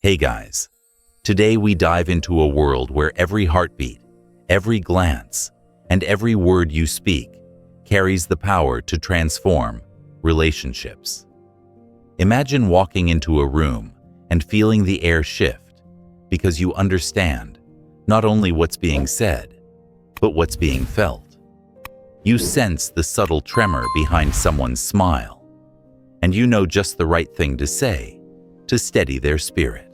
Hey guys, today we dive into a world where every heartbeat, every glance, and every word you speak carries the power to transform relationships. Imagine walking into a room and feeling the air shift because you understand not only what's being said, but what's being felt. You sense the subtle tremor behind someone's smile, and you know just the right thing to say to steady their spirit.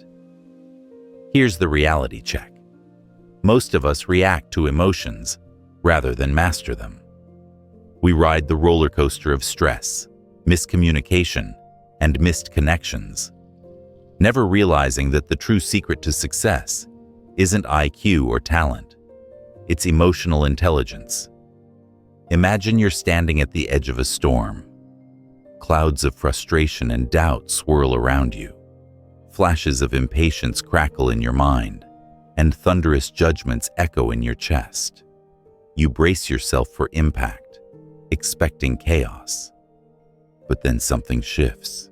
Here's the reality check. Most of us react to emotions rather than master them. We ride the roller coaster of stress, miscommunication, and missed connections, never realizing that the true secret to success isn't IQ or talent, it's emotional intelligence. Imagine you're standing at the edge of a storm. Clouds of frustration and doubt swirl around you. Flashes of impatience crackle in your mind, and thunderous judgments echo in your chest. You brace yourself for impact, expecting chaos. But then something shifts.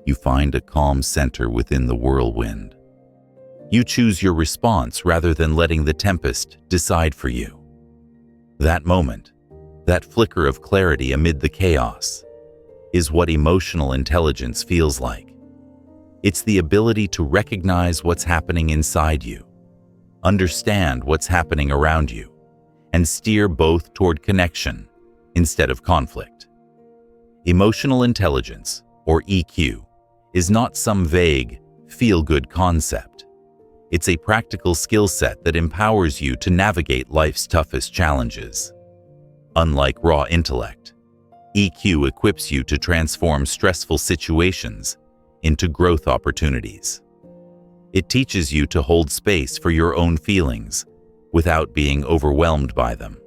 You find a calm center within the whirlwind. You choose your response rather than letting the tempest decide for you. That moment, that flicker of clarity amid the chaos, is what emotional intelligence feels like. It's the ability to recognize what's happening inside you, understand what's happening around you, and steer both toward connection instead of conflict. Emotional intelligence, or EQ, is not some vague, feel-good concept. It's a practical skill set that empowers you to navigate life's toughest challenges. Unlike raw intellect, EQ equips you to transform stressful situations into growth opportunities. It teaches you to hold space for your own feelings without being overwhelmed by them.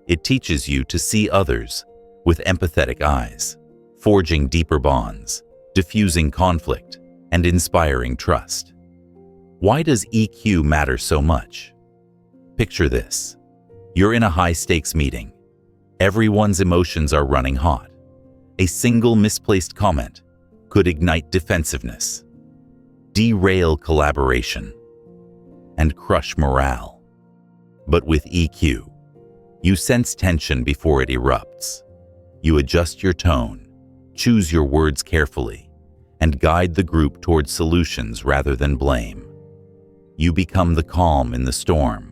It teaches you to see others with empathetic eyes, forging deeper bonds, diffusing conflict, and inspiring trust. Why does EQ matter so much? Picture this. You're in a high-stakes meeting. Everyone's emotions are running hot. A single misplaced comment could ignite defensiveness, derail collaboration, and crush morale. But with EQ, you sense tension before it erupts. You adjust your tone, choose your words carefully, and guide the group toward solutions rather than blame. You become the calm in the storm,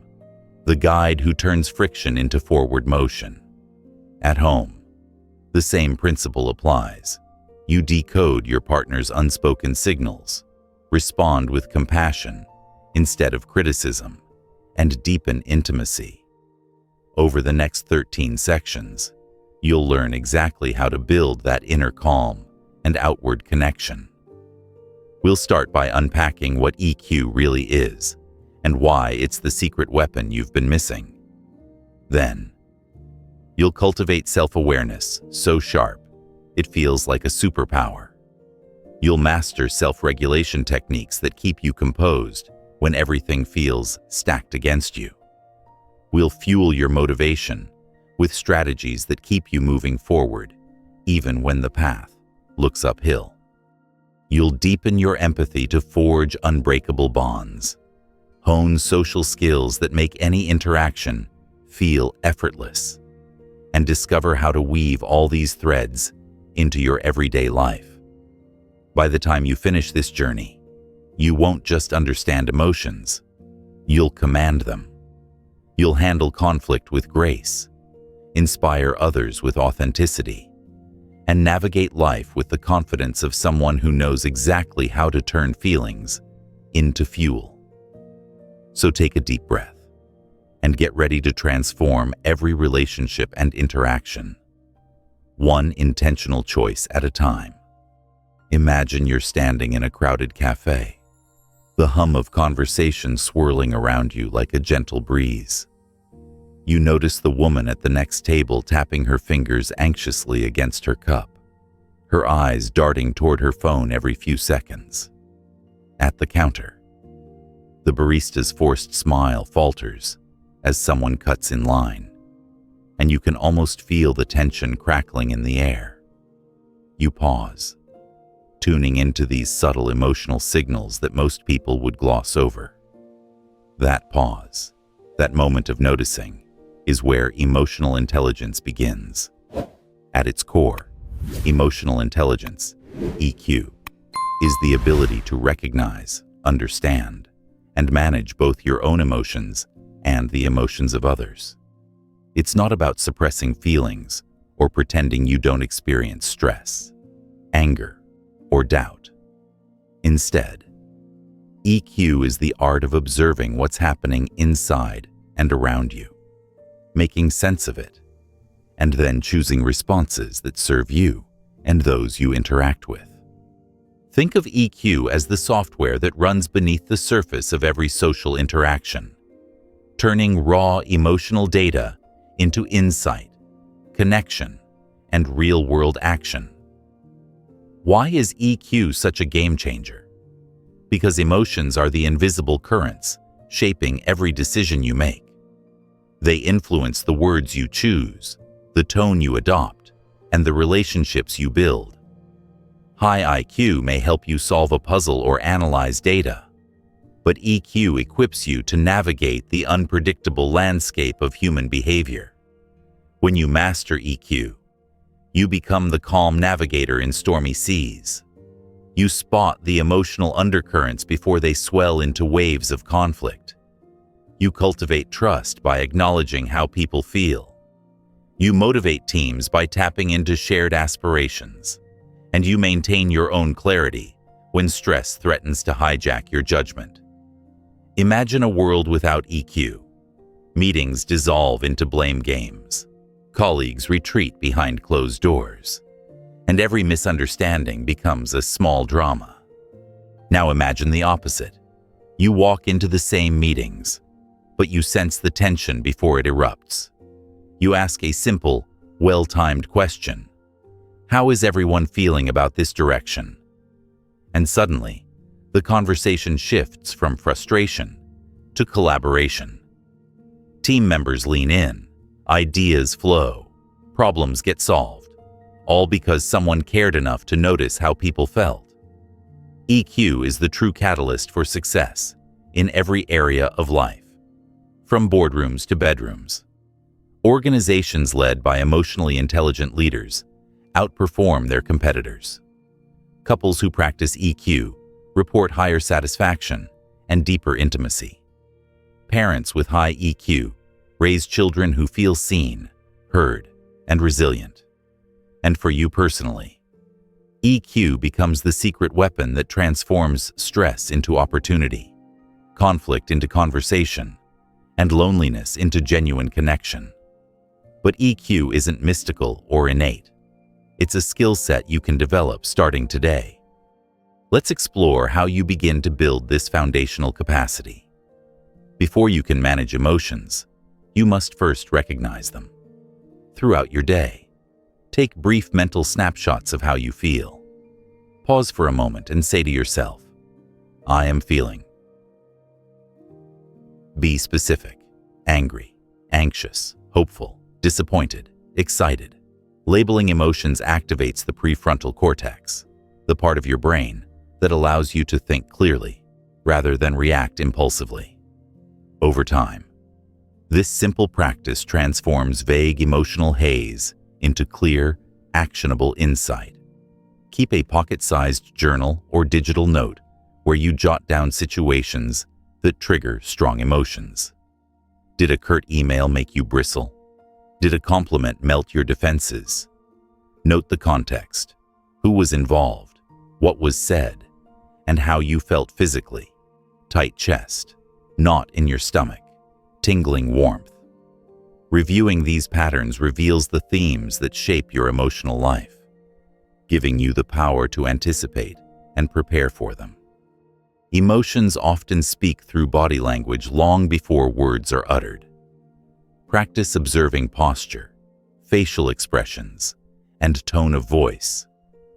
the guide who turns friction into forward motion. At home, the same principle applies. You decode your partner's unspoken signals, respond with compassion instead of criticism, and deepen intimacy. Over the next 13 sections, you'll learn exactly how to build that inner calm and outward connection. We'll start by unpacking what EQ really is and why it's the secret weapon you've been missing. Then, you'll cultivate self-awareness so sharp it feels like a superpower. You'll master self-regulation techniques that keep you composed when everything feels stacked against you. We'll fuel your motivation with strategies that keep you moving forward, even when the path looks uphill. You'll deepen your empathy to forge unbreakable bonds, hone social skills that make any interaction feel effortless, and discover how to weave all these threads into your everyday life. By the time you finish this journey, you won't just understand emotions, you'll command them. You'll handle conflict with grace, inspire others with authenticity, and navigate life with the confidence of someone who knows exactly how to turn feelings into fuel. So take a deep breath and get ready to transform every relationship and interaction, one intentional choice at a time. Imagine you're standing in a crowded cafe, the hum of conversation swirling around you like a gentle breeze. You notice the woman at the next table tapping her fingers anxiously against her cup, her eyes darting toward her phone every few seconds. At the counter, the barista's forced smile falters as someone cuts in line, and you can almost feel the tension crackling in the air. You pause, tuning into these subtle emotional signals that most people would gloss over. That pause, that moment of noticing, is where emotional intelligence begins. At its core, emotional intelligence, EQ, is the ability to recognize, understand, and manage both your own emotions and the emotions of others. It's not about suppressing feelings or pretending you don't experience stress, anger, or doubt. Instead, EQ is the art of observing what's happening inside and around you, making sense of it, and then choosing responses that serve you and those you interact with. Think of EQ as the software that runs beneath the surface of every social interaction, turning raw emotional data into insight, connection, and real-world action. Why is EQ such a game changer? Because emotions are the invisible currents shaping every decision you make. They influence the words you choose, the tone you adopt, and the relationships you build. High IQ may help you solve a puzzle or analyze data, but EQ equips you to navigate the unpredictable landscape of human behavior. When you master EQ, you become the calm navigator in stormy seas. You spot the emotional undercurrents before they swell into waves of conflict. You cultivate trust by acknowledging how people feel. You motivate teams by tapping into shared aspirations. And you maintain your own clarity when stress threatens to hijack your judgment. Imagine a world without EQ. Meetings dissolve into blame games. Colleagues retreat behind closed doors. And every misunderstanding becomes a small drama. Now imagine the opposite. You walk into the same meetings, but you sense the tension before it erupts. You ask a simple, well-timed question. How is everyone feeling about this direction? And suddenly, the conversation shifts from frustration to collaboration. Team members lean in, ideas flow, problems get solved, all because someone cared enough to notice how people felt. EQ is the true catalyst for success in every area of life, from boardrooms to bedrooms. Organizations led by emotionally intelligent leaders outperform their competitors. Couples who practice EQ report higher satisfaction and deeper intimacy. Parents with high EQ raise children who feel seen, heard, and resilient. And for you personally, EQ becomes the secret weapon that transforms stress into opportunity, conflict into conversation, and loneliness into genuine connection. But EQ isn't mystical or innate. It's a skill set you can develop starting today. Let's explore how you begin to build this foundational capacity. Before you can manage emotions, you must first recognize them. Throughout your day, take brief mental snapshots of how you feel. Pause for a moment and say to yourself, I am feeling. Be specific: angry, anxious, hopeful, disappointed, excited. Labeling emotions activates the prefrontal cortex, the part of your brain that allows you to think clearly rather than react impulsively. Over time, this simple practice transforms vague emotional haze into clear, actionable insight. Keep a pocket-sized journal or digital note where you jot down situations that trigger strong emotions. Did a curt email make you bristle? Did a compliment melt your defenses? Note the context, who was involved, what was said, and how you felt physically. Tight chest, knot in your stomach, tingling warmth. Reviewing these patterns reveals the themes that shape your emotional life, giving you the power to anticipate and prepare for them. Emotions often speak through body language long before words are uttered. Practice observing posture, facial expressions, and tone of voice,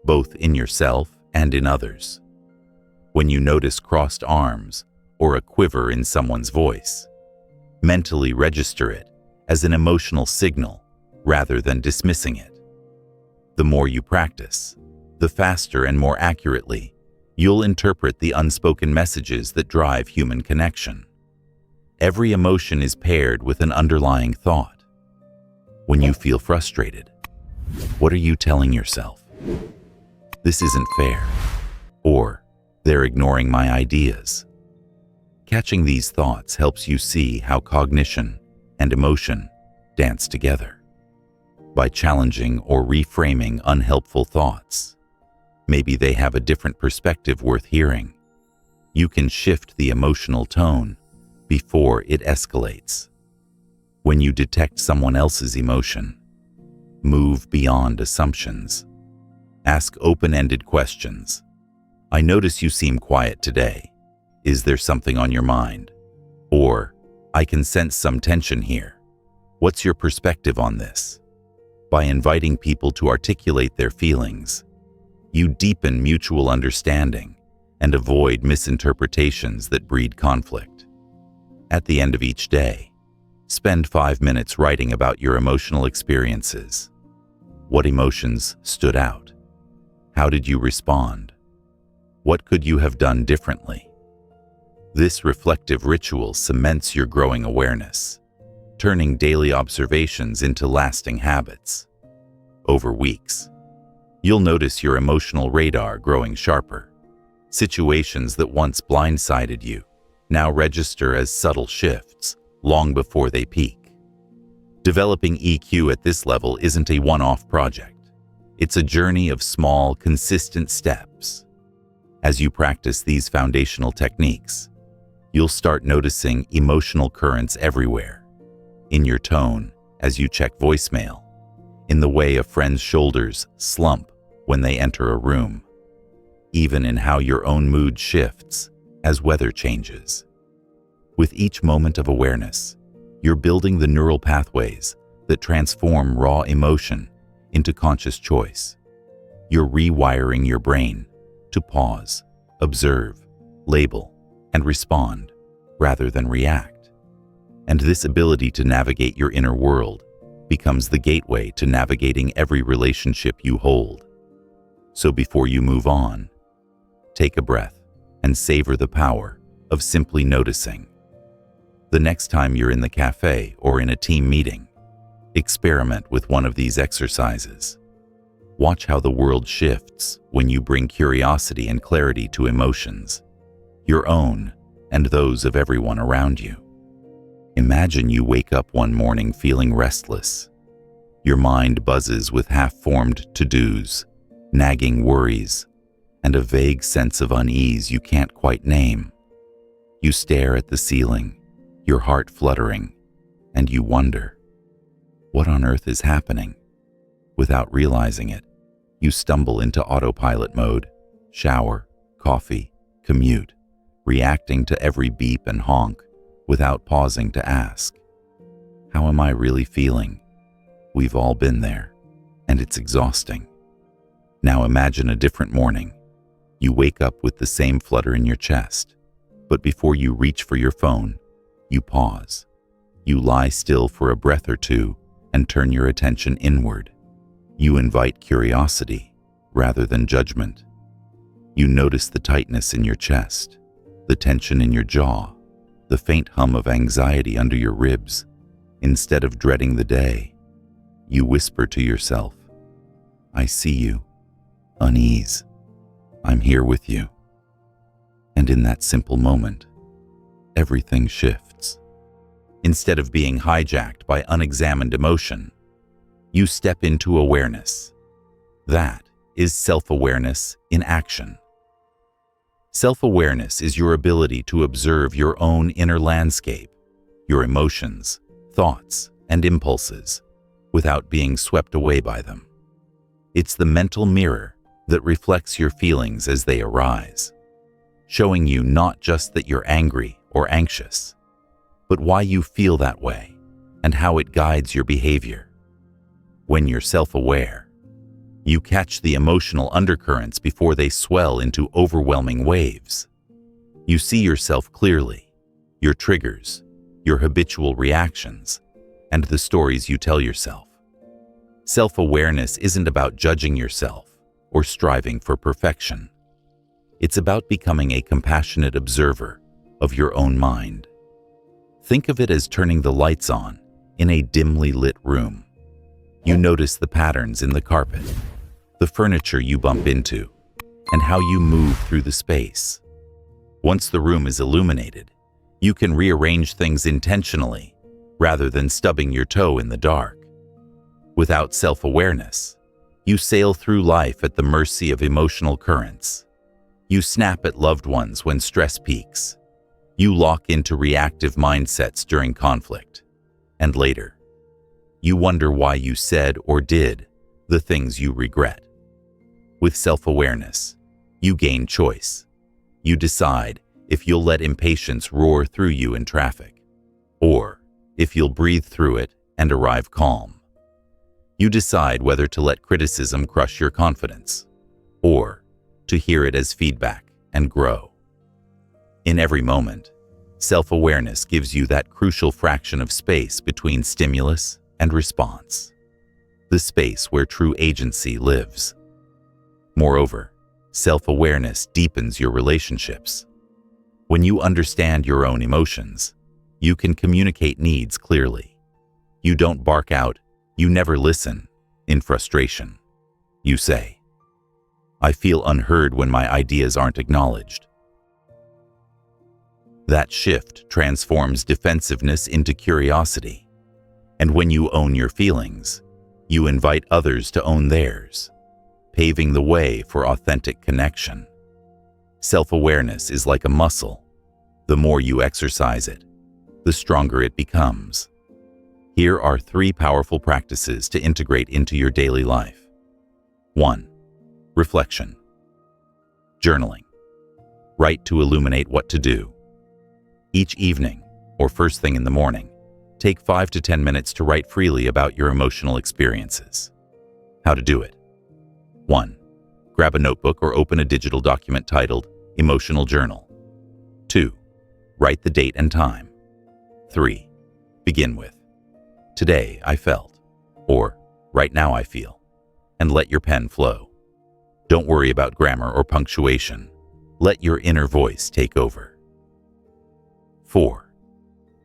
both in yourself and in others. When you notice crossed arms or a quiver in someone's voice, mentally register it as an emotional signal rather than dismissing it. The more you practice, the faster and more accurately you'll interpret the unspoken messages that drive human connection. Every emotion is paired with an underlying thought. When you feel frustrated, what are you telling yourself? This isn't fair. Or, they're ignoring my ideas. Catching these thoughts helps you see how cognition and emotion dance together. By challenging or reframing unhelpful thoughts, maybe they have a different perspective worth hearing, you can shift the emotional tone before it escalates. When you detect someone else's emotion, move beyond assumptions. Ask open-ended questions. I notice you seem quiet today. Is there something on your mind? Or, I can sense some tension here. What's your perspective on this? By inviting people to articulate their feelings, you deepen mutual understanding and avoid misinterpretations that breed conflict. At the end of each day, spend 5 minutes writing about your emotional experiences. What emotions stood out? How did you respond? What could you have done differently? This reflective ritual cements your growing awareness, turning daily observations into lasting habits. Over weeks, you'll notice your emotional radar growing sharper. Situations that once blindsided you now register as subtle shifts long before they peak. Developing EQ at this level isn't a one-off project. It's a journey of small, consistent steps. As you practice these foundational techniques, you'll start noticing emotional currents everywhere. In your tone as you check voicemail, in the way a friend's shoulders slump when they enter a room, even in how your own mood shifts as weather changes. With each moment of awareness, you're building the neural pathways that transform raw emotion into conscious choice. You're rewiring your brain to pause, observe, label, and respond rather than react. And this ability to navigate your inner world becomes the gateway to navigating every relationship you hold. So before you move on, take a breath and savor the power of simply noticing. The next time you're in the cafe or in a team meeting, experiment with one of these exercises. Watch how the world shifts when you bring curiosity and clarity to emotions, your own and those of everyone around you. Imagine you wake up one morning feeling restless. Your mind buzzes with half-formed to-dos, nagging worries, and a vague sense of unease you can't quite name. You stare at the ceiling, your heart fluttering, and you wonder, what on earth is happening? Without realizing it, you stumble into autopilot mode, shower, coffee, commute, reacting to every beep and honk without pausing to ask, how am I really feeling? We've all been there, and it's exhausting. Now imagine a different morning. You wake up with the same flutter in your chest, but before you reach for your phone, you pause. You lie still for a breath or two and turn your attention inward. You invite curiosity rather than judgment. You notice the tightness in your chest, the tension in your jaw, the faint hum of anxiety under your ribs. Instead of dreading the day, you whisper to yourself, I see you. Unease. I'm here with you. And in that simple moment, everything shifts. Instead of being hijacked by unexamined emotion, you step into awareness. That is self-awareness in action. Self-awareness is your ability to observe your own inner landscape, your emotions, thoughts, and impulses, without being swept away by them. It's the mental mirror that reflects your feelings as they arise, showing you not just that you're angry or anxious, but why you feel that way and how it guides your behavior. When you're self-aware, you catch the emotional undercurrents before they swell into overwhelming waves. You see yourself clearly, your triggers, your habitual reactions, and the stories you tell yourself. Self-awareness isn't about judging yourself. or striving for perfection. It's about becoming a compassionate observer of your own mind. Think of it as turning the lights on in a dimly lit room. You notice the patterns in the carpet, the furniture you bump into, and how you move through the space. Once the room is illuminated, you can rearrange things intentionally rather than stubbing your toe in the dark. Without self-awareness, you sail through life at the mercy of emotional currents. You snap at loved ones when stress peaks. You lock into reactive mindsets during conflict. And later, you wonder why you said or did the things you regret. With self-awareness, you gain choice. You decide if you'll let impatience roar through you in traffic, or if you'll breathe through it and arrive calm. You decide whether to let criticism crush your confidence, or to hear it as feedback and grow. In every moment, self-awareness gives you that crucial fraction of space between stimulus and response, the space where true agency lives. Moreover, self-awareness deepens your relationships. When you understand your own emotions, you can communicate needs clearly. You don't bark out, "You never listen," in frustration. You say, "I feel unheard when my ideas aren't acknowledged." That shift transforms defensiveness into curiosity. And when you own your feelings, you invite others to own theirs, paving the way for authentic connection. Self-awareness is like a muscle. The more you exercise it, the stronger it becomes. Here are 3 powerful practices to integrate into your daily life. 1. Reflection. Journaling. Write to illuminate what to do. Each evening, or first thing in the morning, take 5 to 10 minutes to write freely about your emotional experiences. How to do it. 1. Grab a notebook or open a digital document titled Emotional Journal. 2. Write the date and time. 3. Begin with, "Today I felt," or "Right now I feel," and let your pen flow. Don't worry about grammar or punctuation. Let your inner voice take over. 4.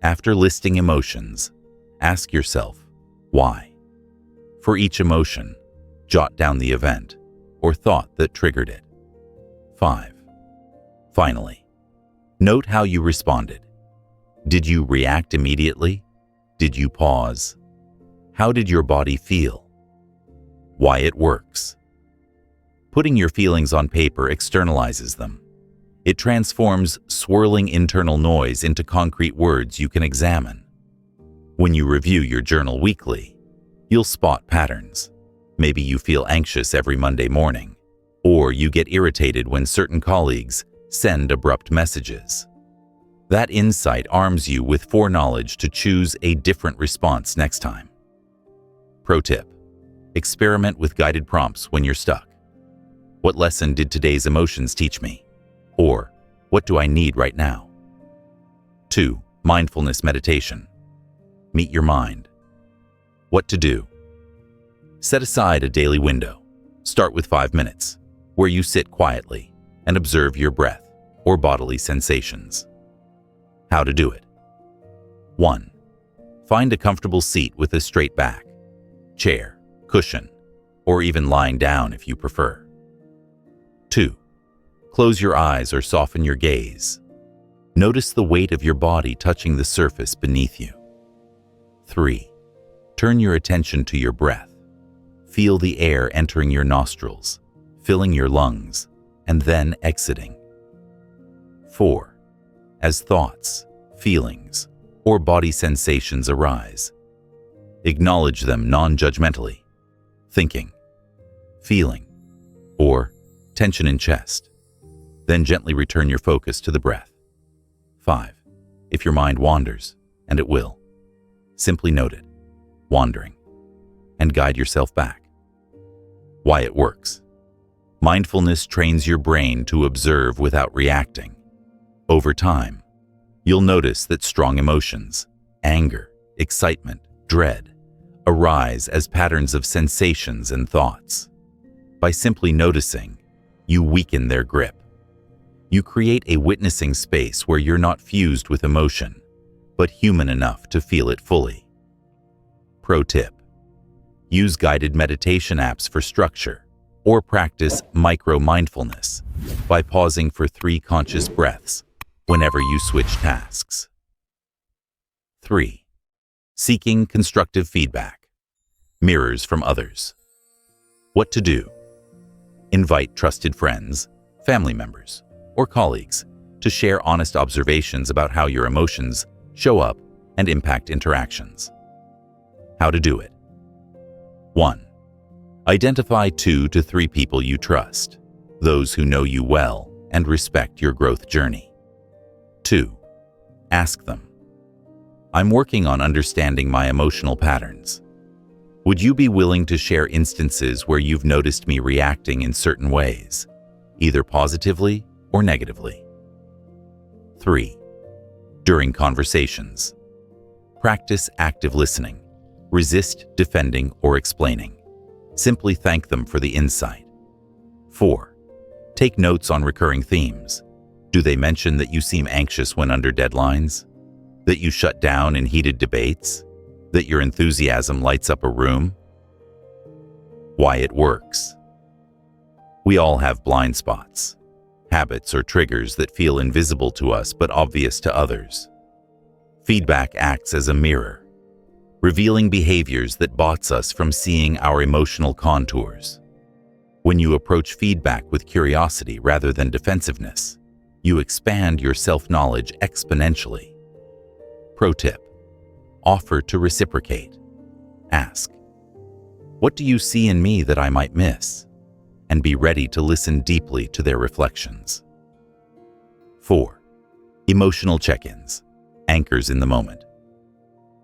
After listing emotions, ask yourself, why? For each emotion, jot down the event or thought that triggered it. 5. Finally, note how you responded. Did you react immediately? Did you pause? How did your body feel? Why it works. Putting your feelings on paper externalizes them. It transforms swirling internal noise into concrete words you can examine. When you review your journal weekly, you'll spot patterns. Maybe you feel anxious every Monday morning, or you get irritated when certain colleagues send abrupt messages. That insight arms you with foreknowledge to choose a different response next time. Pro tip: experiment with guided prompts when you're stuck. What lesson did today's emotions teach me? Or, what do I need right now? 2. Mindfulness meditation. Meet your mind. What to do? Set aside a daily window. Start with 5 minutes, where you sit quietly and observe your breath or bodily sensations. How to do it. 1. Find a comfortable seat with a straight back, chair, cushion, or even lying down if you prefer. 2. Close your eyes or soften your gaze. Notice the weight of your body touching the surface beneath you. 3. Turn your attention to your breath. Feel the air entering your nostrils, filling your lungs, and then exiting. 4. As thoughts, feelings, or body sensations arise, acknowledge them non-judgmentally. Thinking, feeling, or tension in chest. Then gently return your focus to the breath. 5. If your mind wanders, and it will, simply note it, wandering, and guide yourself back. Why it works. Mindfulness trains your brain to observe without reacting. Over time, you'll notice that strong emotions, anger, excitement, dread, arise as patterns of sensations and thoughts. By simply noticing, you weaken their grip. You create a witnessing space where you're not fused with emotion, but human enough to feel it fully. Pro tip: use guided meditation apps for structure, or practice micro-mindfulness by pausing for 3 conscious breaths whenever you switch tasks. 3. Seeking constructive feedback. Mirrors from others. What to do? Invite trusted friends, family members, or colleagues to share honest observations about how your emotions show up and impact interactions. How to do it? 1. Identify 2 to 3 people you trust, those who know you well and respect your growth journey. 2. Ask them, "I'm working on understanding my emotional patterns. Would you be willing to share instances where you've noticed me reacting in certain ways, either positively or negatively?" 3. During conversations, practice active listening. Resist defending or explaining. Simply thank them for the insight. 4. Take notes on recurring themes. Do they mention that you seem anxious when under deadlines? That you shut down in heated debates? That your enthusiasm lights up a room? Why it works. We all have blind spots, habits or triggers that feel invisible to us but obvious to others. Feedback acts as a mirror, revealing behaviors that bots us from seeing our emotional contours. When you approach feedback with curiosity rather than defensiveness, you expand your self-knowledge exponentially. Pro tip: offer to reciprocate. Ask, "What do you see in me that I might miss?" and be ready to listen deeply to their reflections. 4. Emotional check-ins. Anchors in the moment.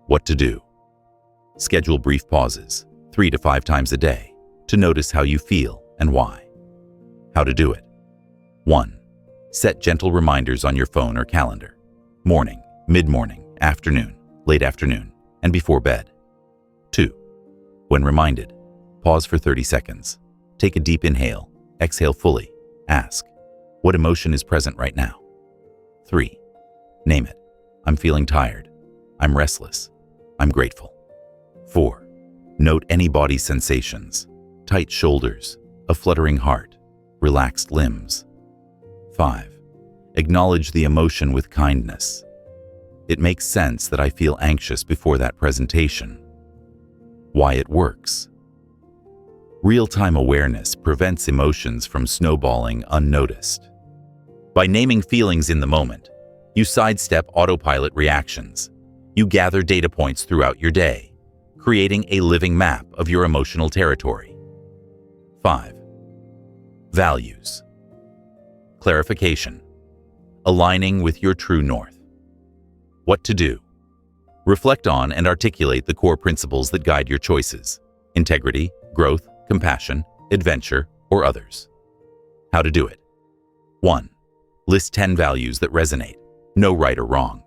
What to do? Schedule brief pauses, 3 to 5 times a day, to notice how you feel and why. How to do it? 1. Set gentle reminders on your phone or calendar. Morning, mid-morning, afternoon, late afternoon, and before bed. 2. When reminded, pause for 30 seconds. Take a deep inhale, exhale fully. Ask, "What emotion is present right now?" 3. Name it. I'm feeling tired. I'm restless. I'm grateful. 4. Note any body sensations: tight shoulders, a fluttering heart, relaxed limbs. 5. Acknowledge the emotion with kindness. It makes sense that I feel anxious before that presentation. Why it works. Real-time awareness prevents emotions from snowballing unnoticed. By naming feelings in the moment, you sidestep autopilot reactions. You gather data points throughout your day, creating a living map of your emotional territory. 5. Values. Clarification. Aligning with your true north. What to do? Reflect on and articulate the core principles that guide your choices: integrity, growth, compassion, adventure, or others. How to do it? 1. List 10 values that resonate. No right or wrong.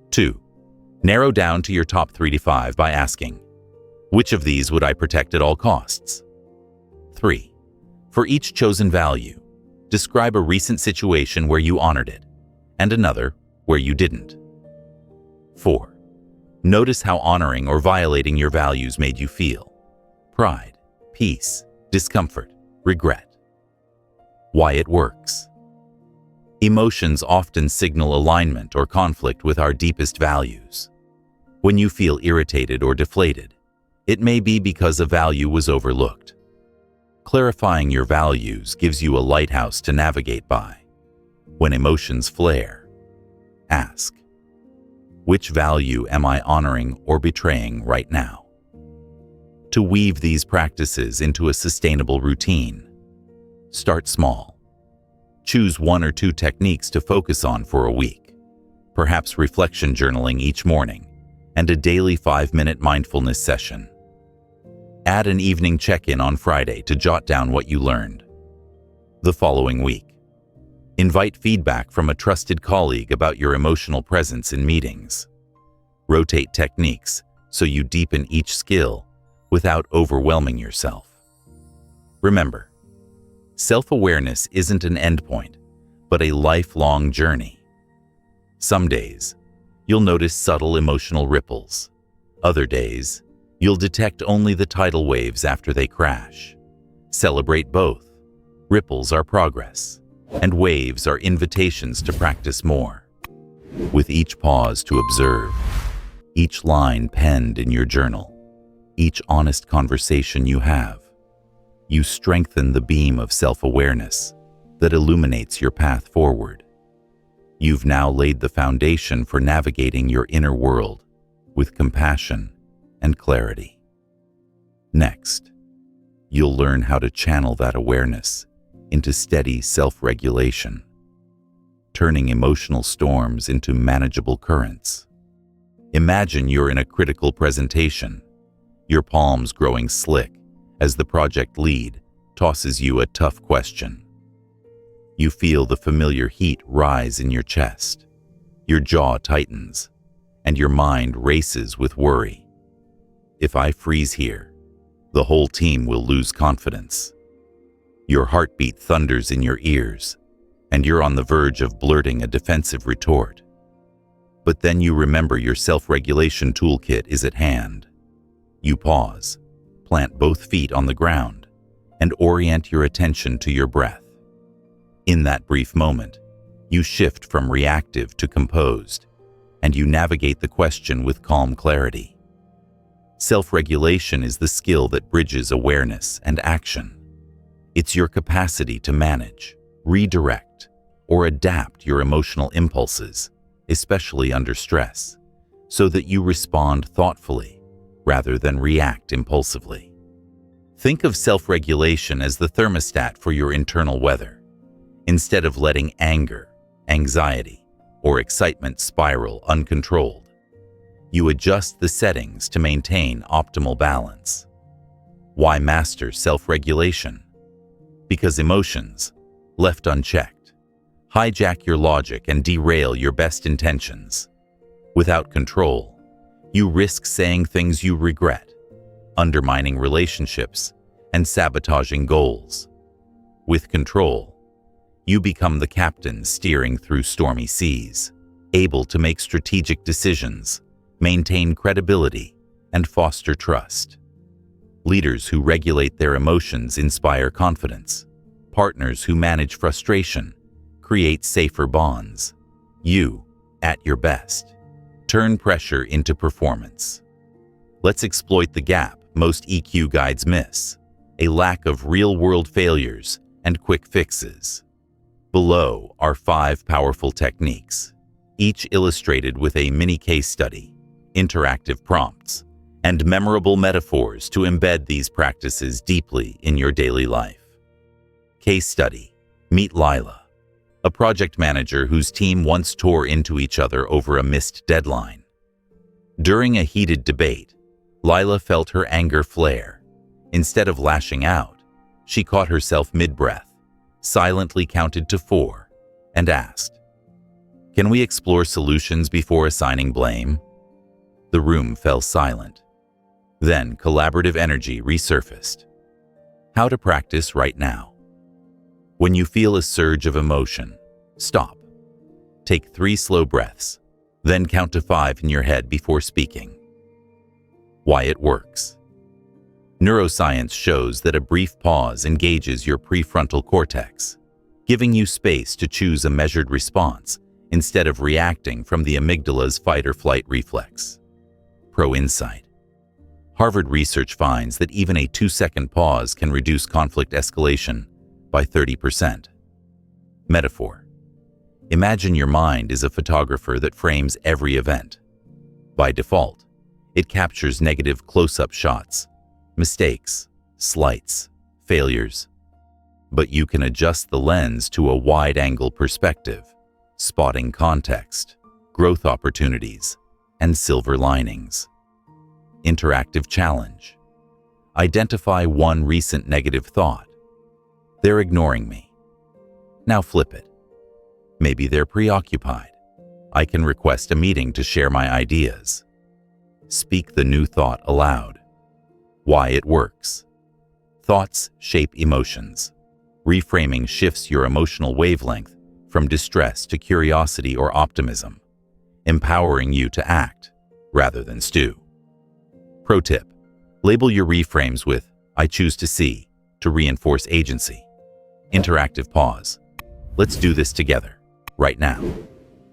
2. Narrow down to your top 3 to 5 by asking, "Which of these would I protect at all costs?" 3. For each chosen value, describe a recent situation where you honored it, and another where you didn't. 4. Notice how honoring or violating your values made you feel: pride, peace, discomfort, regret. Why it works. Emotions often signal alignment or conflict with our deepest values. When you feel irritated or deflated, it may be because a value was overlooked. Clarifying your values gives you a lighthouse to navigate by. When emotions flare, ask, "Which value am I honoring or betraying right now?" To weave these practices into a sustainable routine, start small. Choose 1 or 2 techniques to focus on for a week, perhaps reflection journaling each morning, and a daily 5-minute mindfulness session. Add an evening check-in on Friday to jot down what you learned. The following week, invite feedback from a trusted colleague about your emotional presence in meetings. Rotate techniques so you deepen each skill without overwhelming yourself. Remember, self-awareness isn't an endpoint, but a lifelong journey. Some days, you'll notice subtle emotional ripples. Other days, you'll detect only the tidal waves after they crash. Celebrate both. Ripples are progress, and waves are invitations to practice more. With each pause to observe, each line penned in your journal, each honest conversation you have, you strengthen the beam of self-awareness that illuminates your path forward. You've now laid the foundation for navigating your inner world with compassion and clarity. Next, you'll learn how to channel that awareness into steady self-regulation, turning emotional storms into manageable currents. Imagine you're in a critical presentation, your palms growing slick as the project lead tosses you a tough question. You feel the familiar heat rise in your chest, your jaw tightens, and your mind races with worry. If I freeze here, the whole team will lose confidence. Your heartbeat thunders in your ears, and you're on the verge of blurting a defensive retort. But then you remember your self-regulation toolkit is at hand. You pause, plant both feet on the ground, and orient your attention to your breath. In that brief moment, you shift from reactive to composed, and you navigate the question with calm clarity. Self-regulation is the skill that bridges awareness and action. It's your capacity to manage, redirect, or adapt your emotional impulses, especially under stress, so that you respond thoughtfully rather than react impulsively. Think of self-regulation as the thermostat for your internal weather. Instead of letting anger, anxiety, or excitement spiral uncontrolled, you adjust the settings to maintain optimal balance. Why master self-regulation? Because emotions, left unchecked, hijack your logic and derail your best intentions. Without control, you risk saying things you regret, undermining relationships, and sabotaging goals. With control, you become the captain steering through stormy seas, able to make strategic decisions, maintain credibility, and foster trust. Leaders who regulate their emotions inspire confidence. Partners who manage frustration create safer bonds. You, at your best, turn pressure into performance. Let's exploit the gap most EQ guides miss: a lack of real-world failures and quick fixes. Below are 5 powerful techniques, each illustrated with a mini case study, interactive prompts, and memorable metaphors to embed these practices deeply in your daily life. Case study: meet Lila, a project manager whose team once tore into each other over a missed deadline. During a heated debate, Lila felt her anger flare. Instead of lashing out, she caught herself mid-breath, silently counted to 4, and asked, "Can we explore solutions before assigning blame?" The room fell silent. Then collaborative energy resurfaced. How to practice right now. When you feel a surge of emotion, stop. Take 3 slow breaths, then count to 5 in your head before speaking. Why it works. Neuroscience shows that a brief pause engages your prefrontal cortex, giving you space to choose a measured response instead of reacting from the amygdala's fight-or-flight reflex. Pro insight. Harvard research finds that even a 2-second pause can reduce conflict escalation by 30%. Metaphor. Imagine your mind is a photographer that frames every event. By default, it captures negative close-up shots, mistakes, slights, failures. But you can adjust the lens to a wide-angle perspective, spotting context, growth opportunities, and silver linings. Interactive challenge. Identify one recent negative thought. They're ignoring me. Now flip it. Maybe they're preoccupied. I can request a meeting to share my ideas. Speak the new thought aloud. Why it works. Thoughts shape emotions. Reframing shifts your emotional wavelength from distress to curiosity or optimism, empowering you to act rather than stew. Pro tip: label your reframes with "I choose to see" to reinforce agency. Interactive pause. Let's do this together, right now.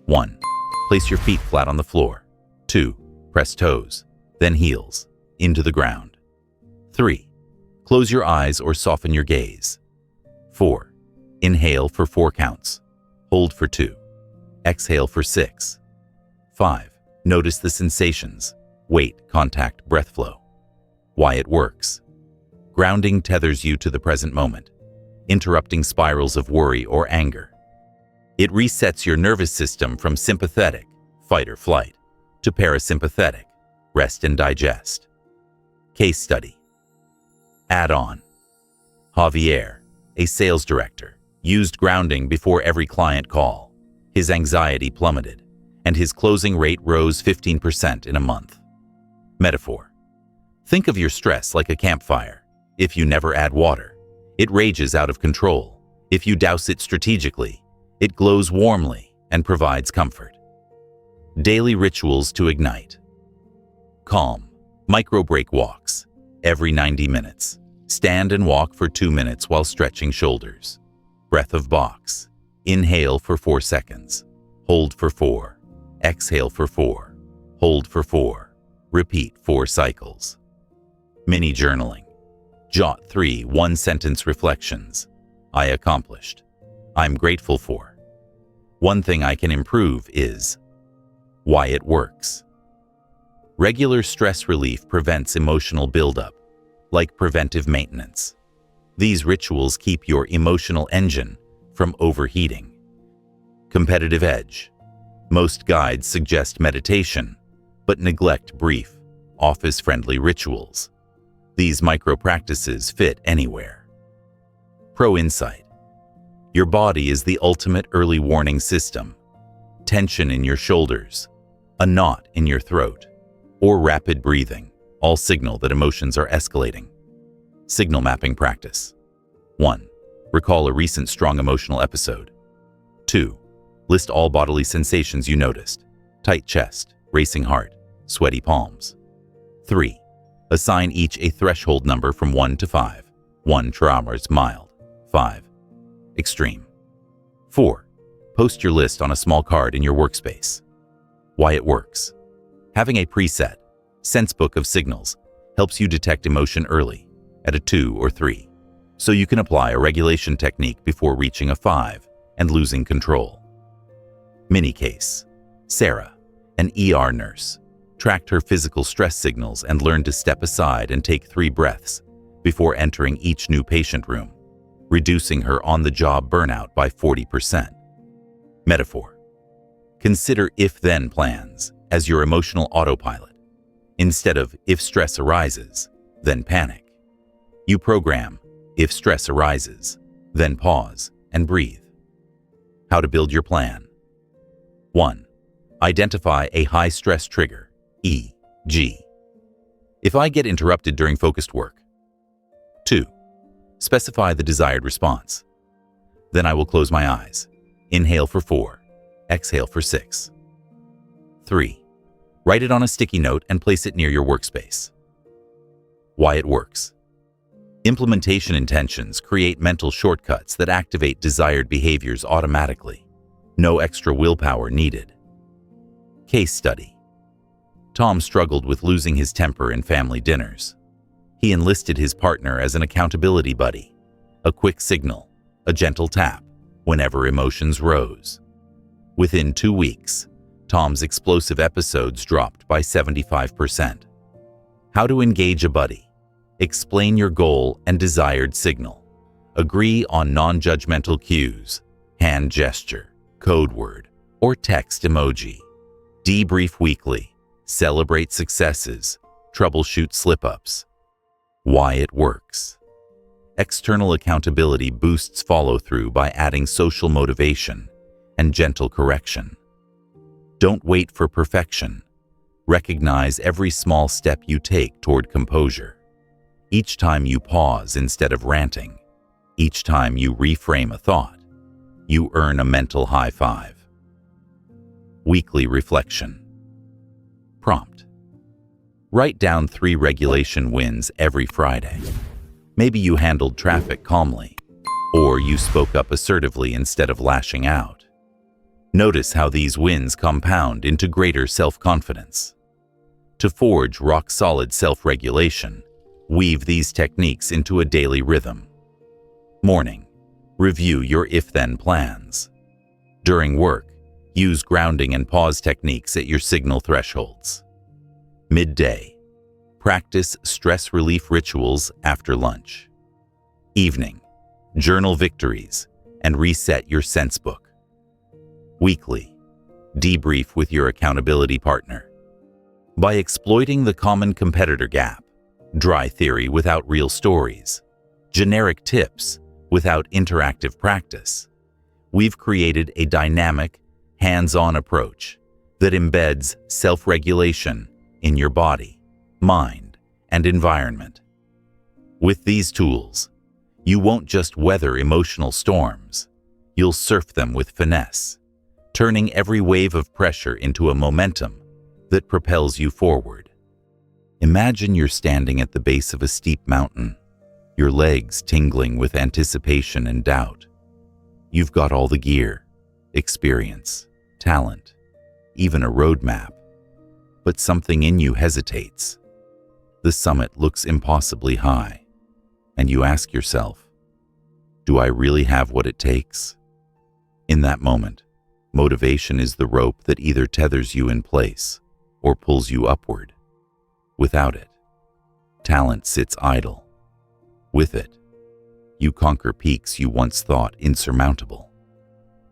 1. Place your feet flat on the floor. 2. Press toes, then heels, into the ground. 3. Close your eyes or soften your gaze. 4. Inhale for 4 counts. Hold for 2. Exhale for 6. 5. Notice the sensations: weight, contact, breath flow. Why it works. Grounding tethers you to the present moment, interrupting spirals of worry or anger. It resets your nervous system from sympathetic, fight or flight, to parasympathetic, rest and digest. Case study. Add-on. Javier, a sales director, used grounding before every client call. His anxiety plummeted, and his closing rate rose 15% in a month. Metaphor. Think of your stress like a campfire. If you never add water, it rages out of control. If you douse it strategically, it glows warmly and provides comfort. Daily rituals to ignite. Calm, micro-break walks, every 90 minutes. Stand and walk for 2 minutes while stretching shoulders. Breath of box. Inhale for 4 seconds. Hold for 4. Exhale for 4. Hold for 4. Repeat 4 cycles. Mini journaling. Jot 3 one-sentence reflections. I accomplished. I'm grateful for. One thing I can improve is. Why it works. Regular stress relief prevents emotional buildup, like preventive maintenance. These rituals keep your emotional engine from overheating. Competitive edge. Most guides suggest meditation, but neglect brief, office-friendly rituals. These micro-practices fit anywhere. Pro insight. Your body is the ultimate early warning system. Tension in your shoulders, a knot in your throat, or rapid breathing all signal that emotions are escalating. Signal mapping practice. 1. Recall a recent strong emotional episode. 2. List all bodily sensations you noticed: tight chest, racing heart, sweaty palms. 3. Assign each a threshold number from 1 to 5. 1 traumas mild, 5 extreme. 4. Post your list on a small card in your workspace. Why it works. Having a preset, sense book of signals helps you detect emotion early, at a 2 or 3, so you can apply a regulation technique before reaching a 5 and losing control. Mini case. Sarah, an ER nurse, tracked her physical stress signals and learned to step aside and take 3 breaths before entering each new patient room, reducing her on-the-job burnout by 40%. Metaphor. Consider if-then plans as your emotional autopilot. Instead of if stress arises, then panic. You program if stress arises, then pause and breathe. How to build your plan. 1. Identify a high-stress trigger, e.g. if I get interrupted during focused work. 2. Specify the desired response. Then I will close my eyes. Inhale for 4. Exhale for 6. 3. Write it on a sticky note and place it near your workspace. Why it works. Implementation intentions create mental shortcuts that activate desired behaviors automatically. No extra willpower needed. Case study. Tom struggled with losing his temper in family dinners. He enlisted his partner as an accountability buddy, a quick signal, a gentle tap, whenever emotions rose. Within 2 weeks, Tom's explosive episodes dropped by 75%. How to engage a buddy. Explain your goal and desired signal. Agree on non-judgmental cues, hand gesture, code word, or text emoji. Debrief weekly. Celebrate successes. Troubleshoot slip-ups. Why it works. External accountability boosts follow-through by adding social motivation and gentle correction. Don't wait for perfection. Recognize every small step you take toward composure. Each time you pause instead of ranting, each time you reframe a thought, you earn a mental high five. Weekly reflection. Prompt. Write down 3 regulation wins every Friday. Maybe you handled traffic calmly, or you spoke up assertively instead of lashing out. Notice how these wins compound into greater self-confidence. To forge rock-solid self-regulation, weave these techniques into a daily rhythm. Morning. Review your if-then plans. During work, use grounding and pause techniques at your signal thresholds. Midday. Practice stress relief rituals after lunch. Evening. Journal victories and reset your sense book. Weekly. Debrief with your accountability partner. By exploiting the common competitor gap, dry theory without real stories, generic tips without interactive practice, we've created a dynamic, hands-on approach that embeds self-regulation in your body, mind, and environment. With these tools, you won't just weather emotional storms, you'll surf them with finesse, turning every wave of pressure into a momentum that propels you forward. Imagine you're standing at the base of a steep mountain, your legs tingling with anticipation and doubt. You've got all the gear, experience, talent, even a roadmap, but something in you hesitates. The summit looks impossibly high, and you ask yourself, do I really have what it takes? In that moment, motivation is the rope that either tethers you in place or pulls you upward. Without it, talent sits idle. With it, you conquer peaks you once thought insurmountable.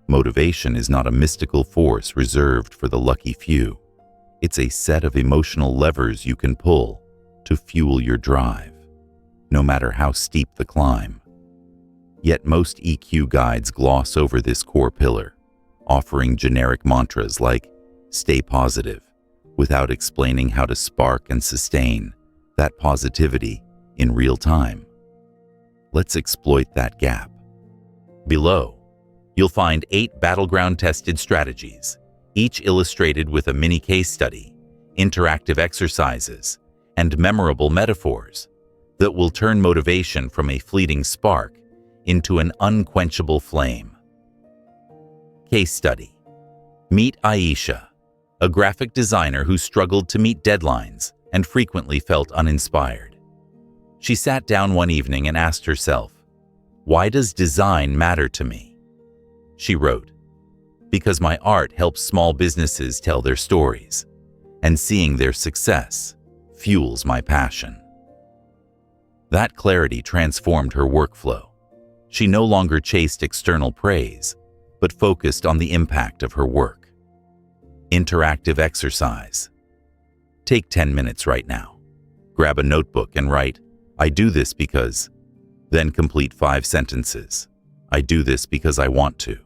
Motivation is not a mystical force reserved for the lucky few. It's a set of emotional levers you can pull to fuel your drive, no matter how steep the climb. Yet most EQ guides gloss over this core pillar, offering generic mantras like "stay positive," without explaining how to spark and sustain that positivity in real time. Let's exploit that gap. Below, you'll find 8 battleground-tested strategies, each illustrated with a mini case study, interactive exercises, and memorable metaphors that will turn motivation from a fleeting spark into an unquenchable flame. Case study. Meet Aisha, a graphic designer who struggled to meet deadlines and frequently felt uninspired. She sat down one evening and asked herself, "Why does design matter to me?" She wrote, "Because my art helps small businesses tell their stories, and seeing their success fuels my passion." That clarity transformed her workflow. She no longer chased external praise, but focused on the impact of her work. Interactive exercise. Take 10 minutes right now. Grab a notebook and write, "I do this because," then complete 5 sentences. "I do this because I want to.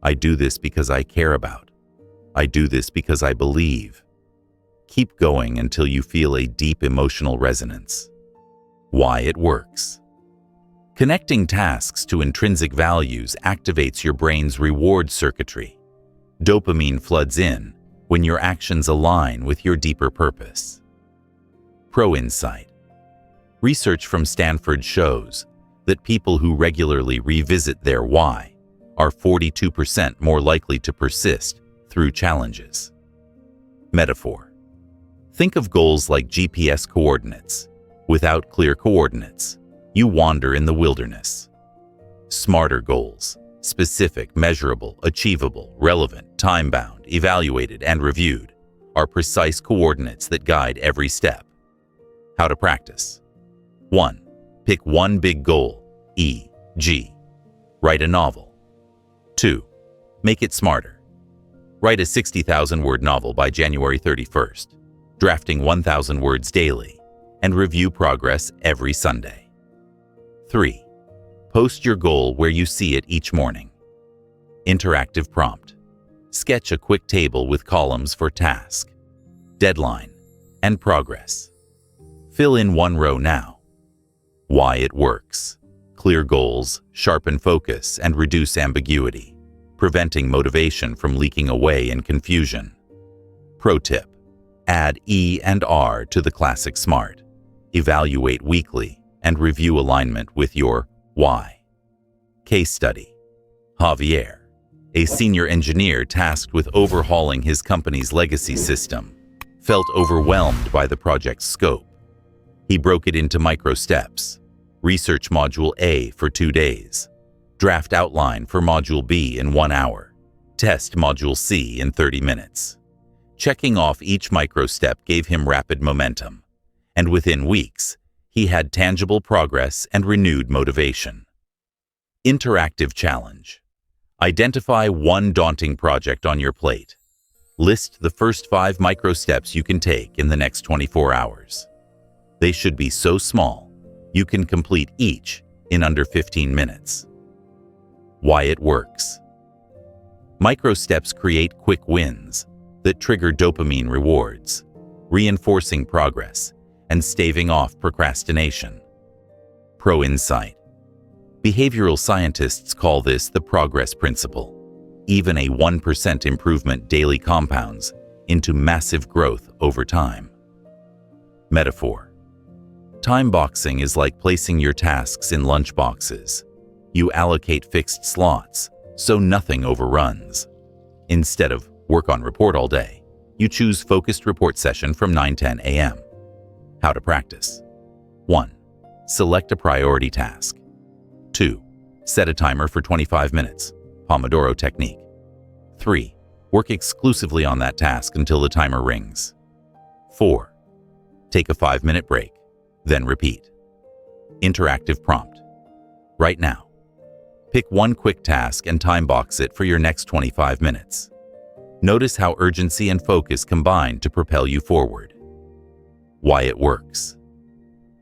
I do this because I care about. I do this because I believe." Keep going until you feel a deep emotional resonance. Why it works. Connecting tasks to intrinsic values activates your brain's reward circuitry. Dopamine floods in when your actions align with your deeper purpose. Pro insight. Research from Stanford shows that people who regularly revisit their why are 42% more likely to persist through challenges. Metaphor. Think of goals like GPS coordinates. Without clear coordinates, you wander in the wilderness. Smarter goals, specific, measurable, achievable, relevant, time-bound, evaluated, and reviewed, are precise coordinates that guide every step. How to practice. 1. Pick one big goal, e.g., write a novel. 2. Make it smarter. Write a 60,000-word novel by January 31st, drafting 1,000 words daily, and review progress every Sunday. 3. Post your goal where you see it each morning. Interactive prompt. Sketch a quick table with columns for task, deadline, and progress. Fill in one row now, Why it works. Clear goals, sharpen focus, and reduce ambiguity, preventing motivation from leaking away in confusion. Pro tip: add E and R to the classic SMART. Evaluate weekly and review alignment with your why. Case study: Javier, a senior engineer tasked with overhauling his company's legacy system, felt overwhelmed by the project's scope. He broke it into micro steps. Research Module A for 2 days. Draft outline for Module B in 1 hour. Test Module C in 30 minutes. Checking off each micro step gave him rapid momentum, and within weeks, he had tangible progress and renewed motivation. Interactive challenge. Identify one daunting project on your plate. List the first 5 micro steps you can take in the next 24 hours. They should be so small, you can complete each in under 15 minutes. Why it works. Micro steps create quick wins that trigger dopamine rewards, reinforcing progress and staving off procrastination. Pro insight. Behavioral scientists call this the progress principle. Even a 1% improvement daily compounds into massive growth over time. Metaphor. Time boxing is like placing your tasks in lunch boxes. You allocate fixed slots, so nothing overruns. Instead of work on report all day, you choose focused report session from 9:10 a.m. How to practice. 1. Select a priority task. 2. Set a timer for 25 minutes, Pomodoro technique. 3. Work exclusively on that task until the timer rings. 4. Take a 5-minute break, then repeat. Interactive prompt. Right now, pick one quick task and time box it for your next 25 minutes. Notice how urgency and focus combine to propel you forward. Why it works.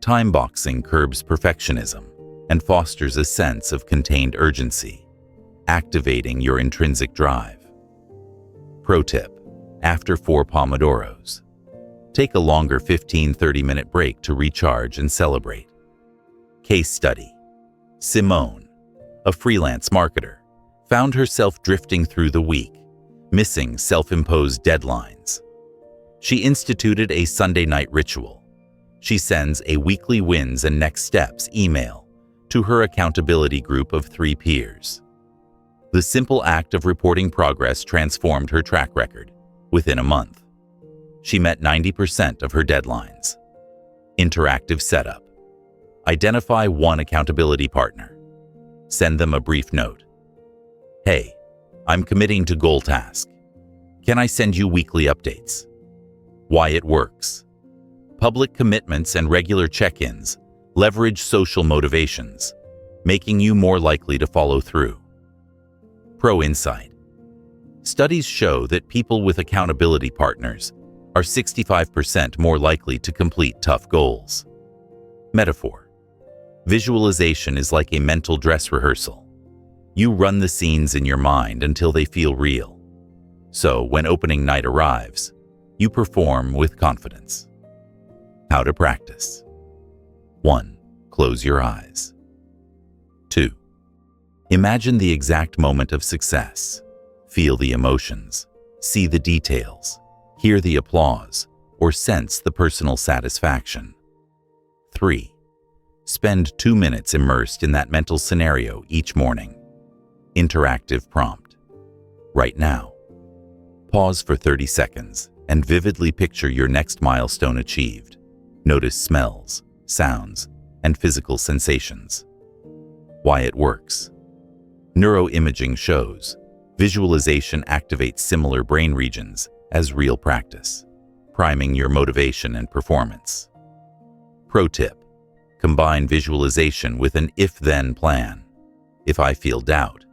Time boxing curbs perfectionism and fosters a sense of contained urgency, activating your intrinsic drive. Pro tip: after 4 Pomodoros, take a longer 15-30-minute break to recharge and celebrate. Case study: Simone, a freelance marketer, found herself drifting through the week, missing self-imposed deadlines. She instituted a Sunday night ritual. She sends a weekly wins and next steps email to her accountability group of 3 peers. The simple act of reporting progress transformed her track record within a month. She met 90% of her deadlines. Interactive setup. Identify one accountability partner. Send them a brief note. Hey, I'm committing to goal task. Can I send you weekly updates? Why it works. Public commitments and regular check-ins leverage social motivations, making you more likely to follow through. Pro insight. Studies show that people with accountability partners are 65% more likely to complete tough goals. Metaphor. Visualization is like a mental dress rehearsal. You run the scenes in your mind until they feel real. So when opening night arrives, you perform with confidence. How to practice. 1. Close your eyes. 2. Imagine the exact moment of success. Feel the emotions, see the details, hear the applause, or sense the personal satisfaction. 3. Spend 2 minutes immersed in that mental scenario each morning. Interactive prompt. Right now. Pause for 30 seconds and vividly picture your next milestone achieved. Notice smells, sounds, and physical sensations. Why it works. Neuroimaging shows visualization activates similar brain regions as real practice, priming your motivation and performance. Pro tip: combine visualization with an if-then plan. If I feel doubt,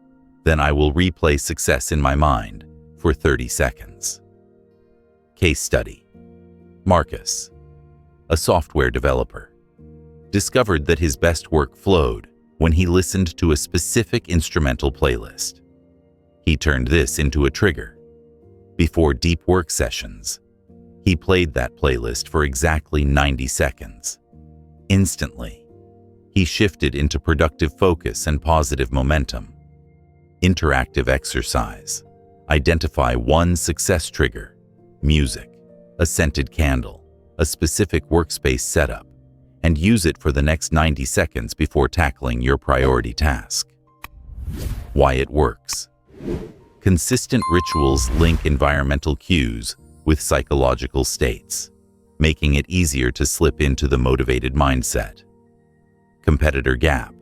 then I will replay success in my mind for 30 seconds. Case study: Marcus, a software developer, discovered that his best work flowed when he listened to a specific instrumental playlist. He turned this into a trigger. Before deep work sessions, he played that playlist for exactly 90 seconds. Instantly, He shifted into productive focus and positive momentum. Interactive exercise. Identify one success trigger: music, a scented candle, a specific workspace setup, and use it for the next 90 seconds before tackling your priority task. Why it works. Consistent rituals link environmental cues with psychological states, making it easier to slip into the motivated mindset. Competitor gap.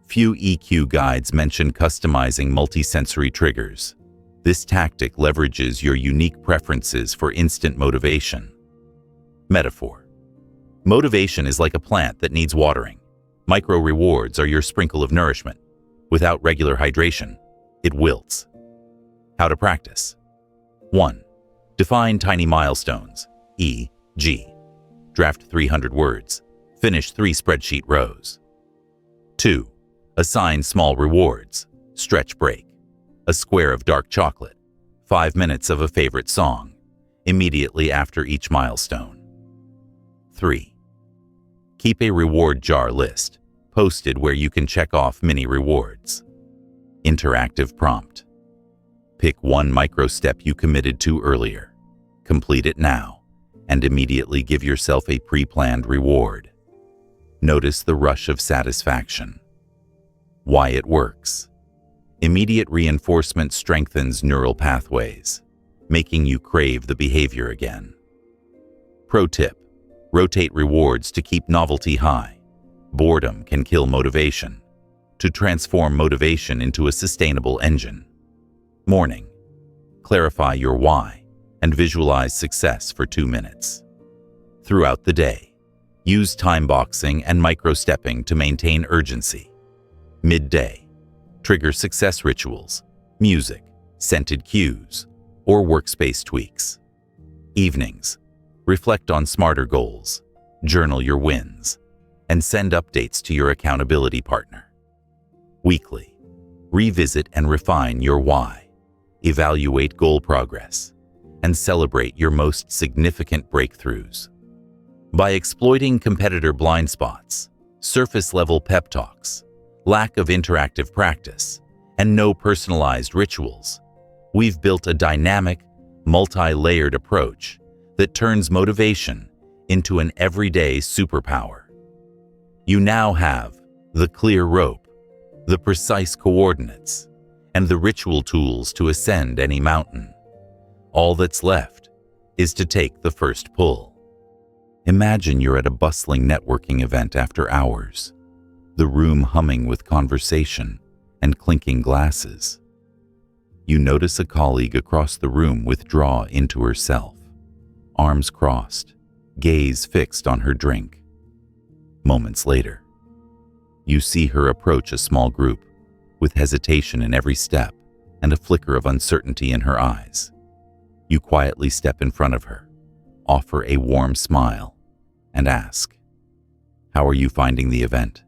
Few EQ guides mention customizing multisensory triggers. This tactic leverages your unique preferences for instant motivation. Metaphor. Motivation is like a plant that needs watering. Micro rewards are your sprinkle of nourishment. Without regular hydration, it wilts. How to practice. 1. Define tiny milestones, e.g., draft 300 words, finish 3 spreadsheet rows. 2. Assign small rewards, stretch break, a square of dark chocolate, 5 minutes of a favorite song, immediately after each milestone. 3. Keep a reward jar list, posted where you can check off mini rewards. Interactive prompt. Pick one micro step you committed to earlier. Complete it now, and immediately give yourself a pre-planned reward. Notice the rush of satisfaction. Why it works. Immediate reinforcement strengthens neural pathways, making you crave the behavior again. Pro tip: rotate rewards to keep novelty high. Boredom can kill motivation. To transform motivation into a sustainable engine. Morning. Clarify your why and visualize success for 2 minutes. Throughout the day, use time boxing and micro-stepping to maintain urgency. Midday. Trigger success rituals, music, scented cues, or workspace tweaks. Evenings. Reflect on smarter goals, journal your wins, and send updates to your accountability partner. Weekly. Revisit and refine your why, evaluate goal progress, and celebrate your most significant breakthroughs. By exploiting competitor blind spots, surface-level pep talks, lack of interactive practice, and no personalized rituals, we've built a dynamic, multi-layered approach that turns motivation into an everyday superpower. You now have the clear rope, the precise coordinates, and the ritual tools to ascend any mountain. All that's left is to take the first pull. Imagine you're at a bustling networking event after hours, the room humming with conversation and clinking glasses. You notice a colleague across the room withdraw into herself, arms crossed, gaze fixed on her drink. Moments later, you see her approach a small group, with hesitation in every step and a flicker of uncertainty in her eyes. You quietly step in front of her, offer a warm smile, and ask, "How are you finding the event?"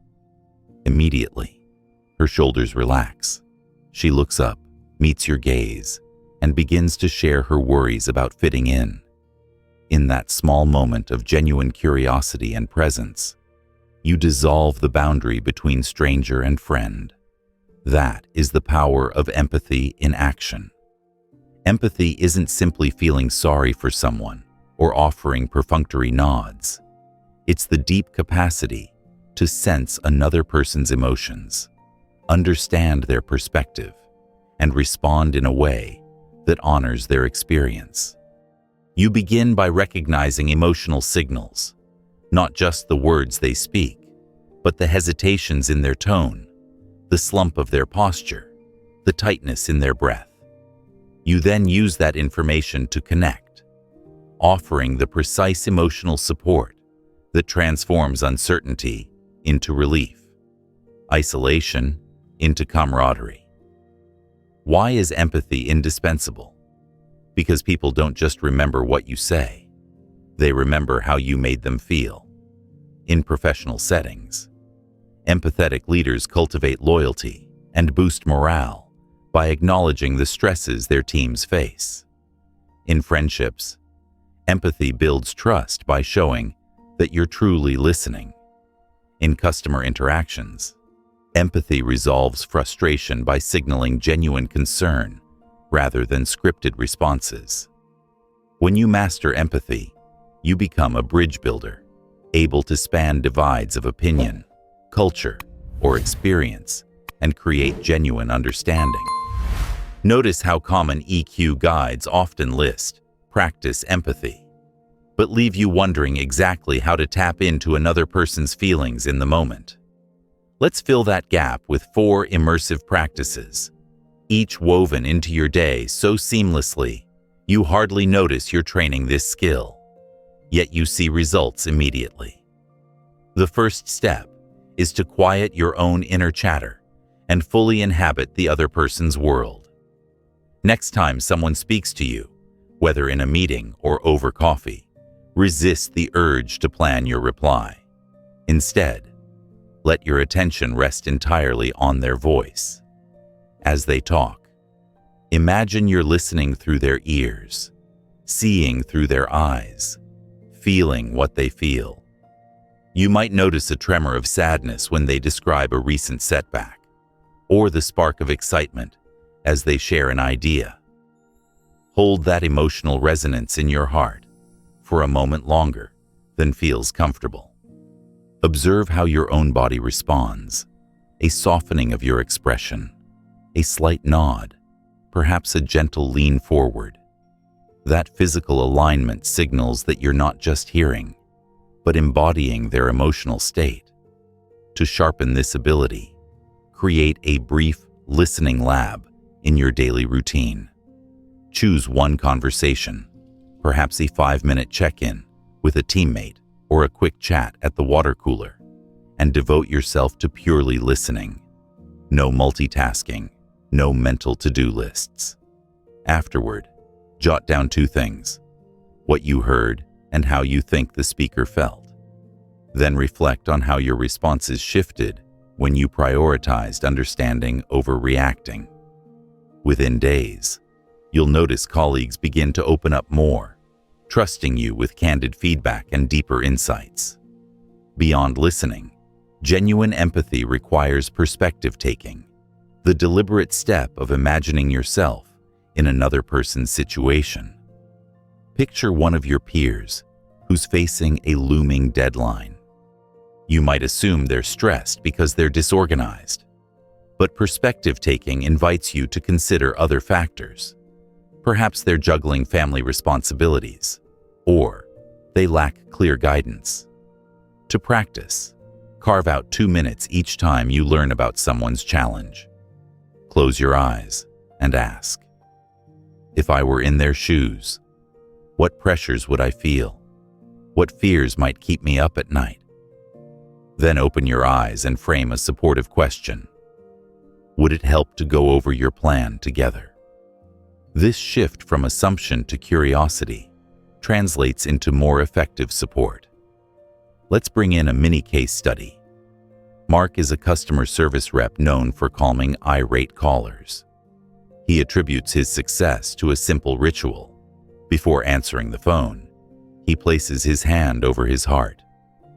Immediately, her shoulders relax. She looks up, meets your gaze, and begins to share her worries about fitting in. In that small moment of genuine curiosity and presence, you dissolve the boundary between stranger and friend. That is the power of empathy in action. Empathy isn't simply feeling sorry for someone or offering perfunctory nods. It's the deep capacity to sense another person's emotions, understand their perspective, and respond in a way that honors their experience. You begin by recognizing emotional signals, not just the words they speak, but the hesitations in their tone, the slump of their posture, the tightness in their breath. You then use that information to connect, offering the precise emotional support that transforms uncertainty into relief, isolation into camaraderie. Why is empathy indispensable? Because people don't just remember what you say, they remember how you made them feel. In professional settings, empathetic leaders cultivate loyalty and boost morale by acknowledging the stresses their teams face. In friendships, empathy builds trust by showing that you're truly listening. In customer interactions, empathy resolves frustration by signaling genuine concern rather than scripted responses. When you master empathy, you become a bridge builder, able to span divides of opinion, culture, or experience and create genuine understanding. Notice how common EQ guides often list, "Practice empathy," but leave you wondering exactly how to tap into another person's feelings in the moment. Let's fill that gap with 4 immersive practices, each woven into your day so seamlessly you hardly notice you're training this skill, yet you see results immediately. The first step is to quiet your own inner chatter and fully inhabit the other person's world. Next time someone speaks to you, whether in a meeting or over coffee, resist the urge to plan your reply. Instead, let your attention rest entirely on their voice. As they talk, imagine you're listening through their ears, seeing through their eyes, feeling what they feel. You might notice a tremor of sadness when they describe a recent setback, or the spark of excitement as they share an idea. Hold that emotional resonance in your heart for a moment longer than feels comfortable. Observe how your own body responds, a softening of your expression, a slight nod, perhaps a gentle lean forward. That physical alignment signals that you're not just hearing, but embodying their emotional state. To sharpen this ability, create a brief listening lab in your daily routine. Choose one conversation, perhaps a 5-minute check-in with a teammate or a quick chat at the water cooler, and devote yourself to purely listening. No multitasking, no mental to-do lists. Afterward, jot down 2 things: what you heard and how you think the speaker felt. Then reflect on how your responses shifted when you prioritized understanding over reacting. Within days, you'll notice colleagues begin to open up more, trusting you with candid feedback and deeper insights. Beyond listening, genuine empathy requires perspective-taking, the deliberate step of imagining yourself in another person's situation. Picture one of your peers who's facing a looming deadline. You might assume they're stressed because they're disorganized, but perspective-taking invites you to consider other factors. Perhaps they're juggling family responsibilities, or they lack clear guidance. To practice, carve out 2 minutes each time you learn about someone's challenge. Close your eyes and ask, if I were in their shoes, what pressures would I feel? What fears might keep me up at night? Then open your eyes and frame a supportive question. Would it help to go over your plan together? This shift from assumption to curiosity translates into more effective support. Let's bring in a mini case study. Mark is a customer service rep known for calming irate callers. He attributes his success to a simple ritual. Before answering the phone, he places his hand over his heart,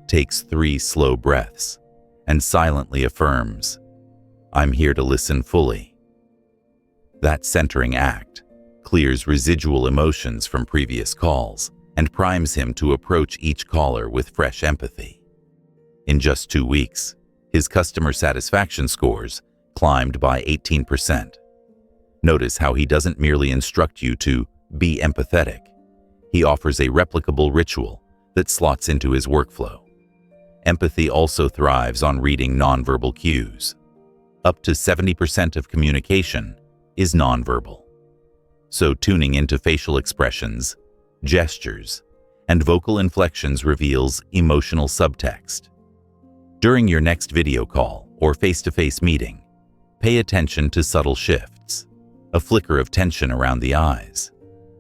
takes 3 slow breaths, and silently affirms, "I'm here to listen fully." That centering act clears residual emotions from previous calls and primes him to approach each caller with fresh empathy. In just 2 weeks, his customer satisfaction scores climbed by 18%. Notice how he doesn't merely instruct you to be empathetic. He offers a replicable ritual that slots into his workflow. Empathy also thrives on reading nonverbal cues. Up to 70% of communication is nonverbal. So tuning into facial expressions, gestures, and vocal inflections reveals emotional subtext. During your next video call or face-to-face meeting, pay attention to subtle shifts, a flicker of tension around the eyes,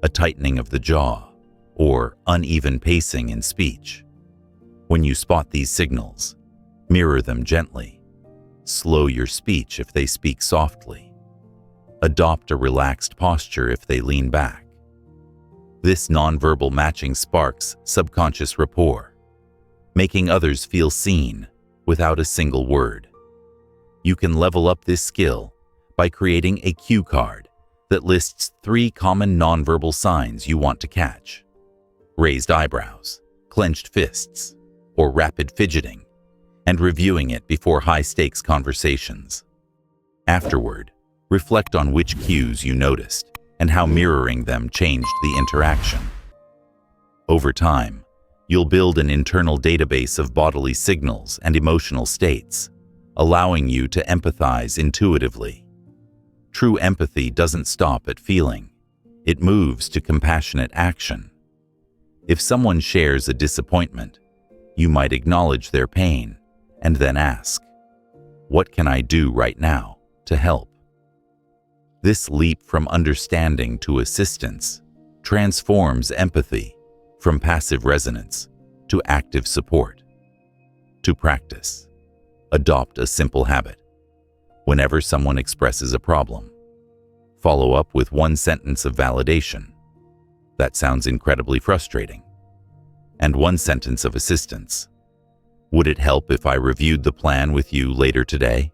a tightening of the jaw, or uneven pacing in speech. When you spot these signals, mirror them gently. Slow your speech if they speak softly. Adopt a relaxed posture if they lean back. This nonverbal matching sparks subconscious rapport, making others feel seen, without a single word. You can level up this skill by creating a cue card that lists 3 common nonverbal signs you want to catch: raised eyebrows, clenched fists, or rapid fidgeting, and reviewing it before high-stakes conversations. Afterward, reflect on which cues you noticed and how mirroring them changed the interaction. Over time, you'll build an internal database of bodily signals and emotional states, allowing you to empathize intuitively. True empathy doesn't stop at feeling. It moves to compassionate action. If someone shares a disappointment, you might acknowledge their pain and then ask, "What can I do right now to help?" This leap from understanding to assistance transforms empathy from passive resonance to active support. To practice, adopt a simple habit. Whenever someone expresses a problem, follow up with 1 sentence of validation. That sounds incredibly frustrating. And 1 sentence of assistance. Would it help if I reviewed the plan with you later today?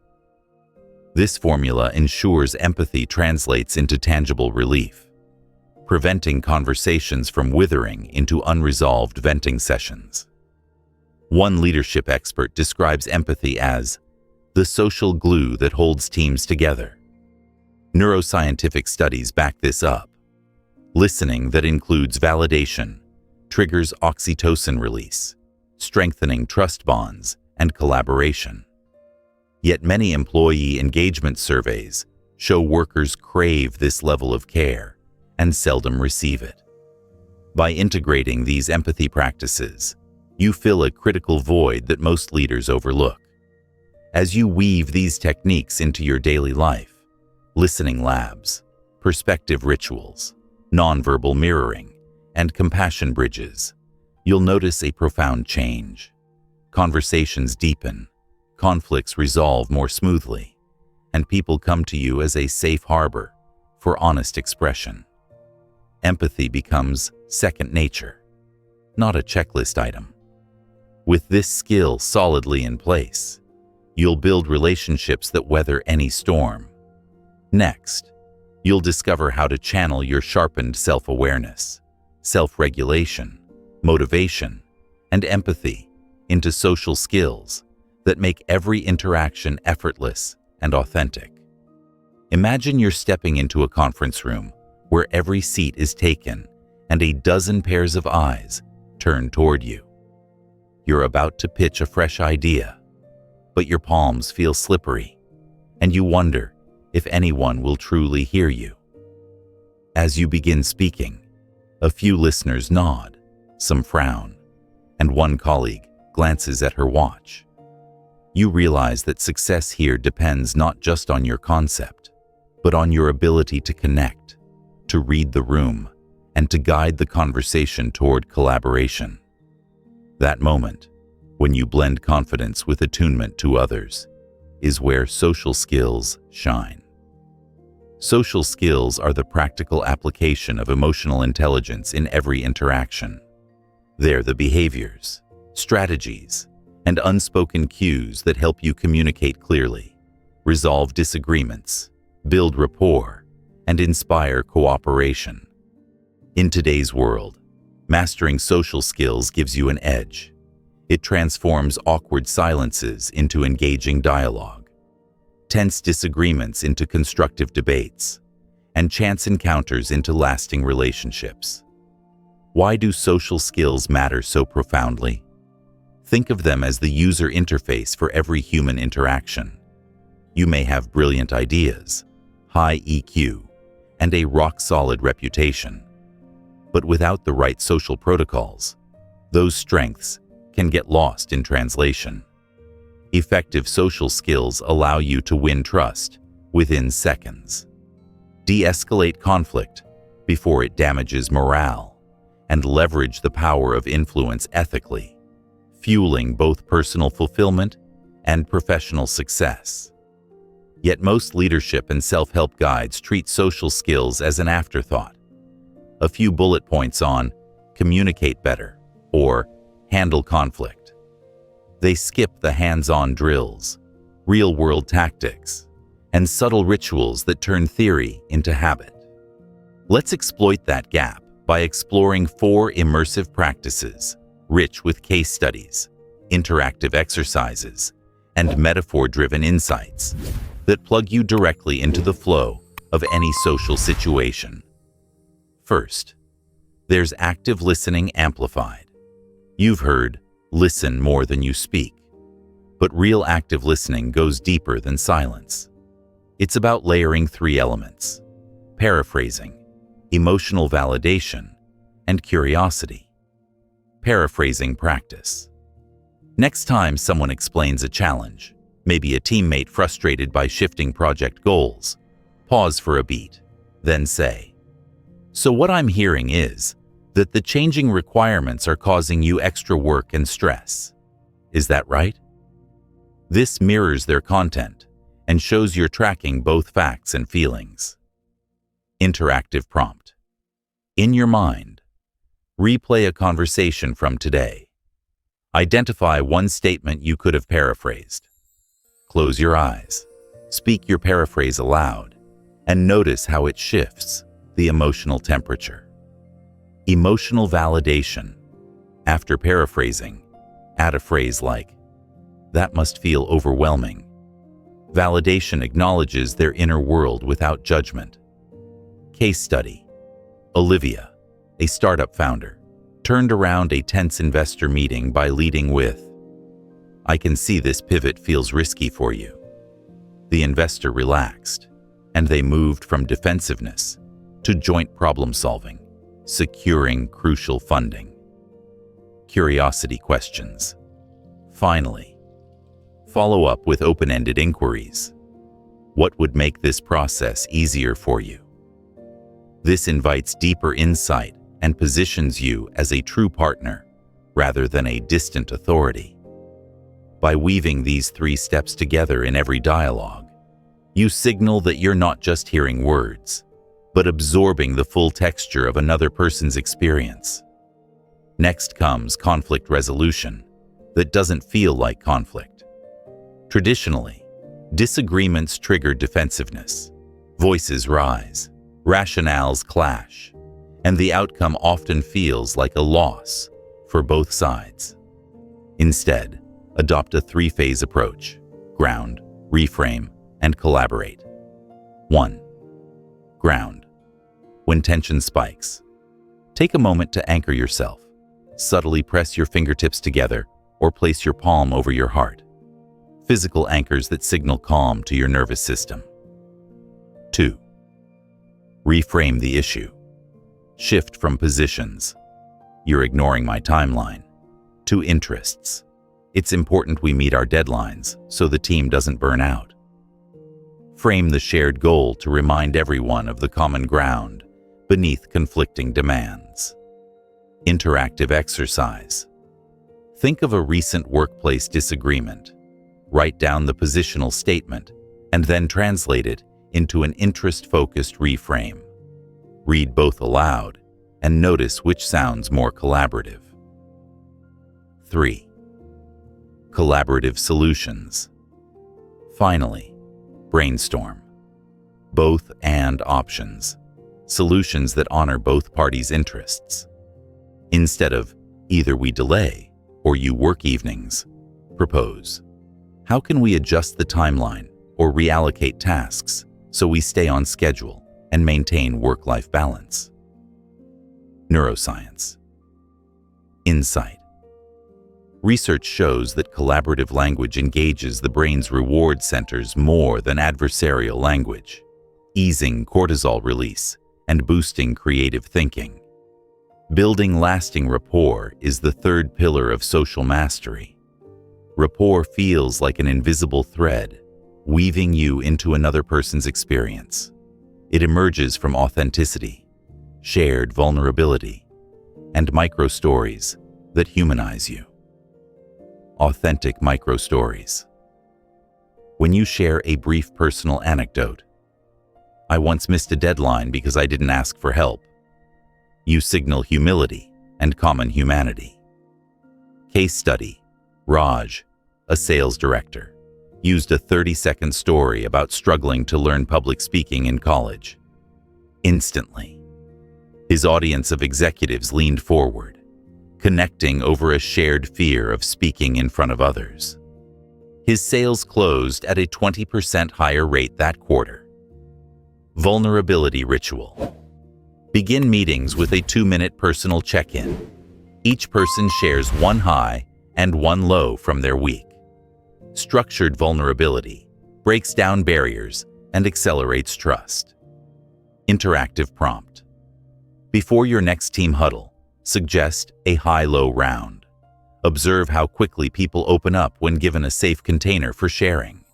This formula ensures empathy translates into tangible relief, preventing conversations from withering into unresolved venting sessions. One leadership expert describes empathy as the social glue that holds teams together. Neuroscientific studies back this up. Listening that includes validation triggers oxytocin release, strengthening trust bonds and collaboration. Yet many employee engagement surveys show workers crave this level of care and seldom receive it. By integrating these empathy practices, you fill a critical void that most leaders overlook. As you weave these techniques into your daily life, listening labs, perspective rituals, nonverbal mirroring, and compassion bridges, you'll notice a profound change. Conversations deepen, conflicts resolve more smoothly, and people come to you as a safe harbor for honest expression. Empathy becomes second nature, not a checklist item. With this skill solidly in place, you'll build relationships that weather any storm. Next, you'll discover how to channel your sharpened self-awareness, self-regulation, motivation, and empathy into social skills that make every interaction effortless and authentic. Imagine you're stepping into a conference room where every seat is taken and a dozen pairs of eyes turn toward you. You're about to pitch a fresh idea, but your palms feel slippery, and you wonder if anyone will truly hear you. As you begin speaking, a few listeners nod, some frown, and one colleague glances at her watch. You realize that success here depends not just on your concept, but on your ability to connect, to read the room, and to guide the conversation toward collaboration. That moment, when you blend confidence with attunement to others, is where social skills shine. Social skills are the practical application of emotional intelligence in every interaction. They're the behaviors, strategies, and unspoken cues that help you communicate clearly, resolve disagreements, build rapport, and inspire cooperation. In today's world, mastering social skills gives you an edge. It transforms awkward silences into engaging dialogue, tense disagreements into constructive debates, and chance encounters into lasting relationships. Why do social skills matter so profoundly? Think of them as the user interface for every human interaction. You may have brilliant ideas, high EQ, and a rock-solid reputation. But without the right social protocols, those strengths can get lost in translation. Effective social skills allow you to win trust within seconds, de-escalate conflict before it damages morale, and leverage the power of influence ethically, fueling both personal fulfillment and professional success. Yet most leadership and self-help guides treat social skills as an afterthought. A few bullet points on communicate better or handle conflict. They skip the hands-on drills, real-world tactics, and subtle rituals that turn theory into habit. Let's exploit that gap by exploring 4 immersive practices, rich with case studies, interactive exercises, and metaphor-driven insights that plug you directly into the flow of any social situation. First, there's active listening amplified. You've heard, listen more than you speak. But real active listening goes deeper than silence. It's about layering 3 elements: paraphrasing, emotional validation, and curiosity. Paraphrasing practice. Next time someone explains a challenge, maybe a teammate frustrated by shifting project goals, pause for a beat, then say, "So what I'm hearing is that the changing requirements are causing you extra work and stress. Is that right?" This mirrors their content and shows you're tracking both facts and feelings. Interactive prompt. In your mind, replay a conversation from today. Identify one statement you could have paraphrased. Close your eyes, speak your paraphrase aloud, and notice how it shifts the emotional temperature. Emotional validation. After paraphrasing, add a phrase like, "That must feel overwhelming." Validation acknowledges their inner world without judgment. Case study. Olivia, a startup founder, turned around a tense investor meeting by leading with, "I can see this pivot feels risky for you." The investor relaxed, and they moved from defensiveness to joint problem solving, securing crucial funding. Curiosity questions. Finally, follow up with open-ended inquiries. What would make this process easier for you? This invites deeper insight and positions you as a true partner rather than a distant authority. By weaving these 3 steps together in every dialogue, you signal that you're not just hearing words, but absorbing the full texture of another person's experience. Next comes conflict resolution that doesn't feel like conflict. Traditionally, disagreements trigger defensiveness. Voices rise, rationales clash, and the outcome often feels like a loss for both sides. Instead, adopt a 3-phase approach: ground, reframe, and collaborate. 1. Ground. When tension spikes, take a moment to anchor yourself. Subtly press your fingertips together or place your palm over your heart. Physical anchors that signal calm to your nervous system. 2. Reframe the issue. Shift from positions, "You're ignoring my timeline," to interests, "It's important we meet our deadlines so the team doesn't burn out." Frame the shared goal to remind everyone of the common ground beneath conflicting demands. Interactive exercise. Think of a recent workplace disagreement. Write down the positional statement and then translate it into an interest-focused reframe. Read both aloud and notice which sounds more collaborative. 3. Collaborative solutions. Finally, brainstorm. Both and options. Solutions that honor both parties' interests. Instead of, "Either we delay or you work evenings," propose, "How can we adjust the timeline or reallocate tasks so we stay on schedule and maintain work-life balance?" Neuroscience. Insight. Research shows that collaborative language engages the brain's reward centers more than adversarial language, easing cortisol release and boosting creative thinking. Building lasting rapport is the 3rd pillar of social mastery. Rapport feels like an invisible thread, weaving you into another person's experience. It emerges from authenticity, shared vulnerability, and micro-stories that humanize you. Authentic micro-stories. When you share a brief personal anecdote, "I once missed a deadline because I didn't ask for help," you signal humility and common humanity. Case study. Raj, a sales director, used a 30-second story about struggling to learn public speaking in college. Instantly, his audience of executives leaned forward, connecting over a shared fear of speaking in front of others. His sales closed at a 20% higher rate that quarter. Vulnerability ritual. Begin meetings with a 2-minute personal check-in. Each person shares one high and one low from their week. Structured vulnerability breaks down barriers and accelerates trust. Interactive prompt. Before your next team huddle, suggest a high-low round. Observe how quickly people open up when given a safe container for sharing.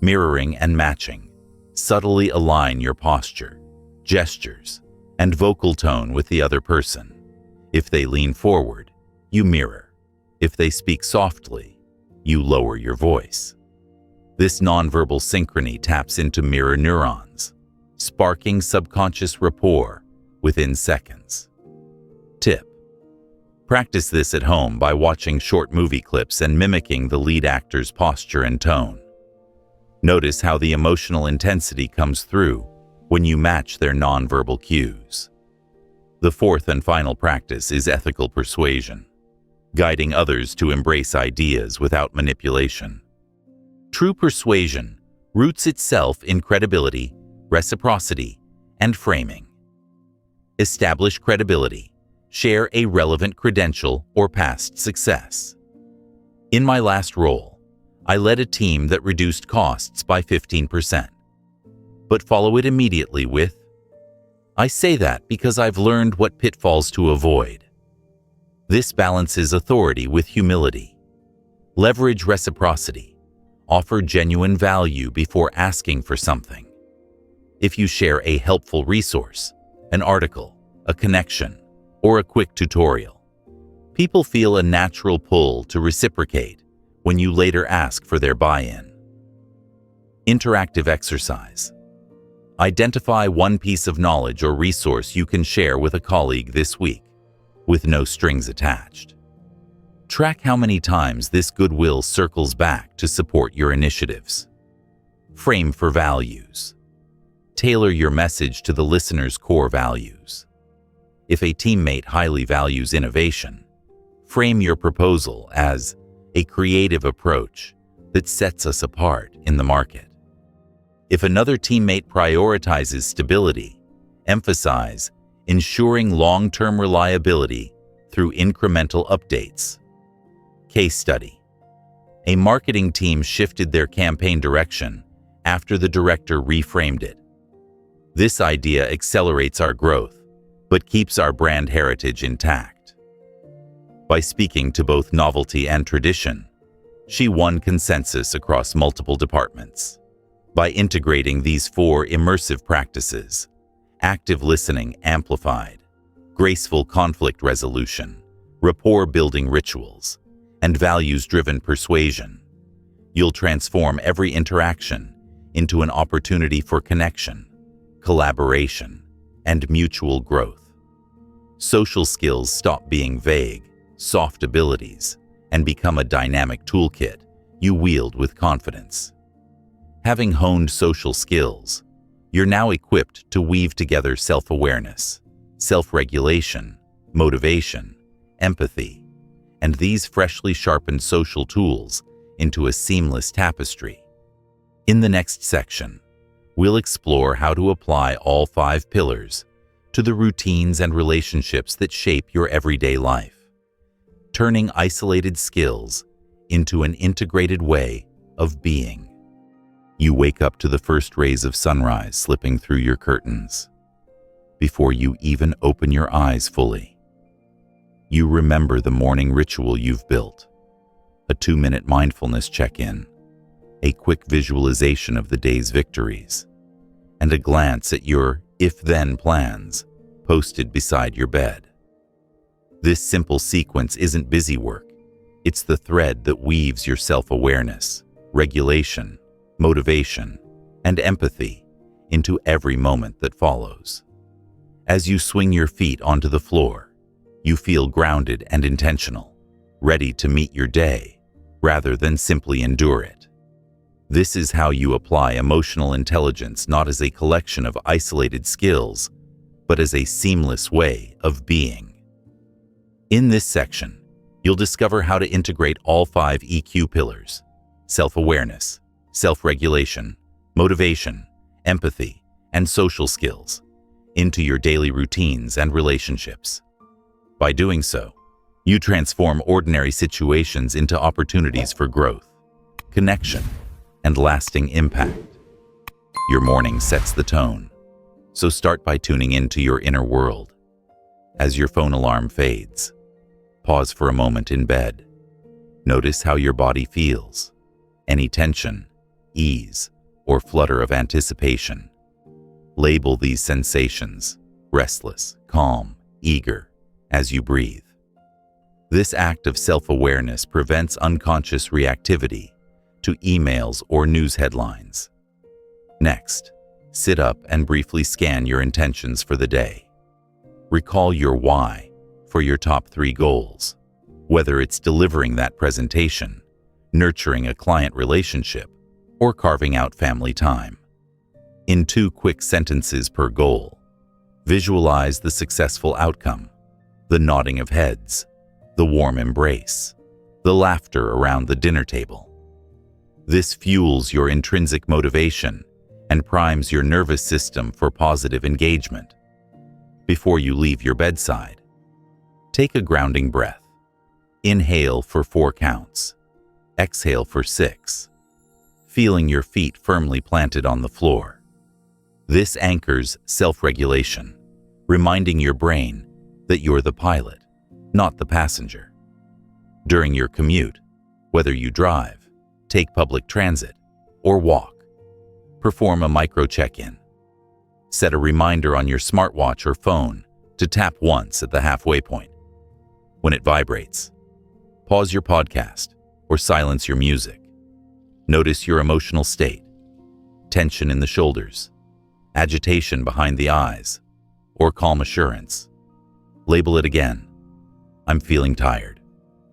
Mirroring and matching. Subtly align your posture, gestures, and vocal tone with the other person. If they lean forward, you mirror. If they speak softly, you lower your voice. This nonverbal synchrony taps into mirror neurons, sparking subconscious rapport within seconds. Tip: practice this at home by watching short movie clips and mimicking the lead actor's posture and tone. Notice how the emotional intensity comes through when you match their nonverbal cues. The fourth and final practice is ethical persuasion, guiding others to embrace ideas without manipulation. True persuasion roots itself in credibility, reciprocity, and framing. Establish credibility. Share a relevant credential or past success. In my last role, I led a team that reduced costs by 15%. But follow it immediately with, "I say that because I've learned what pitfalls to avoid." This balances authority with humility. Leverage reciprocity. Offer genuine value before asking for something. If you share a helpful resource, an article, a connection, or a quick tutorial, people feel a natural pull to reciprocate when you later ask for their buy-in. Interactive exercise. Identify one piece of knowledge or resource you can share with a colleague this week, with no strings attached. Track how many times this goodwill circles back to support your initiatives. Frame for values. Tailor your message to the listener's core values. If a teammate highly values innovation, frame your proposal as a creative approach that sets us apart in the market. If another teammate prioritizes stability, emphasize ensuring long-term reliability through incremental updates. Case study. A marketing team shifted their campaign direction after the director reframed it. This idea accelerates our growth, but keeps our brand heritage intact. By speaking to both novelty and tradition, she won consensus across multiple departments. By integrating these 4 immersive practices, active listening amplified, graceful conflict resolution, rapport-building rituals, and values-driven persuasion, you'll transform every interaction into an opportunity for connection, collaboration, and mutual growth. Social skills stop being vague, soft abilities, and become a dynamic toolkit you wield with confidence. Having honed social skills, you're now equipped to weave together self-awareness, self-regulation, motivation, empathy, and these freshly sharpened social tools into a seamless tapestry. In the next section, we'll explore how to apply all 5 pillars to the routines and relationships that shape your everyday life, turning isolated skills into an integrated way of being. You wake up to the first rays of sunrise slipping through your curtains. Before you even open your eyes fully, you remember the morning ritual you've built, a 2-minute mindfulness check-in, a quick visualization of the day's victories, and a glance at your if-then plans posted beside your bed. This simple sequence isn't busy work. It's the thread that weaves your self-awareness, regulation, motivation, and empathy into every moment that follows. As you swing your feet onto the floor, you feel grounded and intentional, ready to meet your day rather than simply endure it. This is how you apply emotional intelligence not as a collection of isolated skills, but as a seamless way of being. In this section, you'll discover how to integrate all 5 EQ pillars: self-awareness, self-regulation, motivation, empathy, and social skills into your daily routines and relationships. By doing so, you transform ordinary situations into opportunities for growth, connection, and lasting impact. Your morning sets the tone, so start by tuning into your inner world. As your phone alarm fades, pause for a moment in bed. Notice how your body feels. Any tension, ease, or flutter of anticipation. Label these sensations: restless, calm, eager, as you breathe. This act of self-awareness prevents unconscious reactivity to emails or news headlines. Next, sit up and briefly scan your intentions for the day. Recall your why for your top 3 goals, whether it's delivering that presentation, nurturing a client relationship, or carving out family time. In 2 quick sentences per goal, visualize the successful outcome, the nodding of heads, the warm embrace, the laughter around the dinner table. This fuels your intrinsic motivation and primes your nervous system for positive engagement. Before you leave your bedside, take a grounding breath. Inhale for 4 counts. Exhale for 6, feeling your feet firmly planted on the floor. This anchors self-regulation, reminding your brain that you're the pilot, not the passenger. During your commute, whether you drive, take public transit, or walk, perform a micro check-in. Set a reminder on your smartwatch or phone to tap once at the halfway point. When it vibrates, pause your podcast or silence your music. Notice your emotional state: tension in the shoulders, agitation behind the eyes, or calm assurance. Label it again: I'm feeling tired,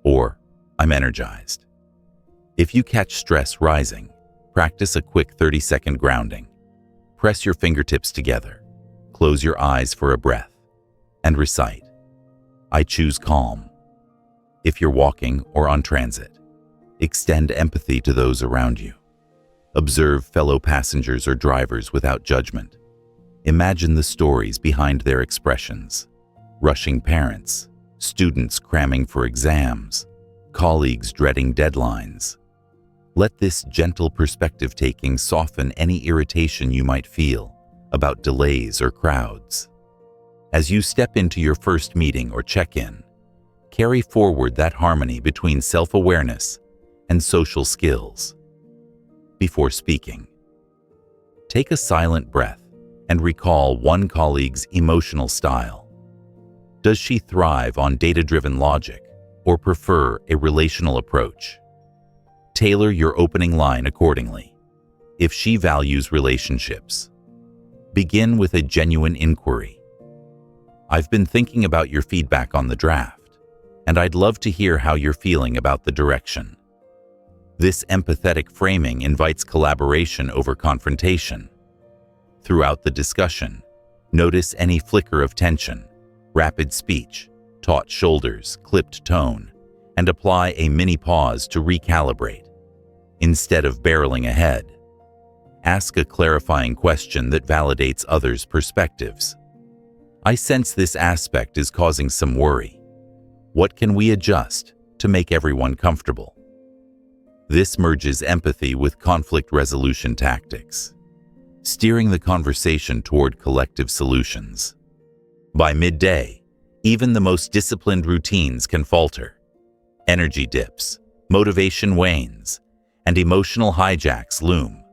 or I'm energized. If you catch stress rising, practice a quick 30-second grounding. Press your fingertips together, close your eyes for a breath, and recite, I choose calm. If you're walking or on transit, extend empathy to those around you. Observe fellow passengers or drivers without judgment. Imagine the stories behind their expressions: rushing parents, students cramming for exams, colleagues dreading deadlines. Let this gentle perspective-taking soften any irritation you might feel about delays or crowds. As you step into your first meeting or check-in, carry forward that harmony between self-awareness and social skills. Before speaking, take a silent breath and recall one colleague's emotional style. Does she thrive on data-driven logic or prefer a relational approach? Tailor your opening line accordingly. If she values relationships, begin with a genuine inquiry. I've been thinking about your feedback on the draft, and I'd love to hear how you're feeling about the direction. This empathetic framing invites collaboration over confrontation. Throughout the discussion, notice any flicker of tension, rapid speech, taut shoulders, clipped tone, and apply a mini pause to recalibrate. Instead of barreling ahead, ask a clarifying question that validates others' perspectives. I sense this aspect is causing some worry. What can we adjust to make everyone comfortable? This merges empathy with conflict resolution tactics, steering the conversation toward collective solutions. By midday, even the most disciplined routines can falter. Energy dips, motivation wanes, and emotional hijacks loom.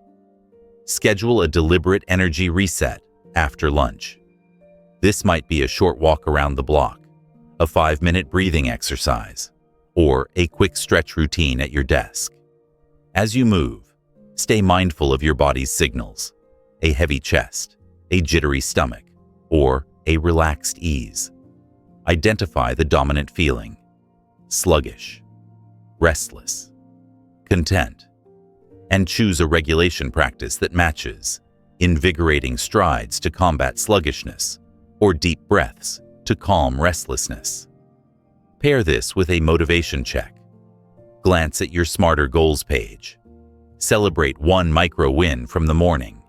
Schedule a deliberate energy reset after lunch. This might be a short walk around the block, a 5-minute breathing exercise, or a quick stretch routine at your desk. As you move, stay mindful of your body's signals: a heavy chest, a jittery stomach, or a relaxed ease. Identify the dominant feeling: sluggish, restless, content. And choose a regulation practice that matches invigorating strides to combat sluggishness or deep breaths to calm restlessness. Pair this with a motivation check. Glance at your Smarter Goals page. Celebrate one micro win from the morning.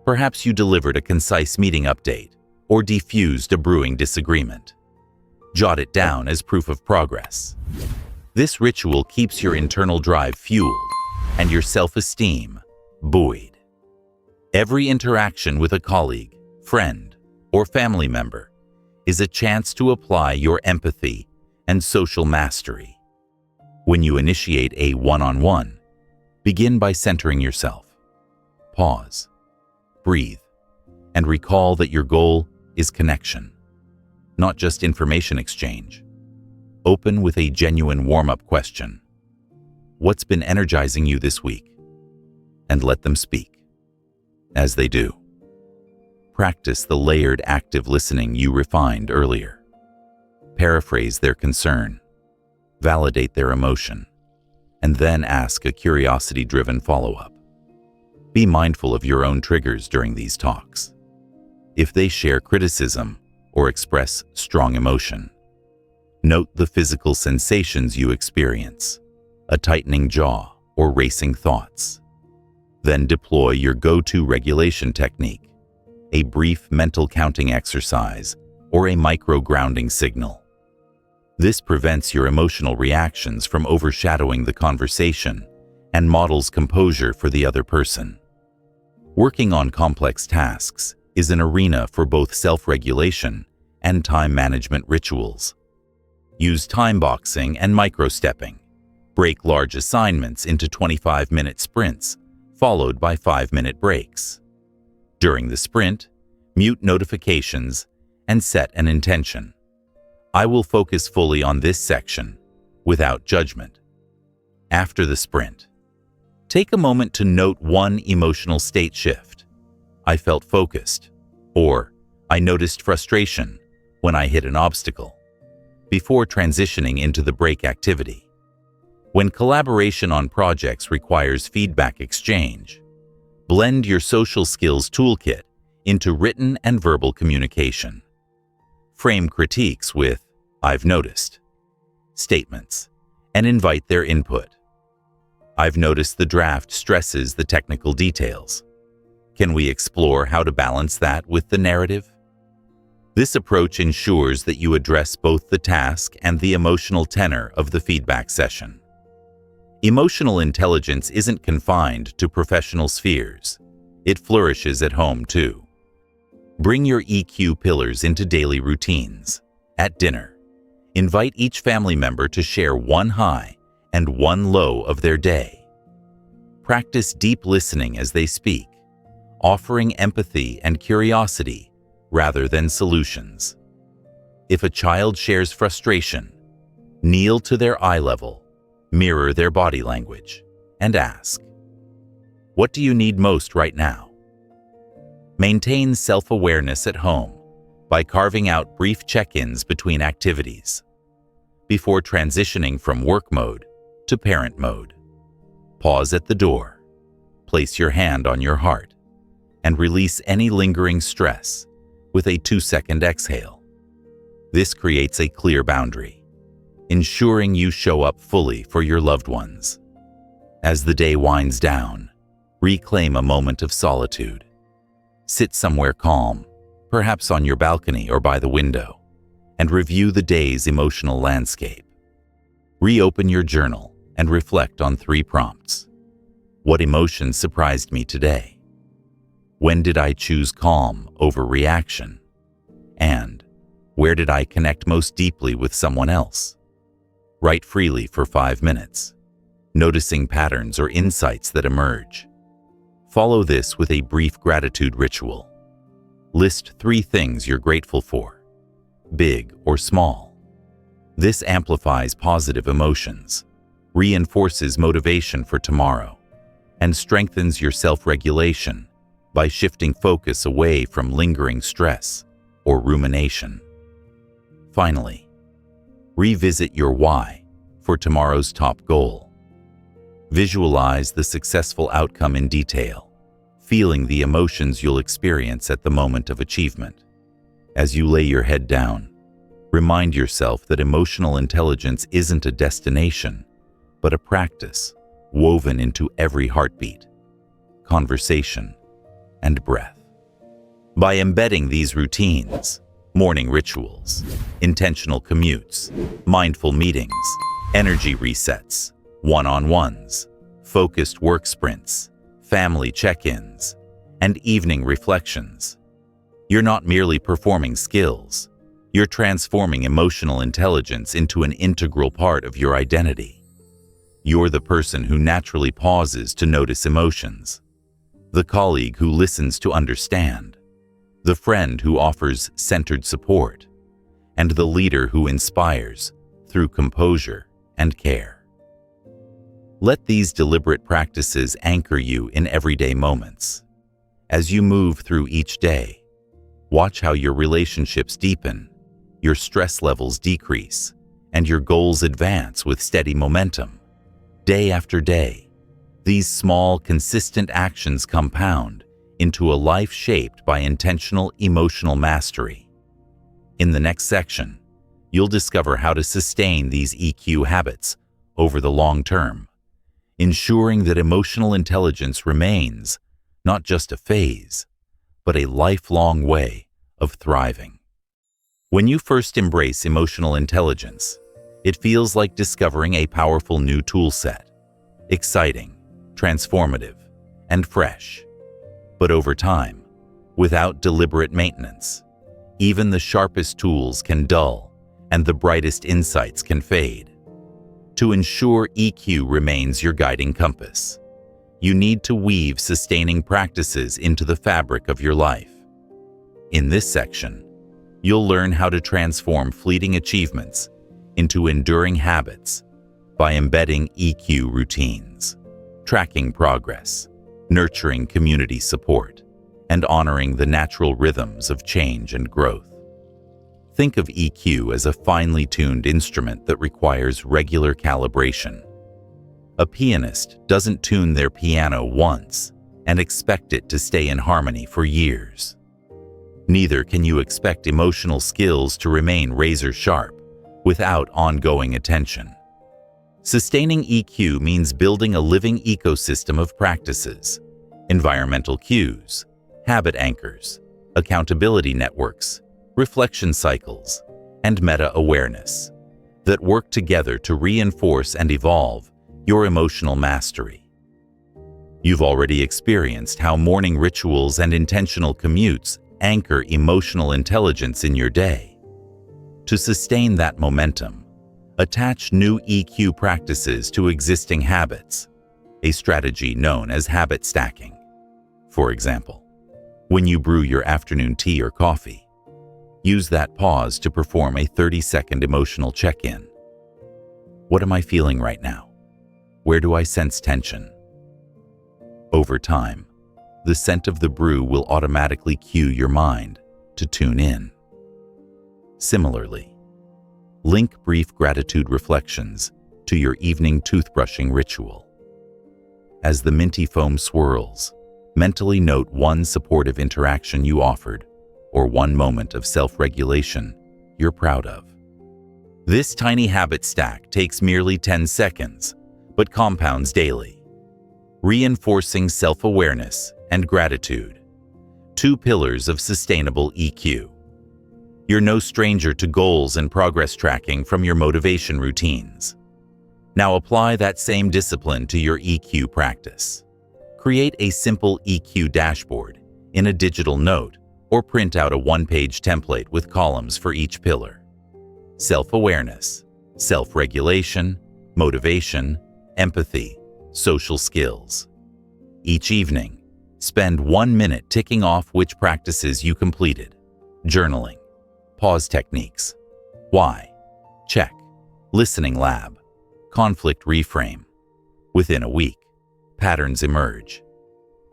Perhaps you delivered a concise meeting update or defused a brewing disagreement. Jot it down as proof of progress. This ritual keeps your internal drive fueled and your self-esteem buoyed. Every interaction with a colleague, friend, or family member is a chance to apply your empathy and social mastery. When you initiate a one-on-one, begin by centering yourself. Pause, breathe, and recall that your goal is connection, not just information exchange. Open with a genuine warm-up question. What's been energizing you this week? And let them speak. As they do, practice the layered active listening you refined earlier. Paraphrase their concern, validate their emotion, and then ask a curiosity-driven follow-up. Be mindful of your own triggers during these talks. If they share criticism or express strong emotion, note the physical sensations you experience, a tightening jaw or racing thoughts. Then deploy your go-to regulation technique, a brief mental counting exercise or a micro-grounding signal. This prevents your emotional reactions from overshadowing the conversation and models composure for the other person. Working on complex tasks is an arena for both self-regulation and time management rituals. Use time boxing and micro-stepping. Break large assignments into 25-minute sprints, followed by 5-minute breaks. During the sprint, mute notifications and set an intention. I will focus fully on this section, without judgment. After the sprint, take a moment to note one emotional state shift. I felt focused, or I noticed frustration when I hit an obstacle, before transitioning into the break activity. When collaboration on projects requires feedback exchange, blend your social skills toolkit into written and verbal communication. Frame critiques with "I've noticed" statements and invite their input. I've noticed the draft stresses the technical details. Can we explore how to balance that with the narrative? This approach ensures that you address both the task and the emotional tenor of the feedback session. Emotional intelligence isn't confined to professional spheres. It flourishes at home too. Bring your EQ pillars into daily routines. At dinner, invite each family member to share one high and one low of their day. Practice deep listening as they speak, offering empathy and curiosity rather than solutions. If a child shares frustration, kneel to their eye level, mirror their body language, and ask, "What do you need most right now?" Maintain self-awareness at home by carving out brief check-ins between activities. Before transitioning from work mode to parent mode, pause at the door, place your hand on your heart, and release any lingering stress with a 2-second exhale. This creates a clear boundary, ensuring you show up fully for your loved ones. As the day winds down, reclaim a moment of solitude. Sit somewhere calm, perhaps on your balcony or by the window, and review the day's emotional landscape. Reopen your journal and reflect on 3 prompts. What emotion surprised me today? When did I choose calm over reaction? And where did I connect most deeply with someone else? Write freely for 5 minutes, noticing patterns or insights that emerge. Follow this with a brief gratitude ritual. List 3 things you're grateful for, big or small. This amplifies positive emotions, reinforces motivation for tomorrow, and strengthens your self-regulation by shifting focus away from lingering stress or rumination. Finally, revisit your why for tomorrow's top goal. Visualize the successful outcome in detail, feeling the emotions you'll experience at the moment of achievement. As you lay your head down, remind yourself that emotional intelligence isn't a destination, but a practice woven into every heartbeat, conversation, and breath. By embedding these routines, morning rituals, intentional commutes, mindful meetings, energy resets, one-on-ones, focused work sprints, family check-ins, and evening reflections, you're not merely performing skills, you're transforming emotional intelligence into an integral part of your identity. You're the person who naturally pauses to notice emotions, the colleague who listens to understand, the friend who offers centered support, and the leader who inspires through composure and care. Let these deliberate practices anchor you in everyday moments. As you move through each day, watch how your relationships deepen, your stress levels decrease, and your goals advance with steady momentum. Day after day, these small, consistent actions compound into a life shaped by intentional emotional mastery. In the next section, you'll discover how to sustain these EQ habits over the long term, ensuring that emotional intelligence remains not just a phase, but a lifelong way of thriving. When you first embrace emotional intelligence, it feels like discovering a powerful new toolset, exciting, transformative, and fresh. But over time, without deliberate maintenance, even the sharpest tools can dull and the brightest insights can fade. To ensure EQ remains your guiding compass, you need to weave sustaining practices into the fabric of your life. In this section, you'll learn how to transform fleeting achievements into enduring habits by embedding EQ routines, tracking progress, nurturing community support, and honoring the natural rhythms of change and growth. Think of EQ as a finely tuned instrument that requires regular calibration. A pianist doesn't tune their piano once and expect it to stay in harmony for years. Neither can you expect emotional skills to remain razor-sharp without ongoing attention. Sustaining EQ means building a living ecosystem of practices, environmental cues, habit anchors, accountability networks, reflection cycles, and meta-awareness that work together to reinforce and evolve your emotional mastery. You've already experienced how morning rituals and intentional commutes anchor emotional intelligence in your day. To sustain that momentum, attach new EQ practices to existing habits, a strategy known as habit stacking. For example, when you brew your afternoon tea or coffee, use that pause to perform a 30-second emotional check-in. What am I feeling right now? Where do I sense tension? Over time, the scent of the brew will automatically cue your mind to tune in. Similarly, link brief gratitude reflections to your evening toothbrushing ritual. As the minty foam swirls, mentally note one supportive interaction you offered or one moment of self-regulation you're proud of. This tiny habit stack takes merely 10 seconds, but compounds daily, reinforcing self-awareness and gratitude, two pillars of sustainable EQ. You're no stranger to goals and progress tracking from your motivation routines. Now apply that same discipline to your EQ practice. Create a simple EQ dashboard in a digital note or print out a one-page template with columns for each pillar. Self-awareness, self-regulation, motivation, empathy, social skills. Each evening, spend 1 minute ticking off which practices you completed. Journaling, pause techniques, why, check, listening lab, conflict reframe. Within a week, patterns emerge.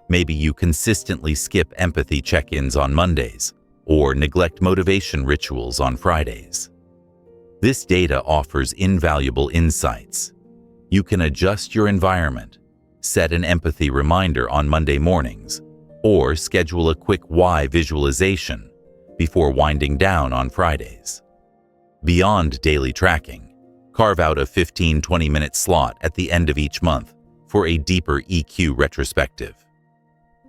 Maybe you consistently skip empathy check-ins on Mondays or neglect motivation rituals on Fridays. This data offers invaluable insights. You can adjust your environment, set an empathy reminder on Monday mornings, or schedule a quick why visualization before winding down on Fridays. Beyond daily tracking, carve out a 15-20-minute slot at the end of each month for a deeper EQ retrospective.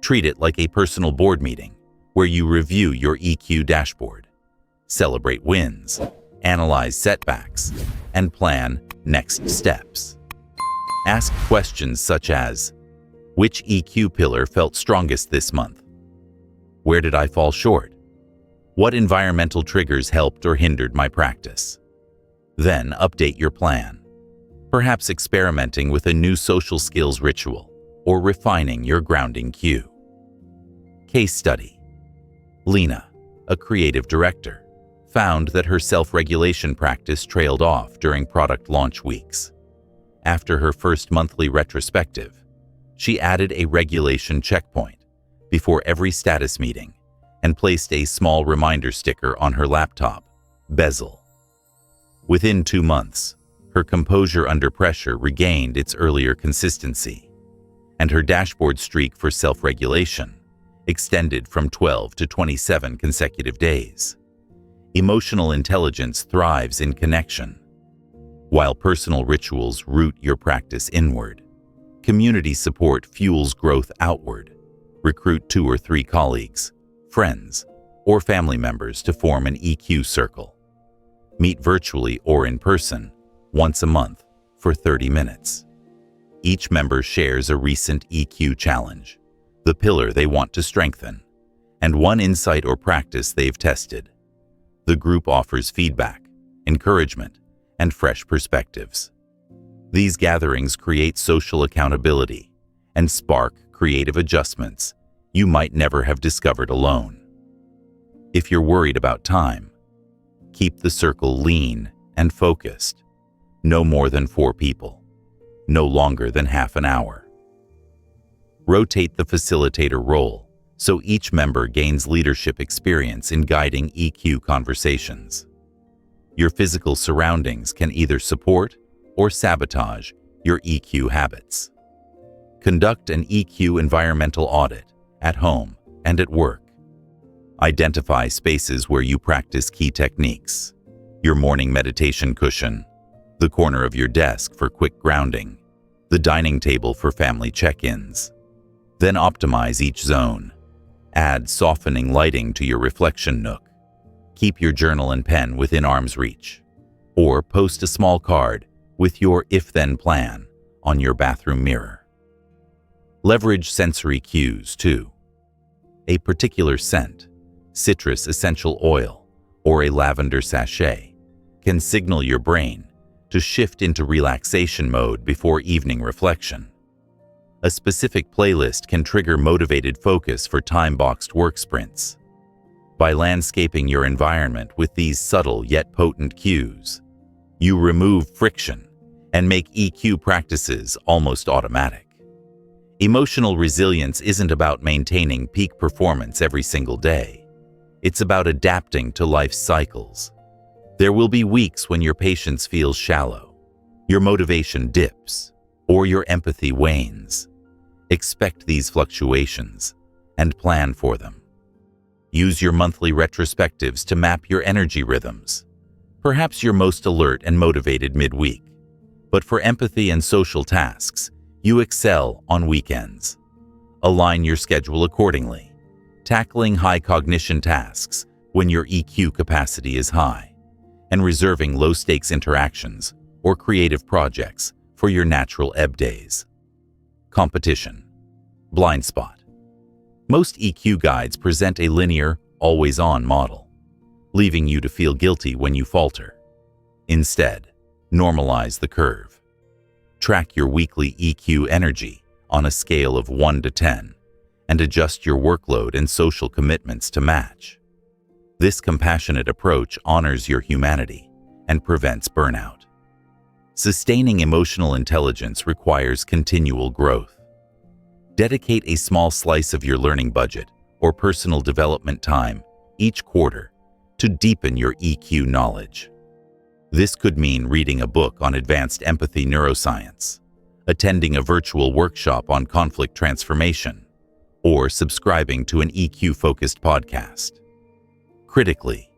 Treat it like a personal board meeting where you review your EQ dashboard, celebrate wins, analyze setbacks, and plan next steps. Ask questions such as, which EQ pillar felt strongest this month? Where did I fall short? What environmental triggers helped or hindered my practice? Then update your plan, perhaps experimenting with a new social skills ritual or refining your grounding cue. Case study. Lena, a creative director, found that her self-regulation practice trailed off during product launch weeks. After her first monthly retrospective, she added a regulation checkpoint before every status meeting and placed a small reminder sticker on her laptop bezel. Within 2 months, her composure under pressure regained its earlier consistency, and her dashboard streak for self-regulation extended from 12 to 27 consecutive days. Emotional intelligence thrives in connection. While personal rituals root your practice inward, community support fuels growth outward. Recruit 2 or 3 colleagues, friends, or family members to form an EQ circle. Meet virtually or in person once a month for 30 minutes. Each member shares a recent EQ challenge, the pillar they want to strengthen, and one insight or practice they've tested. The group offers feedback, encouragement, and fresh perspectives. These gatherings create social accountability and spark creative adjustments you might never have discovered alone. If you're worried about time, keep the circle lean and focused. No more than 4 people, no longer than half an hour. Rotate the facilitator role so each member gains leadership experience in guiding EQ conversations. Your physical surroundings can either support or sabotage your EQ habits. Conduct an EQ environmental audit at home and at work. Identify spaces where you practice key techniques: your morning meditation cushion, the corner of your desk for quick grounding, the dining table for family check-ins. Then optimize each zone. Add softening lighting to your reflection nook. Keep your journal and pen within arm's reach, or post a small card with your if-then plan on your bathroom mirror. Leverage sensory cues too. A particular scent, citrus essential oil, or a lavender sachet can signal your brain to shift into relaxation mode before evening reflection. A specific playlist can trigger motivated focus for time-boxed work sprints. By landscaping your environment with these subtle yet potent cues, you remove friction and make EQ practices almost automatic. Emotional resilience isn't about maintaining peak performance every single day. It's about adapting to life's cycles. There will be weeks when your patience feels shallow, your motivation dips, or your empathy wanes. Expect these fluctuations and plan for them. Use your monthly retrospectives to map your energy rhythms. Perhaps you're most alert and motivated midweek, but for empathy and social tasks, you excel on weekends. Align your schedule accordingly, tackling high cognition tasks when your EQ capacity is high, and reserving low-stakes interactions or creative projects for your natural ebb days. Competition. Blind spot. Most EQ guides present a linear, always-on model, leaving you to feel guilty when you falter. Instead, normalize the curve. Track your weekly EQ energy on a scale of 1 to 10 and adjust your workload and social commitments to match. This compassionate approach honors your humanity and prevents burnout. Sustaining emotional intelligence requires continual growth. Dedicate a small slice of your learning budget or personal development time each quarter to deepen your EQ knowledge. This could mean reading a book on advanced empathy neuroscience, attending a virtual workshop on conflict transformation, or subscribing to an EQ-focused podcast. Critically,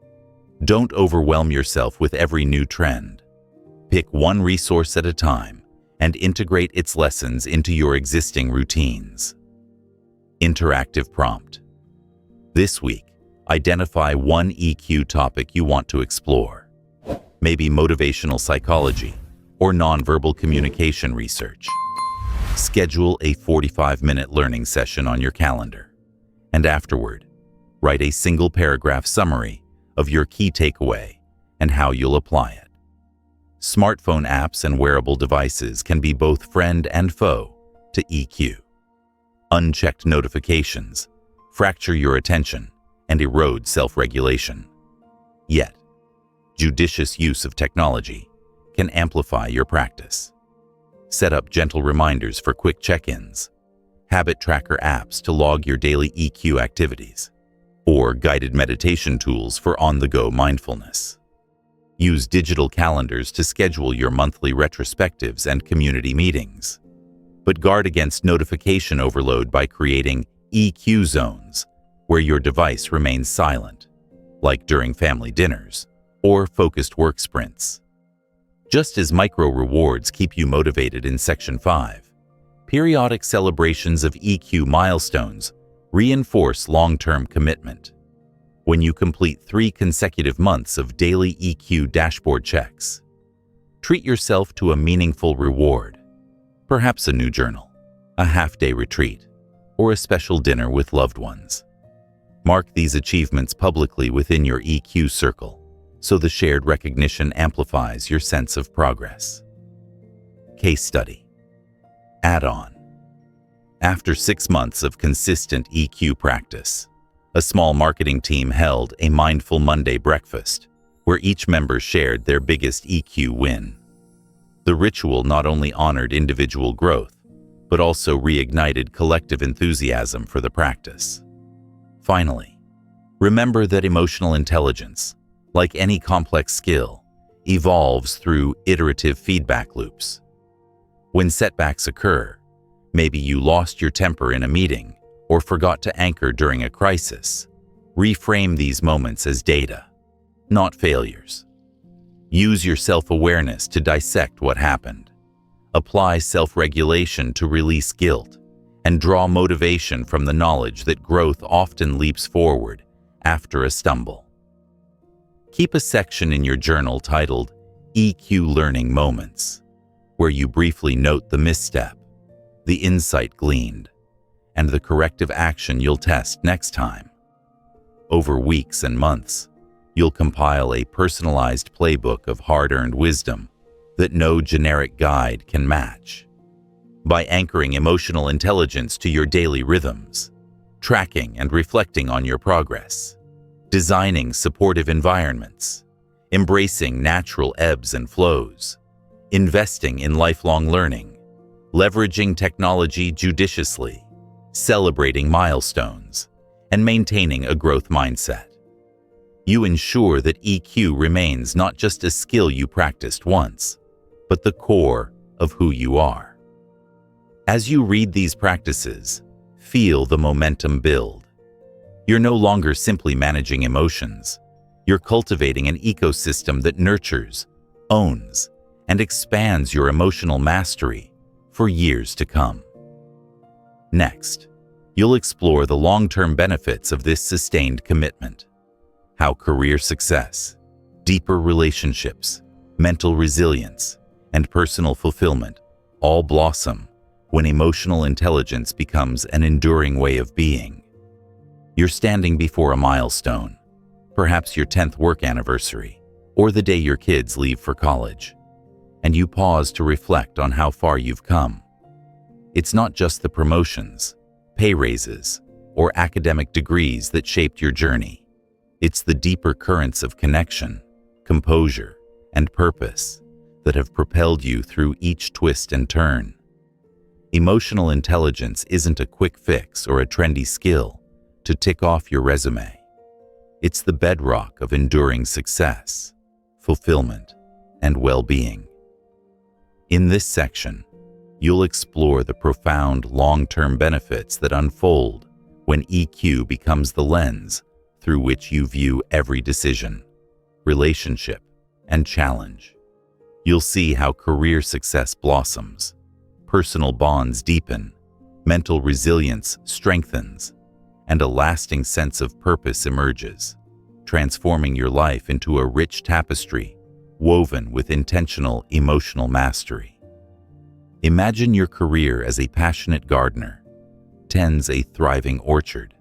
don't overwhelm yourself with every new trend. Pick one resource at a time and integrate its lessons into your existing routines. Interactive prompt. This week, identify one EQ topic you want to explore. Maybe motivational psychology or nonverbal communication research. Schedule a 45-minute learning session on your calendar, and afterward, write a single paragraph summary of your key takeaway and how you'll apply it. Smartphone apps and wearable devices can be both friend and foe to EQ. Unchecked notifications fracture your attention and erode self-regulation. Yet, judicious use of technology can amplify your practice. Set up gentle reminders for quick check-ins, habit tracker apps to log your daily EQ activities, or guided meditation tools for on-the-go mindfulness. Use digital calendars to schedule your monthly retrospectives and community meetings. But guard against notification overload by creating EQ zones where your device remains silent, like during family dinners or focused work sprints. Just as micro-rewards keep you motivated in Section 5, periodic celebrations of EQ milestones reinforce long-term commitment. When you complete 3 consecutive months of daily EQ dashboard checks, treat yourself to a meaningful reward, perhaps a new journal, a half-day retreat, or a special dinner with loved ones. Mark these achievements publicly within your EQ circle, so the shared recognition amplifies your sense of progress. Case study. Add-on. After 6 months of consistent EQ practice, a small marketing team held a Mindful Monday breakfast, where each member shared their biggest EQ win. The ritual not only honored individual growth, but also reignited collective enthusiasm for the practice. Finally, remember that emotional intelligence, like any complex skill, evolves through iterative feedback loops. When setbacks occur, maybe you lost your temper in a meeting or forgot to anchor during a crisis, reframe these moments as data, not failures. Use your self-awareness to dissect what happened. Apply self-regulation to release guilt, and draw motivation from the knowledge that growth often leaps forward after a stumble. Keep a section in your journal titled EQ Learning Moments, where you briefly note the misstep, the insight gleaned, and the corrective action you'll test next time. Over weeks and months, you'll compile a personalized playbook of hard-earned wisdom that no generic guide can match. By anchoring emotional intelligence to your daily rhythms, tracking and reflecting on your progress, designing supportive environments, embracing natural ebbs and flows, investing in lifelong learning, leveraging technology judiciously, celebrating milestones, and maintaining a growth mindset, you ensure that EQ remains not just a skill you practiced once, but the core of who you are. As you read these practices, feel the momentum build. You're no longer simply managing emotions. You're cultivating an ecosystem that nurtures, owns, and expands your emotional mastery for years to come. Next, you'll explore the long-term benefits of this sustained commitment. How career success, deeper relationships, mental resilience, and personal fulfillment all blossom when emotional intelligence becomes an enduring way of being. You're standing before a milestone, perhaps your 10th work anniversary, or the day your kids leave for college, and you pause to reflect on how far you've come. It's not just the promotions, pay raises, or academic degrees that shaped your journey. It's the deeper currents of connection, composure, and purpose that have propelled you through each twist and turn. Emotional intelligence isn't a quick fix or a trendy skill to tick off your resume. It's the bedrock of enduring success, fulfillment, and well-being. In this section, you'll explore the profound long-term benefits that unfold when EQ becomes the lens through which you view every decision, relationship, and challenge. You'll see how career success blossoms, personal bonds deepen, mental resilience strengthens, and a lasting sense of purpose emerges, transforming your life into a rich tapestry woven with intentional emotional mastery. Imagine your career as a passionate gardener tends a thriving orchard.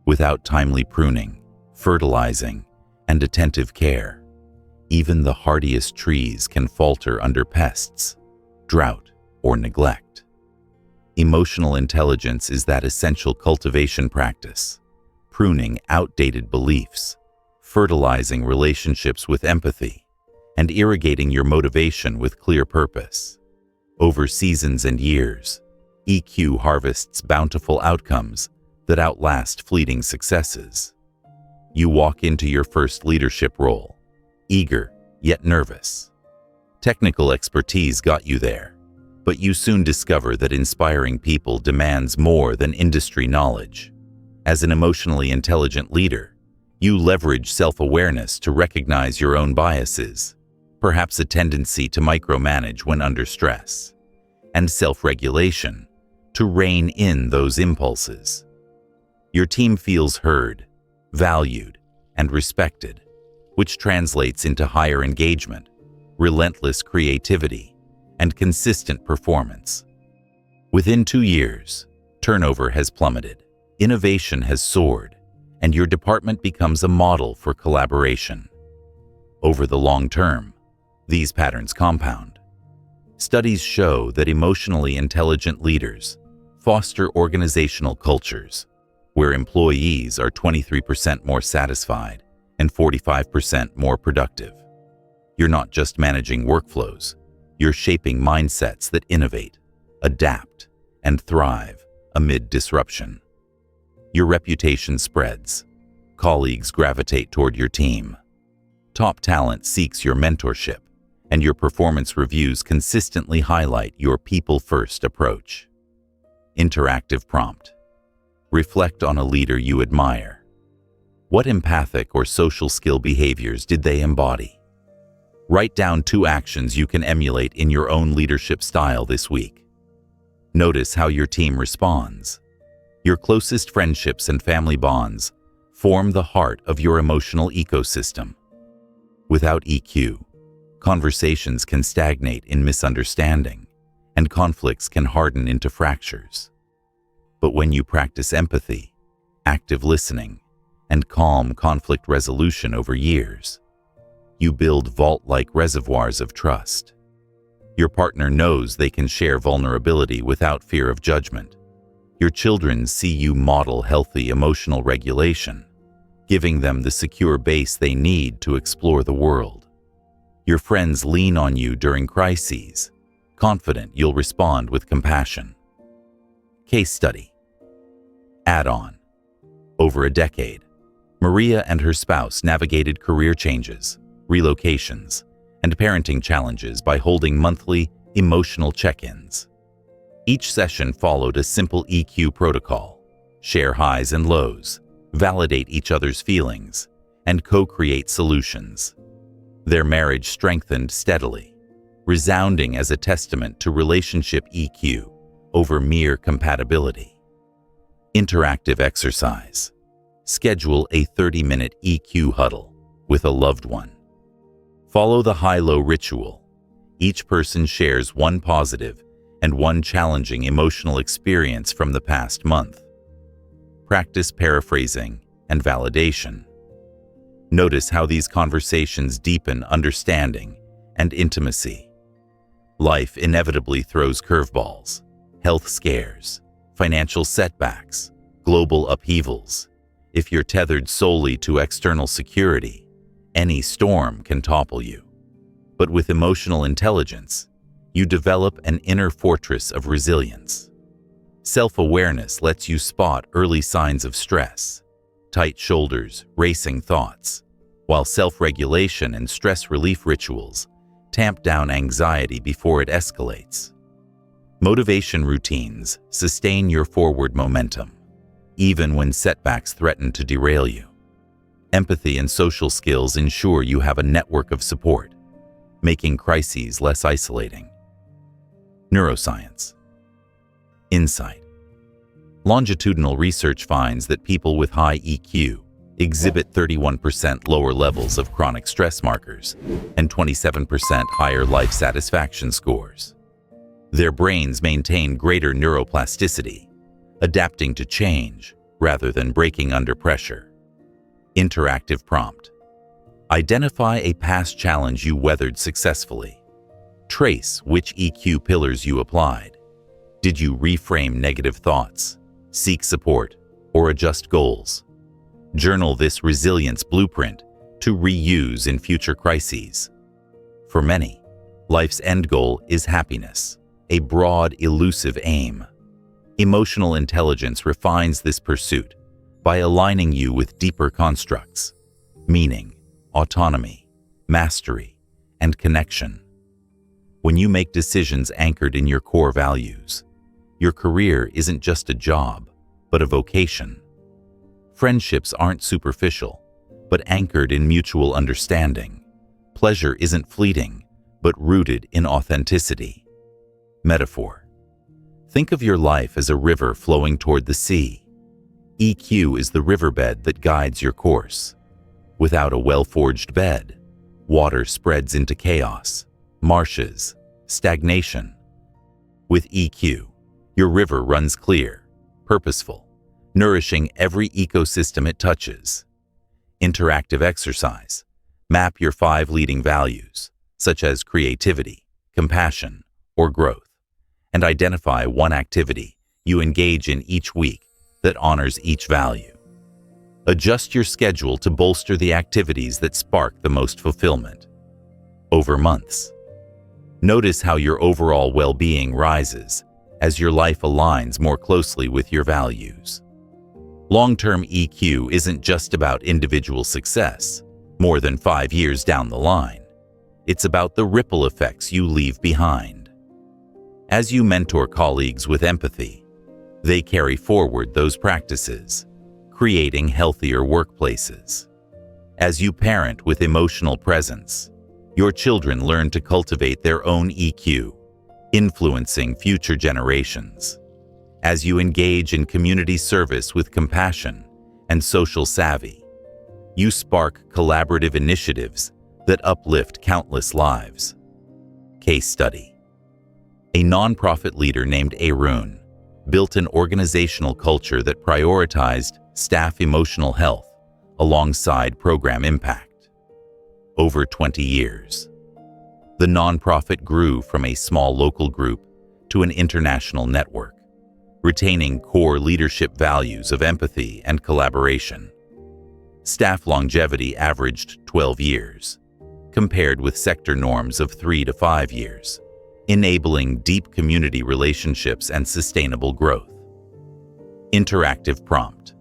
Without timely pruning, fertilizing, and attentive care, even the hardiest trees can falter under pests, drought, or neglect. Emotional intelligence is that essential cultivation practice, pruning outdated beliefs, fertilizing relationships with empathy, and irrigating your motivation with clear purpose. Over seasons and years, EQ harvests bountiful outcomes that outlast fleeting successes. You walk into your first leadership role, eager yet nervous. Technical expertise got you there, but you soon discover that inspiring people demands more than industry knowledge. As an emotionally intelligent leader, you leverage self-awareness to recognize your own biases, perhaps a tendency to micromanage when under stress, and self-regulation to rein in those impulses. Your team feels heard, valued, and respected, which translates into higher engagement, relentless creativity, and consistent performance. Within 2 years, turnover has plummeted, innovation has soared, and your department becomes a model for collaboration. Over the long term, these patterns compound. Studies show that emotionally intelligent leaders foster organizational cultures where employees are 23% more satisfied and 45% more productive. You're not just managing workflows, you're shaping mindsets that innovate, adapt, and thrive amid disruption. Your reputation spreads, colleagues gravitate toward your team, top talent seeks your mentorship, and your performance reviews consistently highlight your people-first approach. Interactive prompt. Reflect on a leader you admire. What empathic or social skill behaviors did they embody? Write down 2 actions you can emulate in your own leadership style this week. Notice how your team responds. Your closest friendships and family bonds form the heart of your emotional ecosystem. Without EQ, conversations can stagnate in misunderstanding, and conflicts can harden into fractures. But when you practice empathy, active listening, and calm conflict resolution over years, you build vault-like reservoirs of trust. Your partner knows they can share vulnerability without fear of judgment. Your children see you model healthy emotional regulation, giving them the secure base they need to explore the world. Your friends lean on you during crises, confident you'll respond with compassion. Case study. Add-on. Over a decade, Maria and her spouse navigated career changes, relocations, and parenting challenges by holding monthly emotional check-ins. Each session followed a simple EQ protocol: share highs and lows, validate each other's feelings, and co-create solutions. Their marriage strengthened steadily, resounding as a testament to relationship EQ over mere compatibility. Interactive exercise. Schedule a 30-minute EQ huddle with a loved one. Follow the high-low ritual. Each person shares one positive and one challenging emotional experience from the past month. Practice paraphrasing and validation. Notice how these conversations deepen understanding and intimacy. Life inevitably throws curveballs, health scares, financial setbacks, global upheavals. If you're tethered solely to external security, any storm can topple you. But with emotional intelligence, you develop an inner fortress of resilience. Self-awareness lets you spot early signs of stress, tight shoulders, racing thoughts, while self-regulation and stress relief rituals tamp down anxiety before it escalates. Motivation routines sustain your forward momentum, even when setbacks threaten to derail you. Empathy and social skills ensure you have a network of support, making crises less isolating. Neuroscience. Insight. Longitudinal research finds that people with high EQ exhibit 31% lower levels of chronic stress markers and 27% higher life satisfaction scores. Their brains maintain greater neuroplasticity, adapting to change rather than breaking under pressure. Interactive prompt. Identify a past challenge you weathered successfully. Trace which EQ pillars you applied. Did you reframe negative thoughts, seek support, or adjust goals? Journal this resilience blueprint to reuse in future crises. For many, life's end goal is happiness, a broad, elusive aim. Emotional intelligence refines this pursuit by aligning you with deeper constructs, meaning, autonomy, mastery, and connection. When you make decisions anchored in your core values, your career isn't just a job, but a vocation. Friendships aren't superficial, but anchored in mutual understanding. Pleasure isn't fleeting, but rooted in authenticity. Metaphor. Think of your life as a river flowing toward the sea. EQ is the riverbed that guides your course. Without a well-forged bed, water spreads into chaos, marshes, stagnation. With EQ, your river runs clear, purposeful, nourishing every ecosystem it touches. Interactive exercise. Map your 5 leading values, such as creativity, compassion, or growth, and identify one activity you engage in each week that honors each value. Adjust your schedule to bolster the activities that spark the most fulfillment. Over months, notice how your overall well-being rises as your life aligns more closely with your values. Long-term EQ isn't just about individual success, more than 5 years down the line. It's about the ripple effects you leave behind. As you mentor colleagues with empathy, they carry forward those practices, creating healthier workplaces. As you parent with emotional presence, your children learn to cultivate their own EQ, influencing future generations. As you engage in community service with compassion and social savvy, you spark collaborative initiatives that uplift countless lives. Case study. A nonprofit leader named Arun built an organizational culture that prioritized staff emotional health alongside program impact. Over 20 years, the nonprofit grew from a small local group to an international network, retaining core leadership values of empathy and collaboration. Staff longevity averaged 12 years, compared with sector norms of 3 to 5 years, enabling deep community relationships and sustainable growth. Interactive prompt.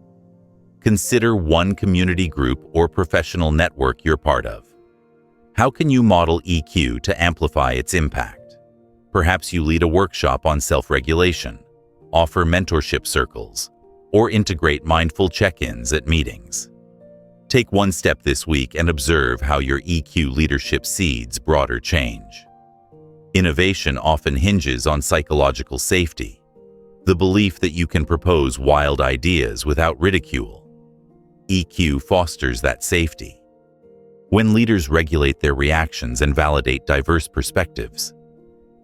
Consider one community group or professional network you're part of. How can you model EQ to amplify its impact? Perhaps you lead a workshop on self-regulation, offer mentorship circles, or integrate mindful check-ins at meetings. Take one step this week and observe how your EQ leadership seeds broader change. Innovation often hinges on psychological safety, the belief that you can propose wild ideas without ridicule. EQ fosters that safety. When leaders regulate their reactions and validate diverse perspectives,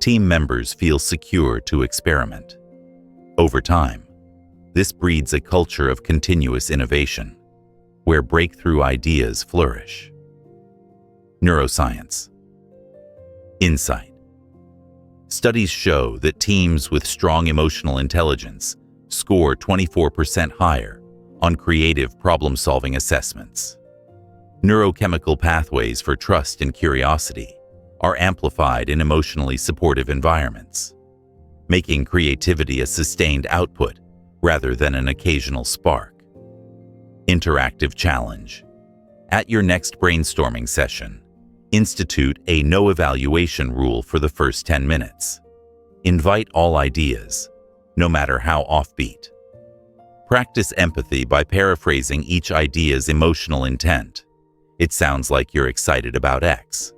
team members feel secure to experiment. Over time, this breeds a culture of continuous innovation, where breakthrough ideas flourish. Neuroscience. Insight. Studies show that teams with strong emotional intelligence score 24% higher on creative problem-solving assessments. Neurochemical pathways for trust and curiosity are amplified in emotionally supportive environments, making creativity a sustained output rather than an occasional spark. Interactive challenge. At your next brainstorming session, Institute a no evaluation rule for the first 10 minutes. Invite all ideas, no matter how offbeat. Practice empathy by paraphrasing each idea's emotional intent. It sounds like you're excited about X.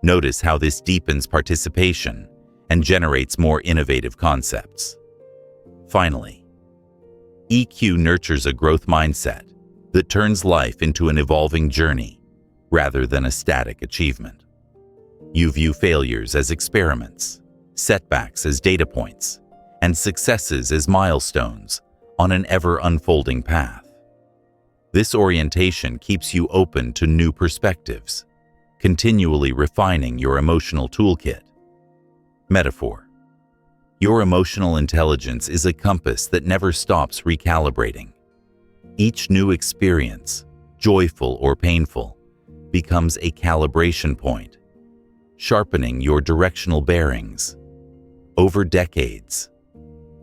Notice how this deepens participation and generates more innovative concepts. Finally, EQ nurtures a growth mindset that turns life into an evolving journey rather than a static achievement. You view failures as experiments, setbacks as data points, and successes as milestones on an ever-unfolding path. This orientation keeps you open to new perspectives, continually refining your emotional toolkit. Metaphor. Your emotional intelligence is a compass that never stops recalibrating. Each new experience, joyful or painful, becomes a calibration point, sharpening your directional bearings. Over decades,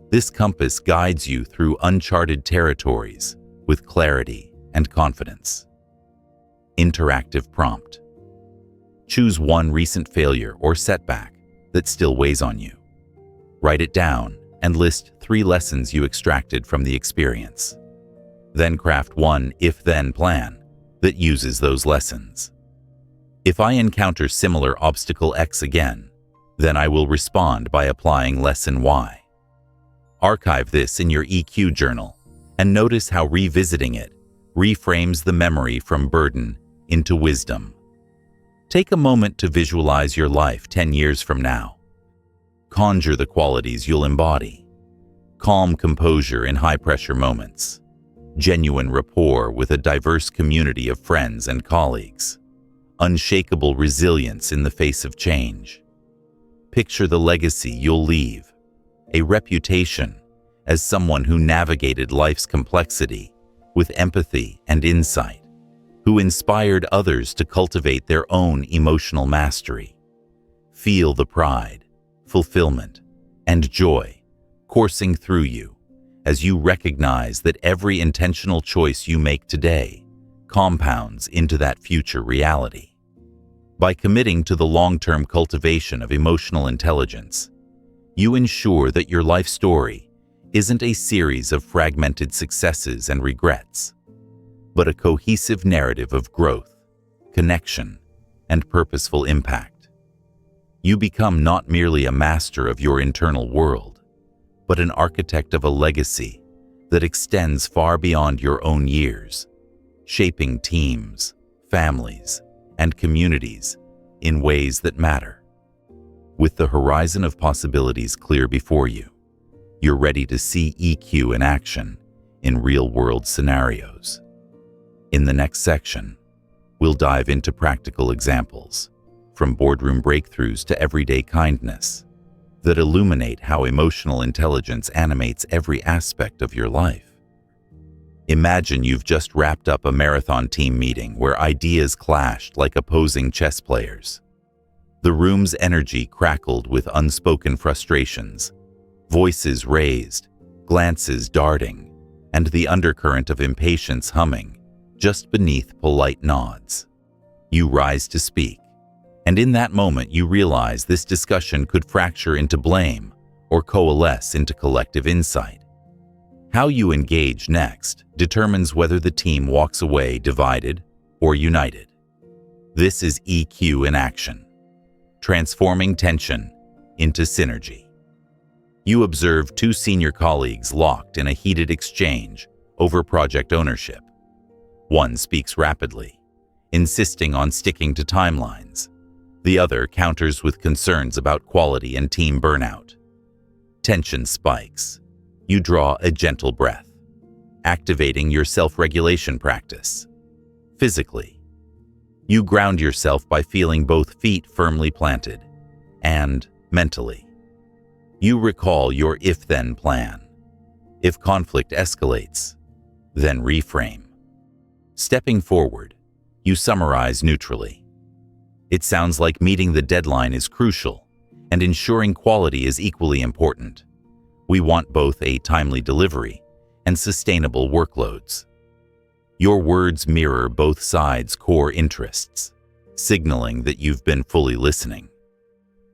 this compass guides you through uncharted territories with clarity and confidence. Interactive prompt. Choose one recent failure or setback that still weighs on you. Write it down and list 3 lessons you extracted from the experience. Then craft one if-then plan that uses those lessons. If I encounter similar obstacle X again, then I will respond by applying lesson Y. Archive this in your EQ journal and notice how revisiting it reframes the memory from burden into wisdom. Take a moment to visualize your life 10 years from now. Conjure the qualities you'll embody. Calm composure in high-pressure moments. Genuine rapport with a diverse community of friends and colleagues. Unshakable resilience in the face of change. Picture the legacy you'll leave. A reputation as someone who navigated life's complexity with empathy and insight, who inspired others to cultivate their own emotional mastery. Feel the pride, fulfillment, and joy coursing through you as you recognize that every intentional choice you make today compounds into that future reality. By committing to the long-term cultivation of emotional intelligence, you ensure that your life story isn't a series of fragmented successes and regrets, but a cohesive narrative of growth, connection, and purposeful impact. You become not merely a master of your internal world, but an architect of a legacy that extends far beyond your own years, shaping teams, families, and communities in ways that matter. With the horizon of possibilities clear before you, you're ready to see EQ in action in real-world scenarios. In the next section, we'll dive into practical examples, from boardroom breakthroughs to everyday kindness, that illuminate how emotional intelligence animates every aspect of your life. Imagine you've just wrapped up a marathon team meeting where ideas clashed like opposing chess players. The room's energy crackled with unspoken frustrations, voices raised, glances darting, and the undercurrent of impatience humming just beneath polite nods. You rise to speak, and in that moment you realize this discussion could fracture into blame or coalesce into collective insight. How you engage next determines whether the team walks away divided or united. This is EQ in action, transforming tension into synergy. You observe 2 senior colleagues locked in a heated exchange over project ownership. One speaks rapidly, insisting on sticking to timelines. The other counters with concerns about quality and team burnout. Tension spikes. You draw a gentle breath, activating your self-regulation practice. Physically, you ground yourself by feeling both feet firmly planted, and mentally, you recall your if-then plan. If conflict escalates, then reframe. Stepping forward, you summarize neutrally. It sounds like meeting the deadline is crucial, and ensuring quality is equally important. We want both a timely delivery and sustainable workloads. Your words mirror both sides' core interests. signaling that you've been fully listening.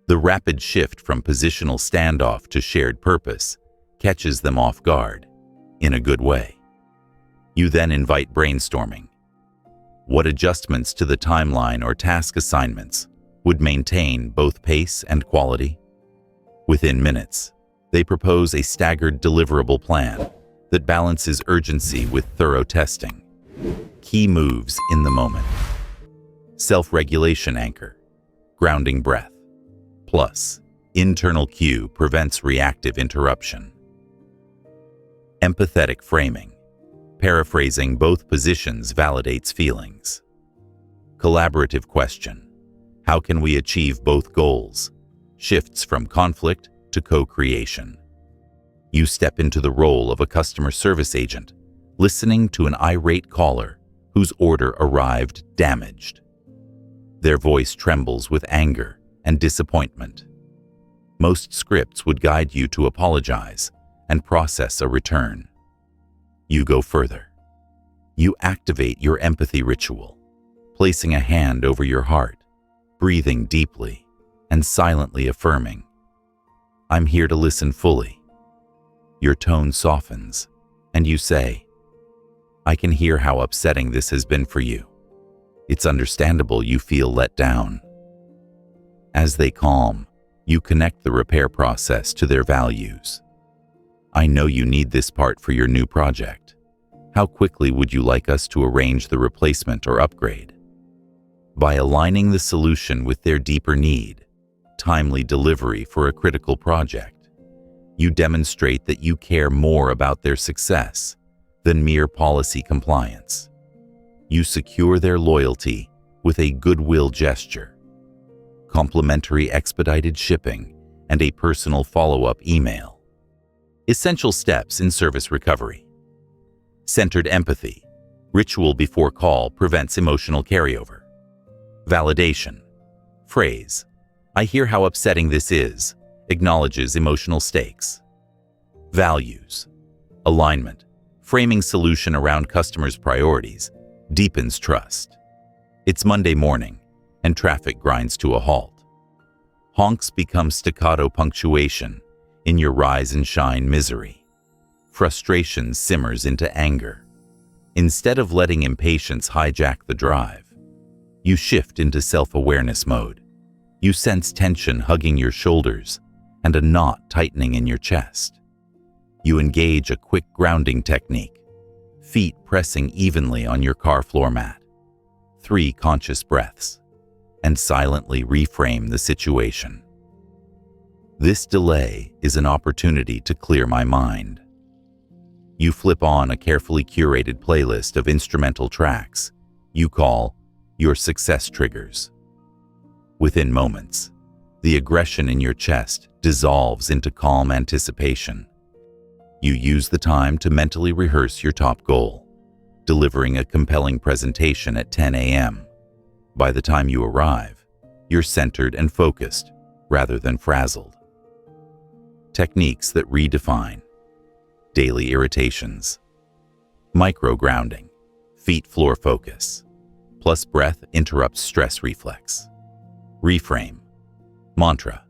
The rapid shift from positional standoff to shared purpose catches them off guard, in a good way. You then invite brainstorming. What adjustments to the timeline or task assignments would maintain both pace and quality? Within minutes, they propose a staggered deliverable plan that balances urgency with thorough testing. Key moves in the moment. Self-regulation anchor, grounding breath. Plus, internal cue prevents reactive interruption. Empathetic framing. Paraphrasing both positions validates feelings. Collaborative question. How can we achieve both goals? Shifts from conflict to co-creation. You step into the role of a customer service agent, listening to an irate caller whose order arrived damaged. Their voice trembles with anger and disappointment. Most scripts would guide you to apologize and process a return. You go further. You activate your empathy ritual, placing a hand over your heart, breathing deeply, and silently affirming, "I'm here to listen fully." Your tone softens, and you say, "I can hear how upsetting this has been for you. It's understandable you feel let down." As they calm, you connect the repair process to their values. "I know you need this part for your new project. How quickly would you like us to arrange the replacement or upgrade?" By aligning the solution with their deeper need, timely delivery for a critical project, you demonstrate that you care more about their success than mere policy compliance. You secure their loyalty with a goodwill gesture, complimentary expedited shipping, and a personal follow-up email. Essential steps in service recovery. Centered empathy. Ritual before call prevents emotional carryover. Validation. Phrase, "I hear how upsetting this is," acknowledges emotional stakes. Values. Alignment. Framing solution around customers' priorities deepens trust. It's Monday morning, and traffic grinds to a halt. Honks become staccato punctuation in your rise and shine misery. Frustration simmers into anger. Instead of letting impatience hijack the drive, you shift into self-awareness mode. You sense tension hugging your shoulders and a knot tightening in your chest. You engage a quick grounding technique, feet pressing evenly on your car floor mat. 3 conscious breaths, and silently reframe the situation. This delay is an opportunity to clear my mind. You flip on a carefully curated playlist of instrumental tracks you call your success triggers. Within moments, the aggression in your chest dissolves into calm anticipation. You use the time to mentally rehearse your top goal, delivering a compelling presentation at 10 a.m. By the time you arrive, you're centered and focused rather than frazzled. Techniques that redefine. Daily irritations. Micro-grounding, feet floor focus, plus breath interrupts stress reflex. Reframe. Mantra.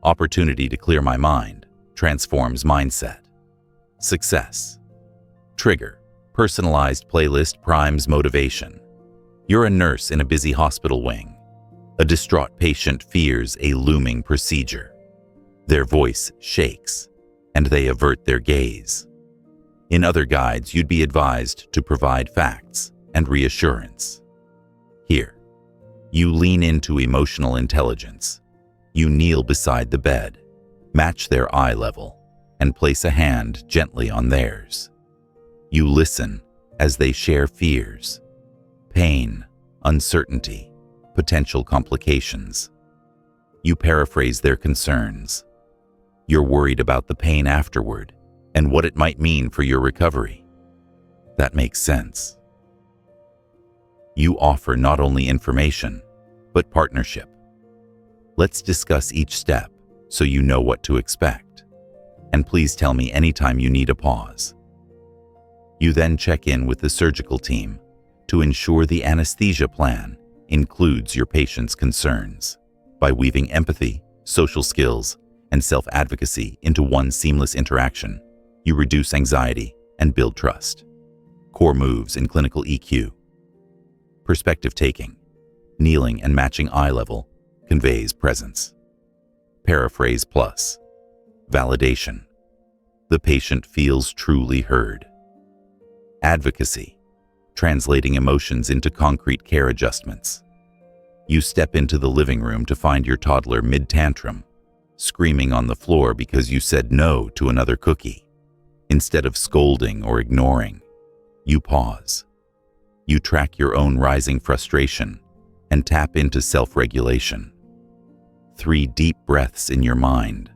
Opportunity to clear my mind, transforms mindset. Success. Trigger. Personalized playlist primes motivation. You're a nurse in a busy hospital wing. A distraught patient fears a looming procedure. Their voice shakes, and they avert their gaze. In other guides, you'd be advised to provide facts and reassurance. Here, you lean into emotional intelligence. You kneel beside the bed, match their eye level, and place a hand gently on theirs. You listen as they share fears, pain, uncertainty, potential complications. You paraphrase their concerns. You're worried about the pain afterward and what it might mean for your recovery. That makes sense. You offer not only information, but partnership. Let's discuss each step so you know what to expect. And please tell me anytime you need a pause. You then check in with the surgical team to ensure the anesthesia plan includes your patient's concerns. By weaving empathy, social skills, and self-advocacy into one seamless interaction, you reduce anxiety and build trust. Core moves in clinical EQ. Perspective taking. Kneeling and matching eye level conveys presence. Paraphrase plus. Validation. The patient feels truly heard. Advocacy. Translating emotions into concrete care adjustments. You step into the living room to find your toddler mid-tantrum, screaming on the floor because you said no to another cookie. Instead of scolding or ignoring, you pause. You track your own rising frustration and tap into self-regulation. 3 deep breaths in your mind.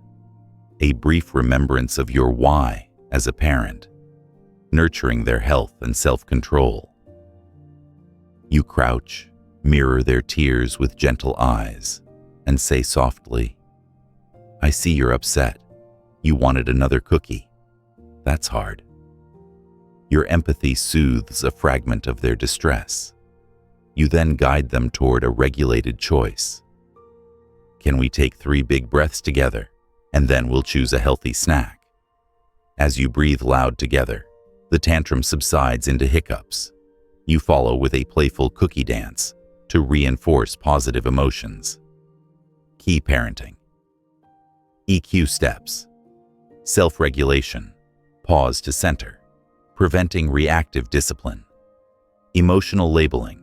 A brief remembrance of your why as a parent, nurturing their health and self-control. You crouch, mirror their tears with gentle eyes, and say softly, "I see you're upset. You wanted another cookie. That's hard." Your empathy soothes a fragment of their distress. You then guide them toward a regulated choice. Can we take 3 big breaths together, and then we'll choose a healthy snack? As you breathe loud together, the tantrum subsides into hiccups. You follow with a playful cookie dance to reinforce positive emotions. Key parenting. EQ steps. Self-regulation. Pause to center. Preventing reactive discipline. Emotional labeling.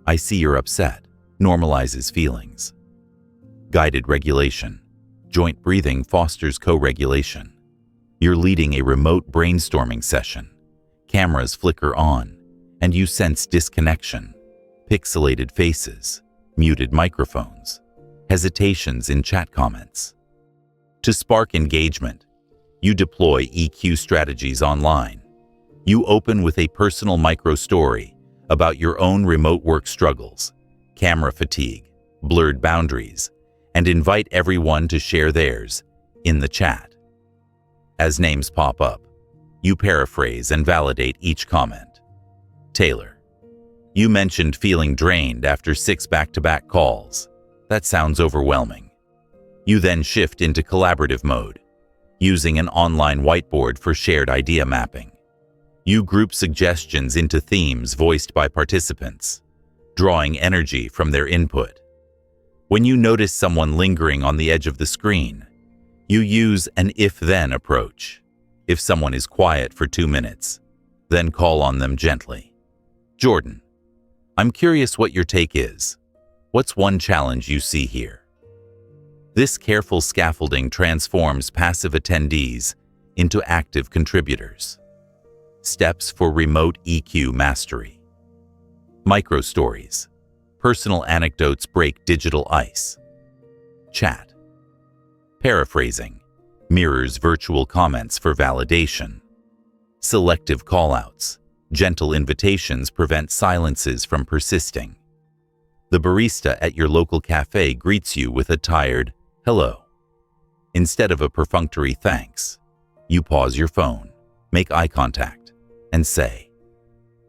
I see you're upset. Normalizes feelings. Guided regulation. Joint breathing fosters co-regulation. You're leading a remote brainstorming session. Cameras flicker on, and you sense disconnection. Pixelated faces, muted microphones, hesitations in chat comments. To spark engagement, you deploy EQ strategies online. You open with a personal micro-story about your own remote work struggles, camera fatigue, blurred boundaries, and invite everyone to share theirs in the chat. As names pop up, you paraphrase and validate each comment. Taylor, you mentioned feeling drained after 6 back-to-back calls. That sounds overwhelming. You then shift into collaborative mode, using an online whiteboard for shared idea mapping. You group suggestions into themes voiced by participants, drawing energy from their input. When you notice someone lingering on the edge of the screen, you use an if-then approach. If someone is quiet for 2 minutes, then call on them gently. Jordan, I'm curious what your take is. What's one challenge you see here? This careful scaffolding transforms passive attendees into active contributors. Steps for remote EQ mastery. Micro-stories. Personal anecdotes break digital ice. Chat. Paraphrasing. Mirrors virtual comments for validation. Selective callouts. Gentle invitations prevent silences from persisting. The barista at your local cafe greets you with a tired hello. Instead of a perfunctory thanks, you pause your phone, make eye contact, and say,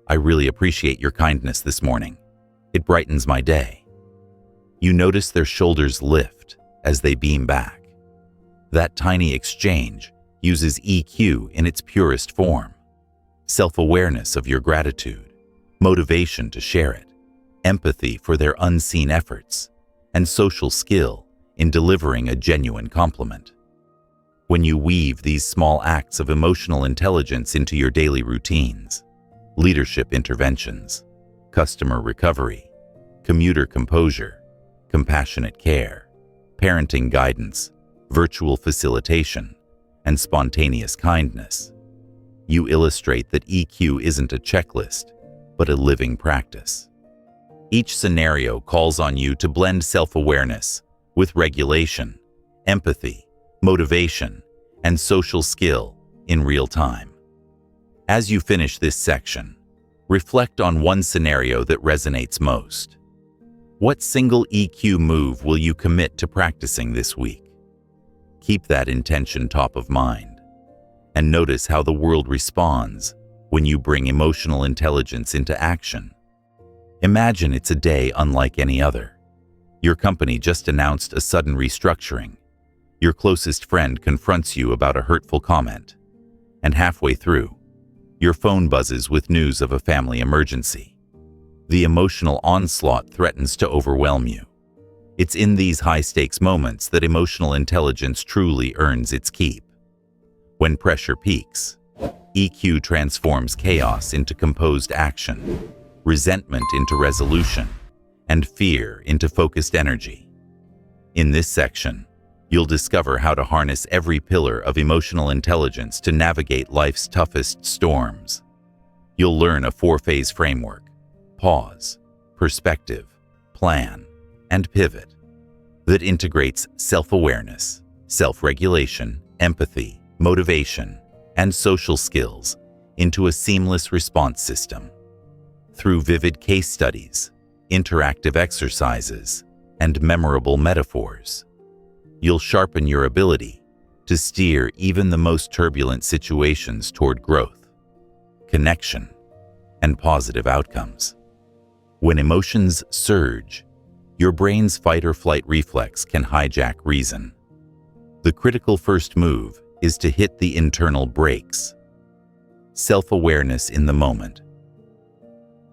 "I really appreciate your kindness this morning. It brightens my day." You notice their shoulders lift as they beam back. That tiny exchange uses EQ in its purest form. Self-awareness of your gratitude, motivation to share it, empathy for their unseen efforts, and social skill in delivering a genuine compliment. When you weave these small acts of emotional intelligence into your daily routines, leadership interventions, customer recovery, commuter composure, compassionate care, parenting guidance, virtual facilitation, and spontaneous kindness, you illustrate that EQ isn't a checklist, but a living practice. Each scenario calls on you to blend self-awareness with regulation, empathy, motivation, and social skill in real time. As you finish this section, reflect on one scenario that resonates most. What single EQ move will you commit to practicing this week? Keep that intention top of mind, and notice how the world responds when you bring emotional intelligence into action. Imagine it's a day unlike any other. Your company just announced a sudden restructuring. Your closest friend confronts you about a hurtful comment. And halfway through, your phone buzzes with news of a family emergency. The emotional onslaught threatens to overwhelm you. It's in these high-stakes moments that emotional intelligence truly earns its keep. When pressure peaks, EQ transforms chaos into composed action, resentment into resolution, and fear into focused energy. In this section, you'll discover how to harness every pillar of emotional intelligence to navigate life's toughest storms. You'll learn a 4-phase framework: pause, perspective, plan, and pivot, that integrates self-awareness, self-regulation, empathy, motivation, and social skills into a seamless response system. Through vivid case studies, interactive exercises, and memorable metaphors, you'll sharpen your ability to steer even the most turbulent situations toward growth, connection, and positive outcomes. When emotions surge, your brain's fight-or-flight reflex can hijack reason. The critical first move is to hit the internal brakes. Self-awareness in the moment.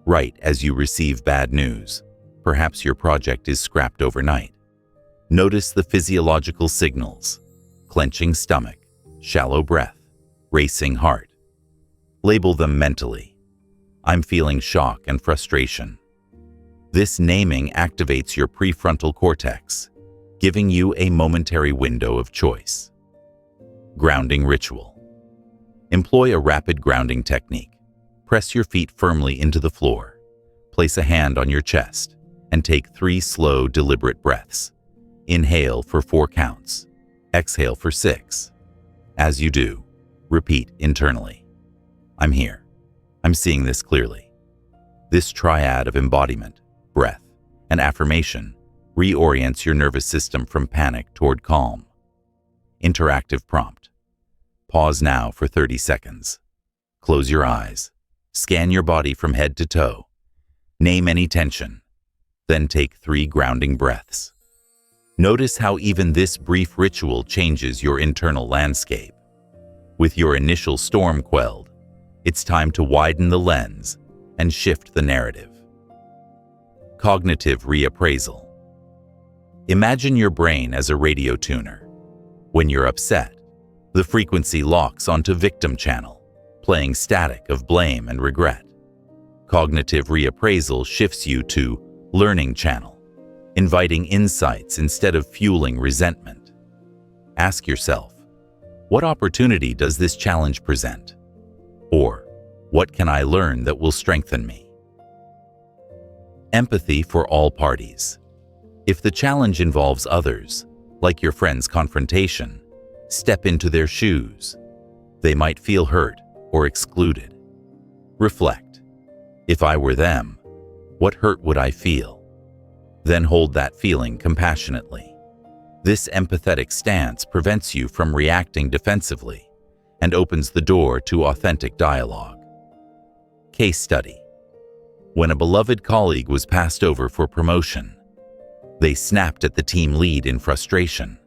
Right as you receive bad news, perhaps your project is scrapped overnight. Notice the physiological signals: clenching stomach, shallow breath, racing heart. Label them mentally. I'm feeling shock and frustration. This naming activates your prefrontal cortex, giving you a momentary window of choice. Grounding ritual. Employ a rapid grounding technique. Press your feet firmly into the floor. Place a hand on your chest and take 3 slow, deliberate breaths. Inhale for 4 counts. Exhale for 6. As you do, repeat internally: I'm here. I'm seeing this clearly. This triad of embodiment, breath, and affirmation reorients your nervous system from panic toward calm. Interactive prompt. Pause now for 30 seconds. Close your eyes. Scan your body from head to toe. Name any tension. Then take 3 grounding breaths. Notice how even this brief ritual changes your internal landscape. With your initial storm quelled, it's time to widen the lens and shift the narrative. Cognitive reappraisal. Imagine your brain as a radio tuner. When you're upset, the frequency locks onto victim channel, playing static of blame and regret. Cognitive reappraisal shifts you to learning channel, inviting insights instead of fueling resentment. Ask yourself, what opportunity does this challenge present? Or, what can I learn that will strengthen me? Empathy for all parties. If the challenge involves others, like your friend's confrontation, step into their shoes. They might feel hurt or excluded. Reflect. If I were them, what hurt would I feel? Then hold that feeling compassionately. This empathetic stance prevents you from reacting defensively and opens the door to authentic dialogue. Case study. When a beloved colleague was passed over for promotion, they snapped at the team lead in frustration.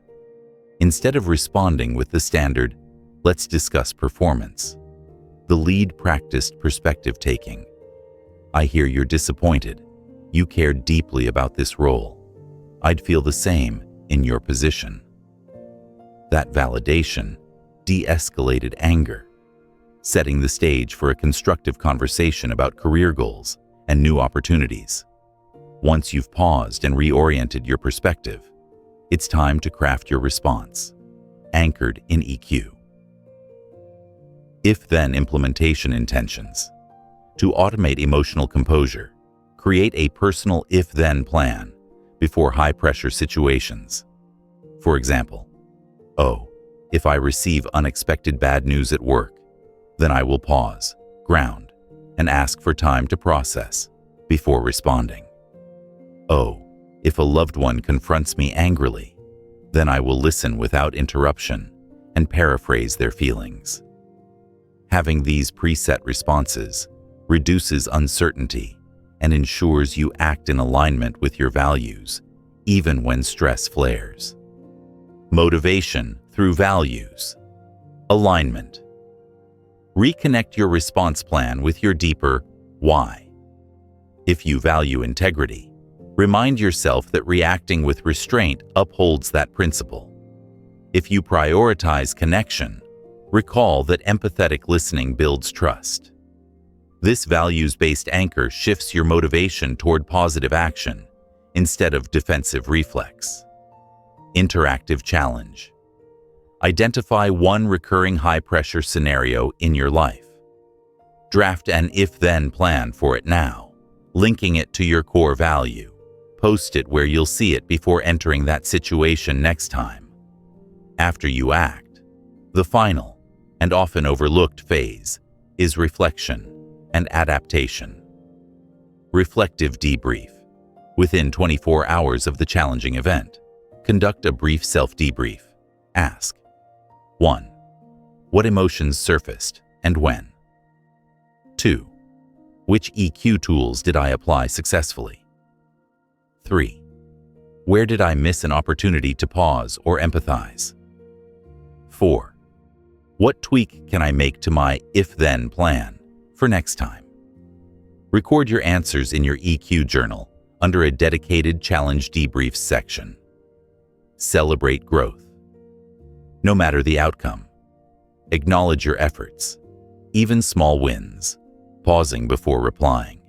Instead of responding with the standard, "Let's discuss performance," the lead practiced perspective taking. "I hear you're disappointed. You care deeply about this role. I'd feel the same in your position." That validation de-escalated anger, setting the stage for a constructive conversation about career goals and new opportunities. Once you've paused and reoriented your perspective, it's time to craft your response, anchored in EQ. If-then implementation intentions. To automate emotional composure, create a personal if-then plan before high-pressure situations. For example, if I receive unexpected bad news at work, then I will pause, ground, and ask for time to process before responding. If a loved one confronts me angrily, then I will listen without interruption and paraphrase their feelings. Having these preset responses reduces uncertainty and ensures you act in alignment with your values, even when stress flares. Motivation through values. Alignment. Reconnect your response plan with your deeper why. If you value integrity, remind yourself that reacting with restraint upholds that principle. If you prioritize connection, recall that empathetic listening builds trust. This values-based anchor shifts your motivation toward positive action instead of defensive reflex. Interactive challenge. Identify one recurring high-pressure scenario in your life. Draft an if-then plan for it now, linking it to your core value. Post it where you'll see it before entering that situation next time. After you act, the final and often overlooked phase is reflection and adaptation. Reflective debrief. Within 24 hours of the challenging event, conduct a brief self-debrief. Ask: 1. What emotions surfaced and when? 2. Which EQ tools did I apply successfully? 3. Where did I miss an opportunity to pause or empathize? 4. What tweak can I make to my if-then plan for next time? Record your answers in your EQ journal under a dedicated challenge debriefs section. Celebrate growth. No matter the outcome, acknowledge your efforts, even small wins, pausing before replying,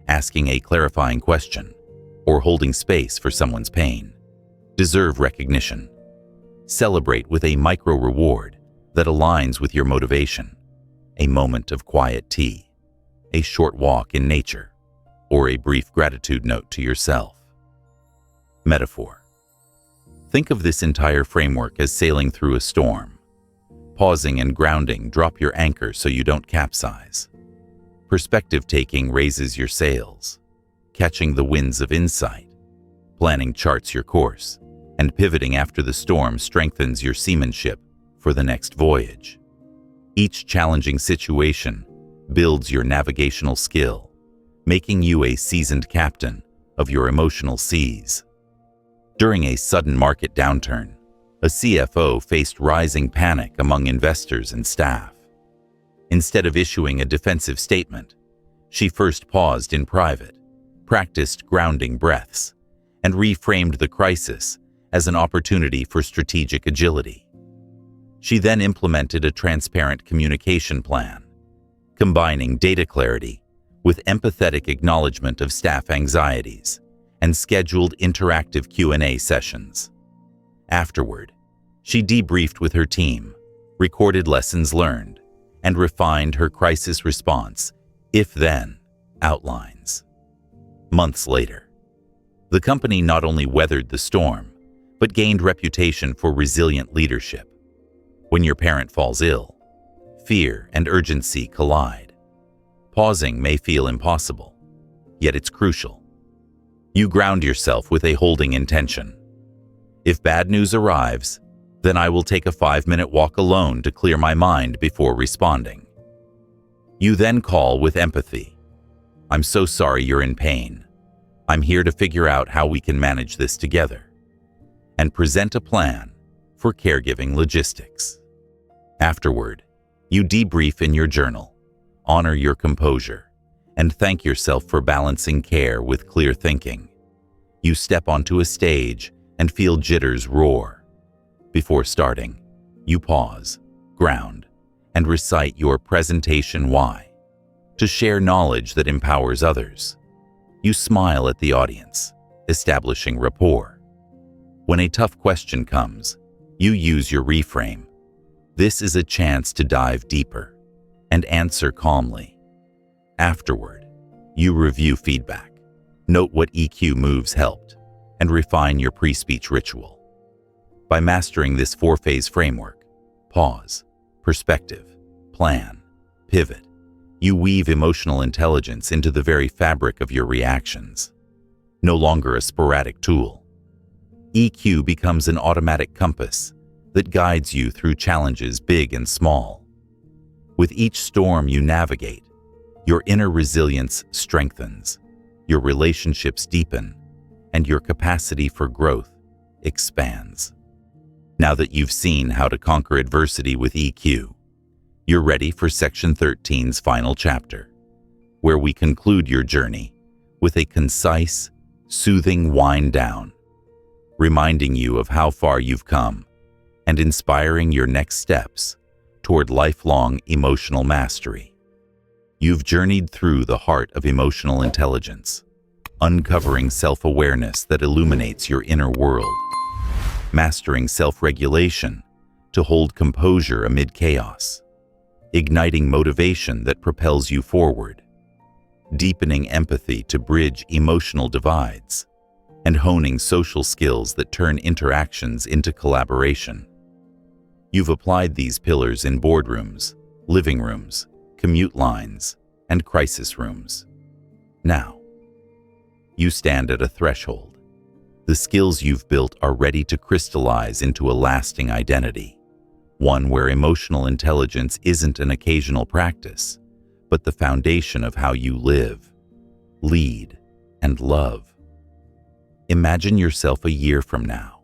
asking a clarifying question, or holding space for someone's pain, deserve recognition. Celebrate with a micro-reward that aligns with your motivation, a moment of quiet tea, a short walk in nature, or a brief gratitude note to yourself. Metaphor. Think of this entire framework as sailing through a storm. Pausing and grounding drop your anchor so you don't capsize. Perspective taking raises your sails. Catching the winds of insight. Planning charts your course, and pivoting after the storm strengthens your seamanship for the next voyage. Each challenging situation builds your navigational skill, making you a seasoned captain of your emotional seas. During a sudden market downturn, a CFO faced rising panic among investors and staff. Instead of issuing a defensive statement, she first paused in private, practiced grounding breaths, and reframed the crisis as an opportunity for strategic agility. She then implemented a transparent communication plan, combining data clarity with empathetic acknowledgement of staff anxieties, and scheduled interactive Q&A sessions. Afterward, she debriefed with her team, recorded lessons learned, and refined her crisis response if-then outlines. Months later, the company not only weathered the storm, but gained reputation for resilient leadership. When your parent falls ill, fear and urgency collide. Pausing may feel impossible, yet it's crucial. You ground yourself with a holding intention. If bad news arrives, then I will take a 5-minute walk alone to clear my mind before responding. You then call with empathy. I'm so sorry you're in pain. I'm here to figure out how we can manage this together. And present a plan for caregiving logistics. Afterward, you debrief in your journal, honor your composure, and thank yourself for balancing care with clear thinking. You step onto a stage and feel jitters roar. Before starting, you pause, ground, and recite your presentation why. To share knowledge that empowers others. You smile at the audience, establishing rapport. When a tough question comes, you use your reframe. This is a chance to dive deeper and answer calmly. Afterward, you review feedback, note what EQ moves helped, and refine your pre-speech ritual. By mastering this 4-phase framework, pause, perspective, plan, pivot, you weave emotional intelligence into the very fabric of your reactions. No longer a sporadic tool, EQ becomes an automatic compass that guides you through challenges big and small. With each storm you navigate, your inner resilience strengthens, your relationships deepen, and your capacity for growth expands. Now that you've seen how to conquer adversity with EQ, you're ready for Section 13's final chapter, where we conclude your journey with a concise, soothing wind down, reminding you of how far you've come and inspiring your next steps toward lifelong emotional mastery. You've journeyed through the heart of emotional intelligence, uncovering self-awareness that illuminates your inner world, mastering self-regulation to hold composure amid chaos, igniting motivation that propels you forward, deepening empathy to bridge emotional divides, and honing social skills that turn interactions into collaboration. You've applied these pillars in boardrooms, living rooms, commute lines, and crisis rooms. Now, you stand at a threshold. The skills you've built are ready to crystallize into a lasting identity, one where emotional intelligence isn't an occasional practice, but the foundation of how you live, lead, and love. Imagine yourself a year from now.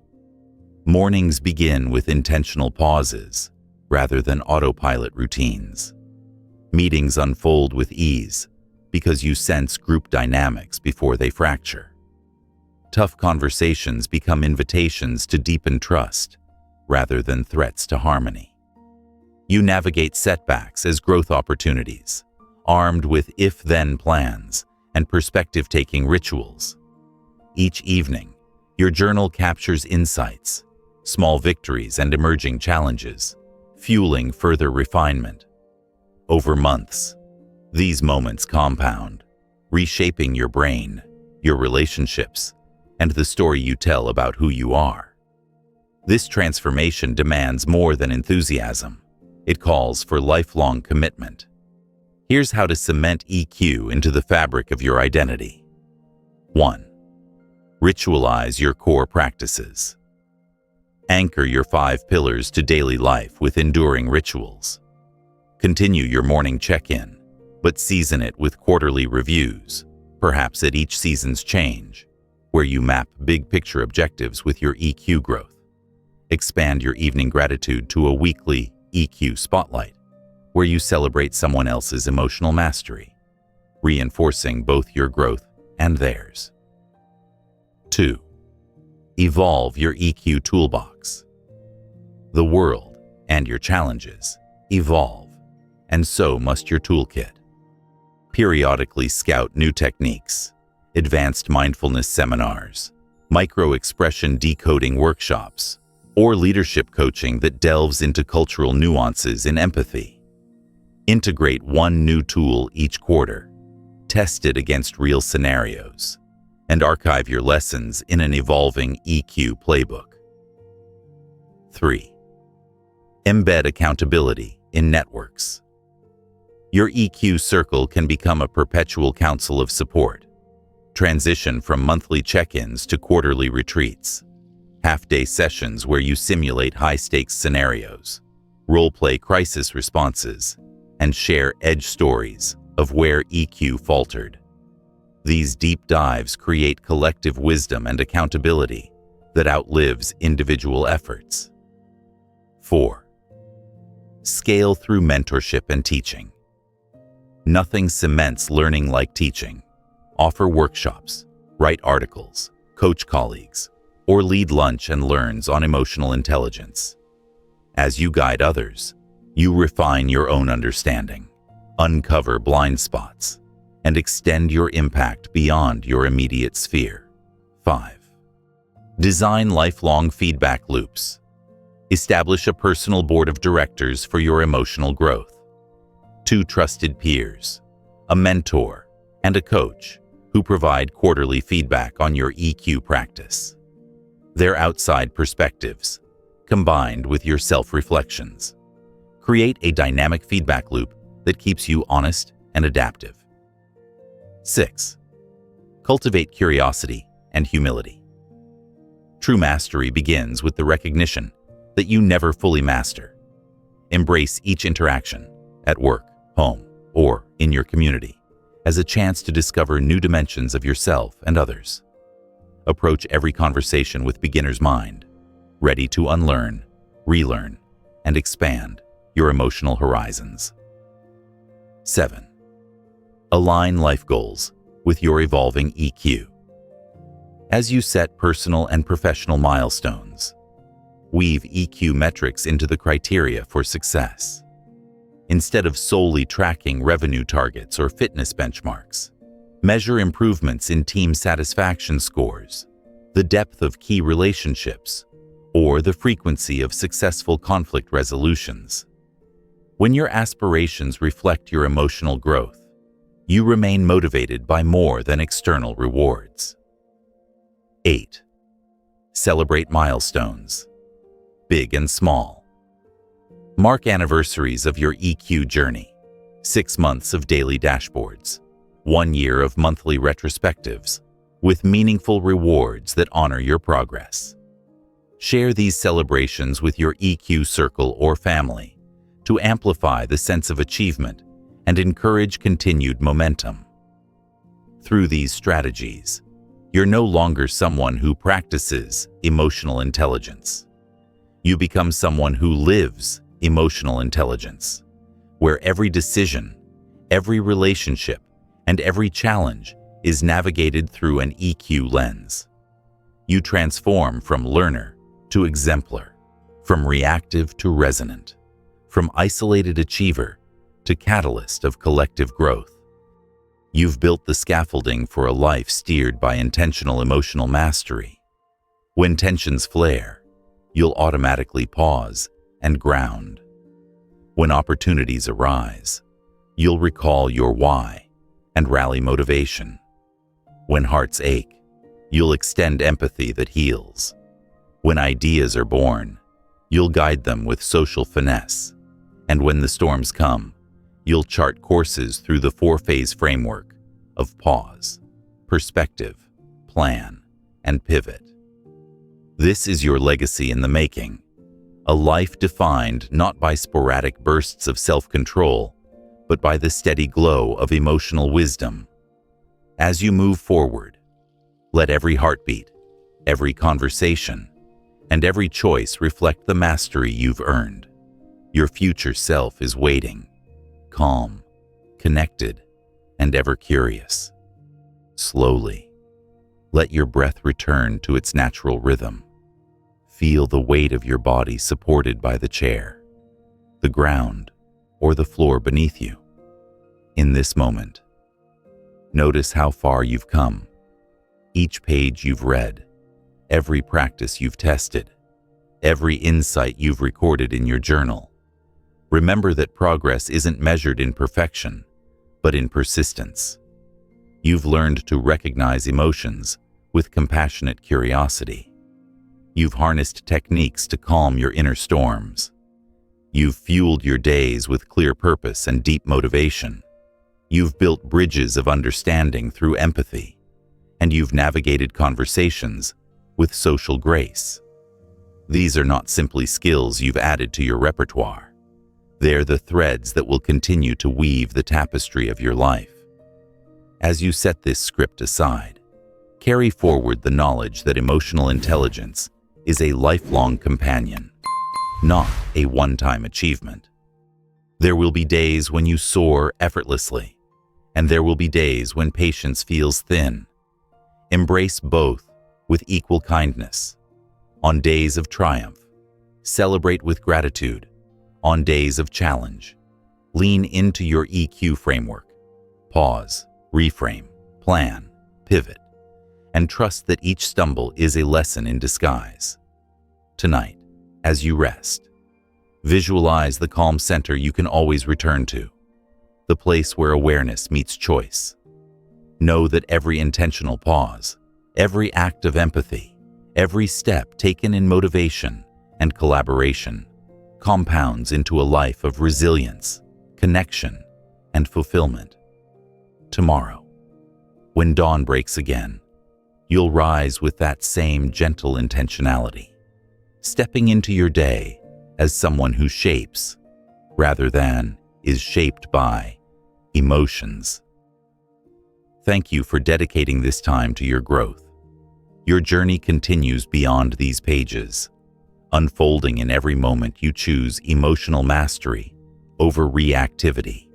Mornings begin with intentional pauses rather than autopilot routines. Meetings unfold with ease because you sense group dynamics before they fracture. Tough conversations become invitations to deepen trust rather than threats to harmony. You navigate setbacks as growth opportunities, armed with if-then plans and perspective-taking rituals. Each evening, your journal captures insights, small victories, and emerging challenges, fueling further refinement. Over months, these moments compound, reshaping your brain, your relationships, and the story you tell about who you are. This transformation demands more than enthusiasm. It calls for lifelong commitment. Here's how to cement EQ into the fabric of your identity. 1. Ritualize your core practices. Anchor your 5 pillars to daily life with enduring rituals. Continue your morning check-in, but season it with quarterly reviews, perhaps at each season's change, where you map big-picture objectives with your EQ growth. Expand your evening gratitude to a weekly EQ spotlight, where you celebrate someone else's emotional mastery, reinforcing both your growth and theirs. 2. Evolve your EQ toolbox. The world and your challenges evolve, and so must your toolkit. Periodically scout new techniques, advanced mindfulness seminars, micro-expression decoding workshops, or leadership coaching that delves into cultural nuances in empathy. Integrate one new tool each quarter, test it against real scenarios, and archive your lessons in an evolving EQ playbook. 3. Embed accountability in networks. Your EQ circle can become a perpetual council of support. Transition from monthly check-ins to quarterly retreats, half-day sessions where you simulate high-stakes scenarios, role-play crisis responses, and share edge stories of where EQ faltered. These deep dives create collective wisdom and accountability that outlives individual efforts. 4. Scale through mentorship and teaching. Nothing cements learning like teaching. Offer workshops, write articles, coach colleagues, or lead lunch and learns on emotional intelligence. As you guide others, you refine your own understanding, uncover blind spots, and extend your impact beyond your immediate sphere. 5. Design lifelong feedback loops. Establish a personal board of directors for your emotional growth. 2 trusted peers, a mentor, and a coach who provide quarterly feedback on your EQ practice. Their outside perspectives, combined with your self-reflections, create a dynamic feedback loop that keeps you honest and adaptive. 6. Cultivate curiosity and humility. True mastery begins with the recognition that you never fully master. Embrace each interaction, at work, home, or in your community, as a chance to discover new dimensions of yourself and others. Approach every conversation with beginner's mind, ready to unlearn, relearn, and expand your emotional horizons. 7. Align life goals with your evolving EQ. As you set personal and professional milestones, weave EQ metrics into the criteria for success. Instead of solely tracking revenue targets or fitness benchmarks, measure improvements in team satisfaction scores, the depth of key relationships, or the frequency of successful conflict resolutions. When your aspirations reflect your emotional growth, you remain motivated by more than external rewards. 8. Celebrate milestones, big and small. Mark anniversaries of your EQ journey, 6 months of daily dashboards, 1 year of monthly retrospectives, with meaningful rewards that honor your progress. Share these celebrations with your EQ circle or family to amplify the sense of achievement and encourage continued momentum. Through these strategies, you're no longer someone who practices emotional intelligence. You become someone who lives emotional intelligence, where every decision, every relationship, and every challenge is navigated through an EQ lens. You transform from learner to exemplar, from reactive to resonant, from isolated achiever to catalyst of collective growth. You've built the scaffolding for a life steered by intentional emotional mastery. When tensions flare, you'll automatically pause and ground. When opportunities arise, you'll recall your why and rally motivation. When hearts ache, you'll extend empathy that heals. When ideas are born, you'll guide them with social finesse. And when the storms come, you'll chart courses through the 4-phase framework of pause, perspective, plan, and pivot. This is your legacy in the making, a life defined not by sporadic bursts of self-control, but by the steady glow of emotional wisdom. As you move forward, let every heartbeat, every conversation, and every choice reflect the mastery you've earned. Your future self is waiting, calm, connected, and ever curious. Slowly, let your breath return to its natural rhythm. Feel the weight of your body supported by the chair, the ground, or the floor beneath you. In this moment, notice how far you've come, each page you've read, every practice you've tested, every insight you've recorded in your journal. Remember that progress isn't measured in perfection, but in persistence. You've learned to recognize emotions with compassionate curiosity. You've harnessed techniques to calm your inner storms. You've fueled your days with clear purpose and deep motivation. You've built bridges of understanding through empathy, and you've navigated conversations with social grace. These are not simply skills you've added to your repertoire. They're the threads that will continue to weave the tapestry of your life. As you set this script aside, carry forward the knowledge that emotional intelligence is a lifelong companion, not a one-time achievement. There will be days when you soar effortlessly, and there will be days when patience feels thin. Embrace both with equal kindness. On days of triumph, celebrate with gratitude. On days of challenge, lean into your EQ framework. Pause, reframe, plan, pivot, and trust that each stumble is a lesson in disguise. Tonight, as you rest, visualize the calm center you can always return to, the place where awareness meets choice. Know that every intentional pause, every act of empathy, every step taken in motivation and collaboration compounds into a life of resilience, connection, and fulfillment. Tomorrow, when dawn breaks again, you'll rise with that same gentle intentionality, stepping into your day as someone who shapes, rather than is shaped by, emotions. Thank you for dedicating this time to your growth. Your journey continues beyond these pages, unfolding in every moment you choose emotional mastery over reactivity.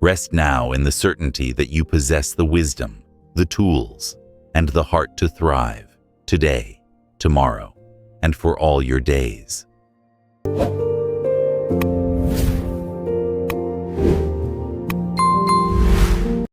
Rest now in the certainty that you possess the wisdom, the tools, and the heart to thrive, today, tomorrow, and for all your days.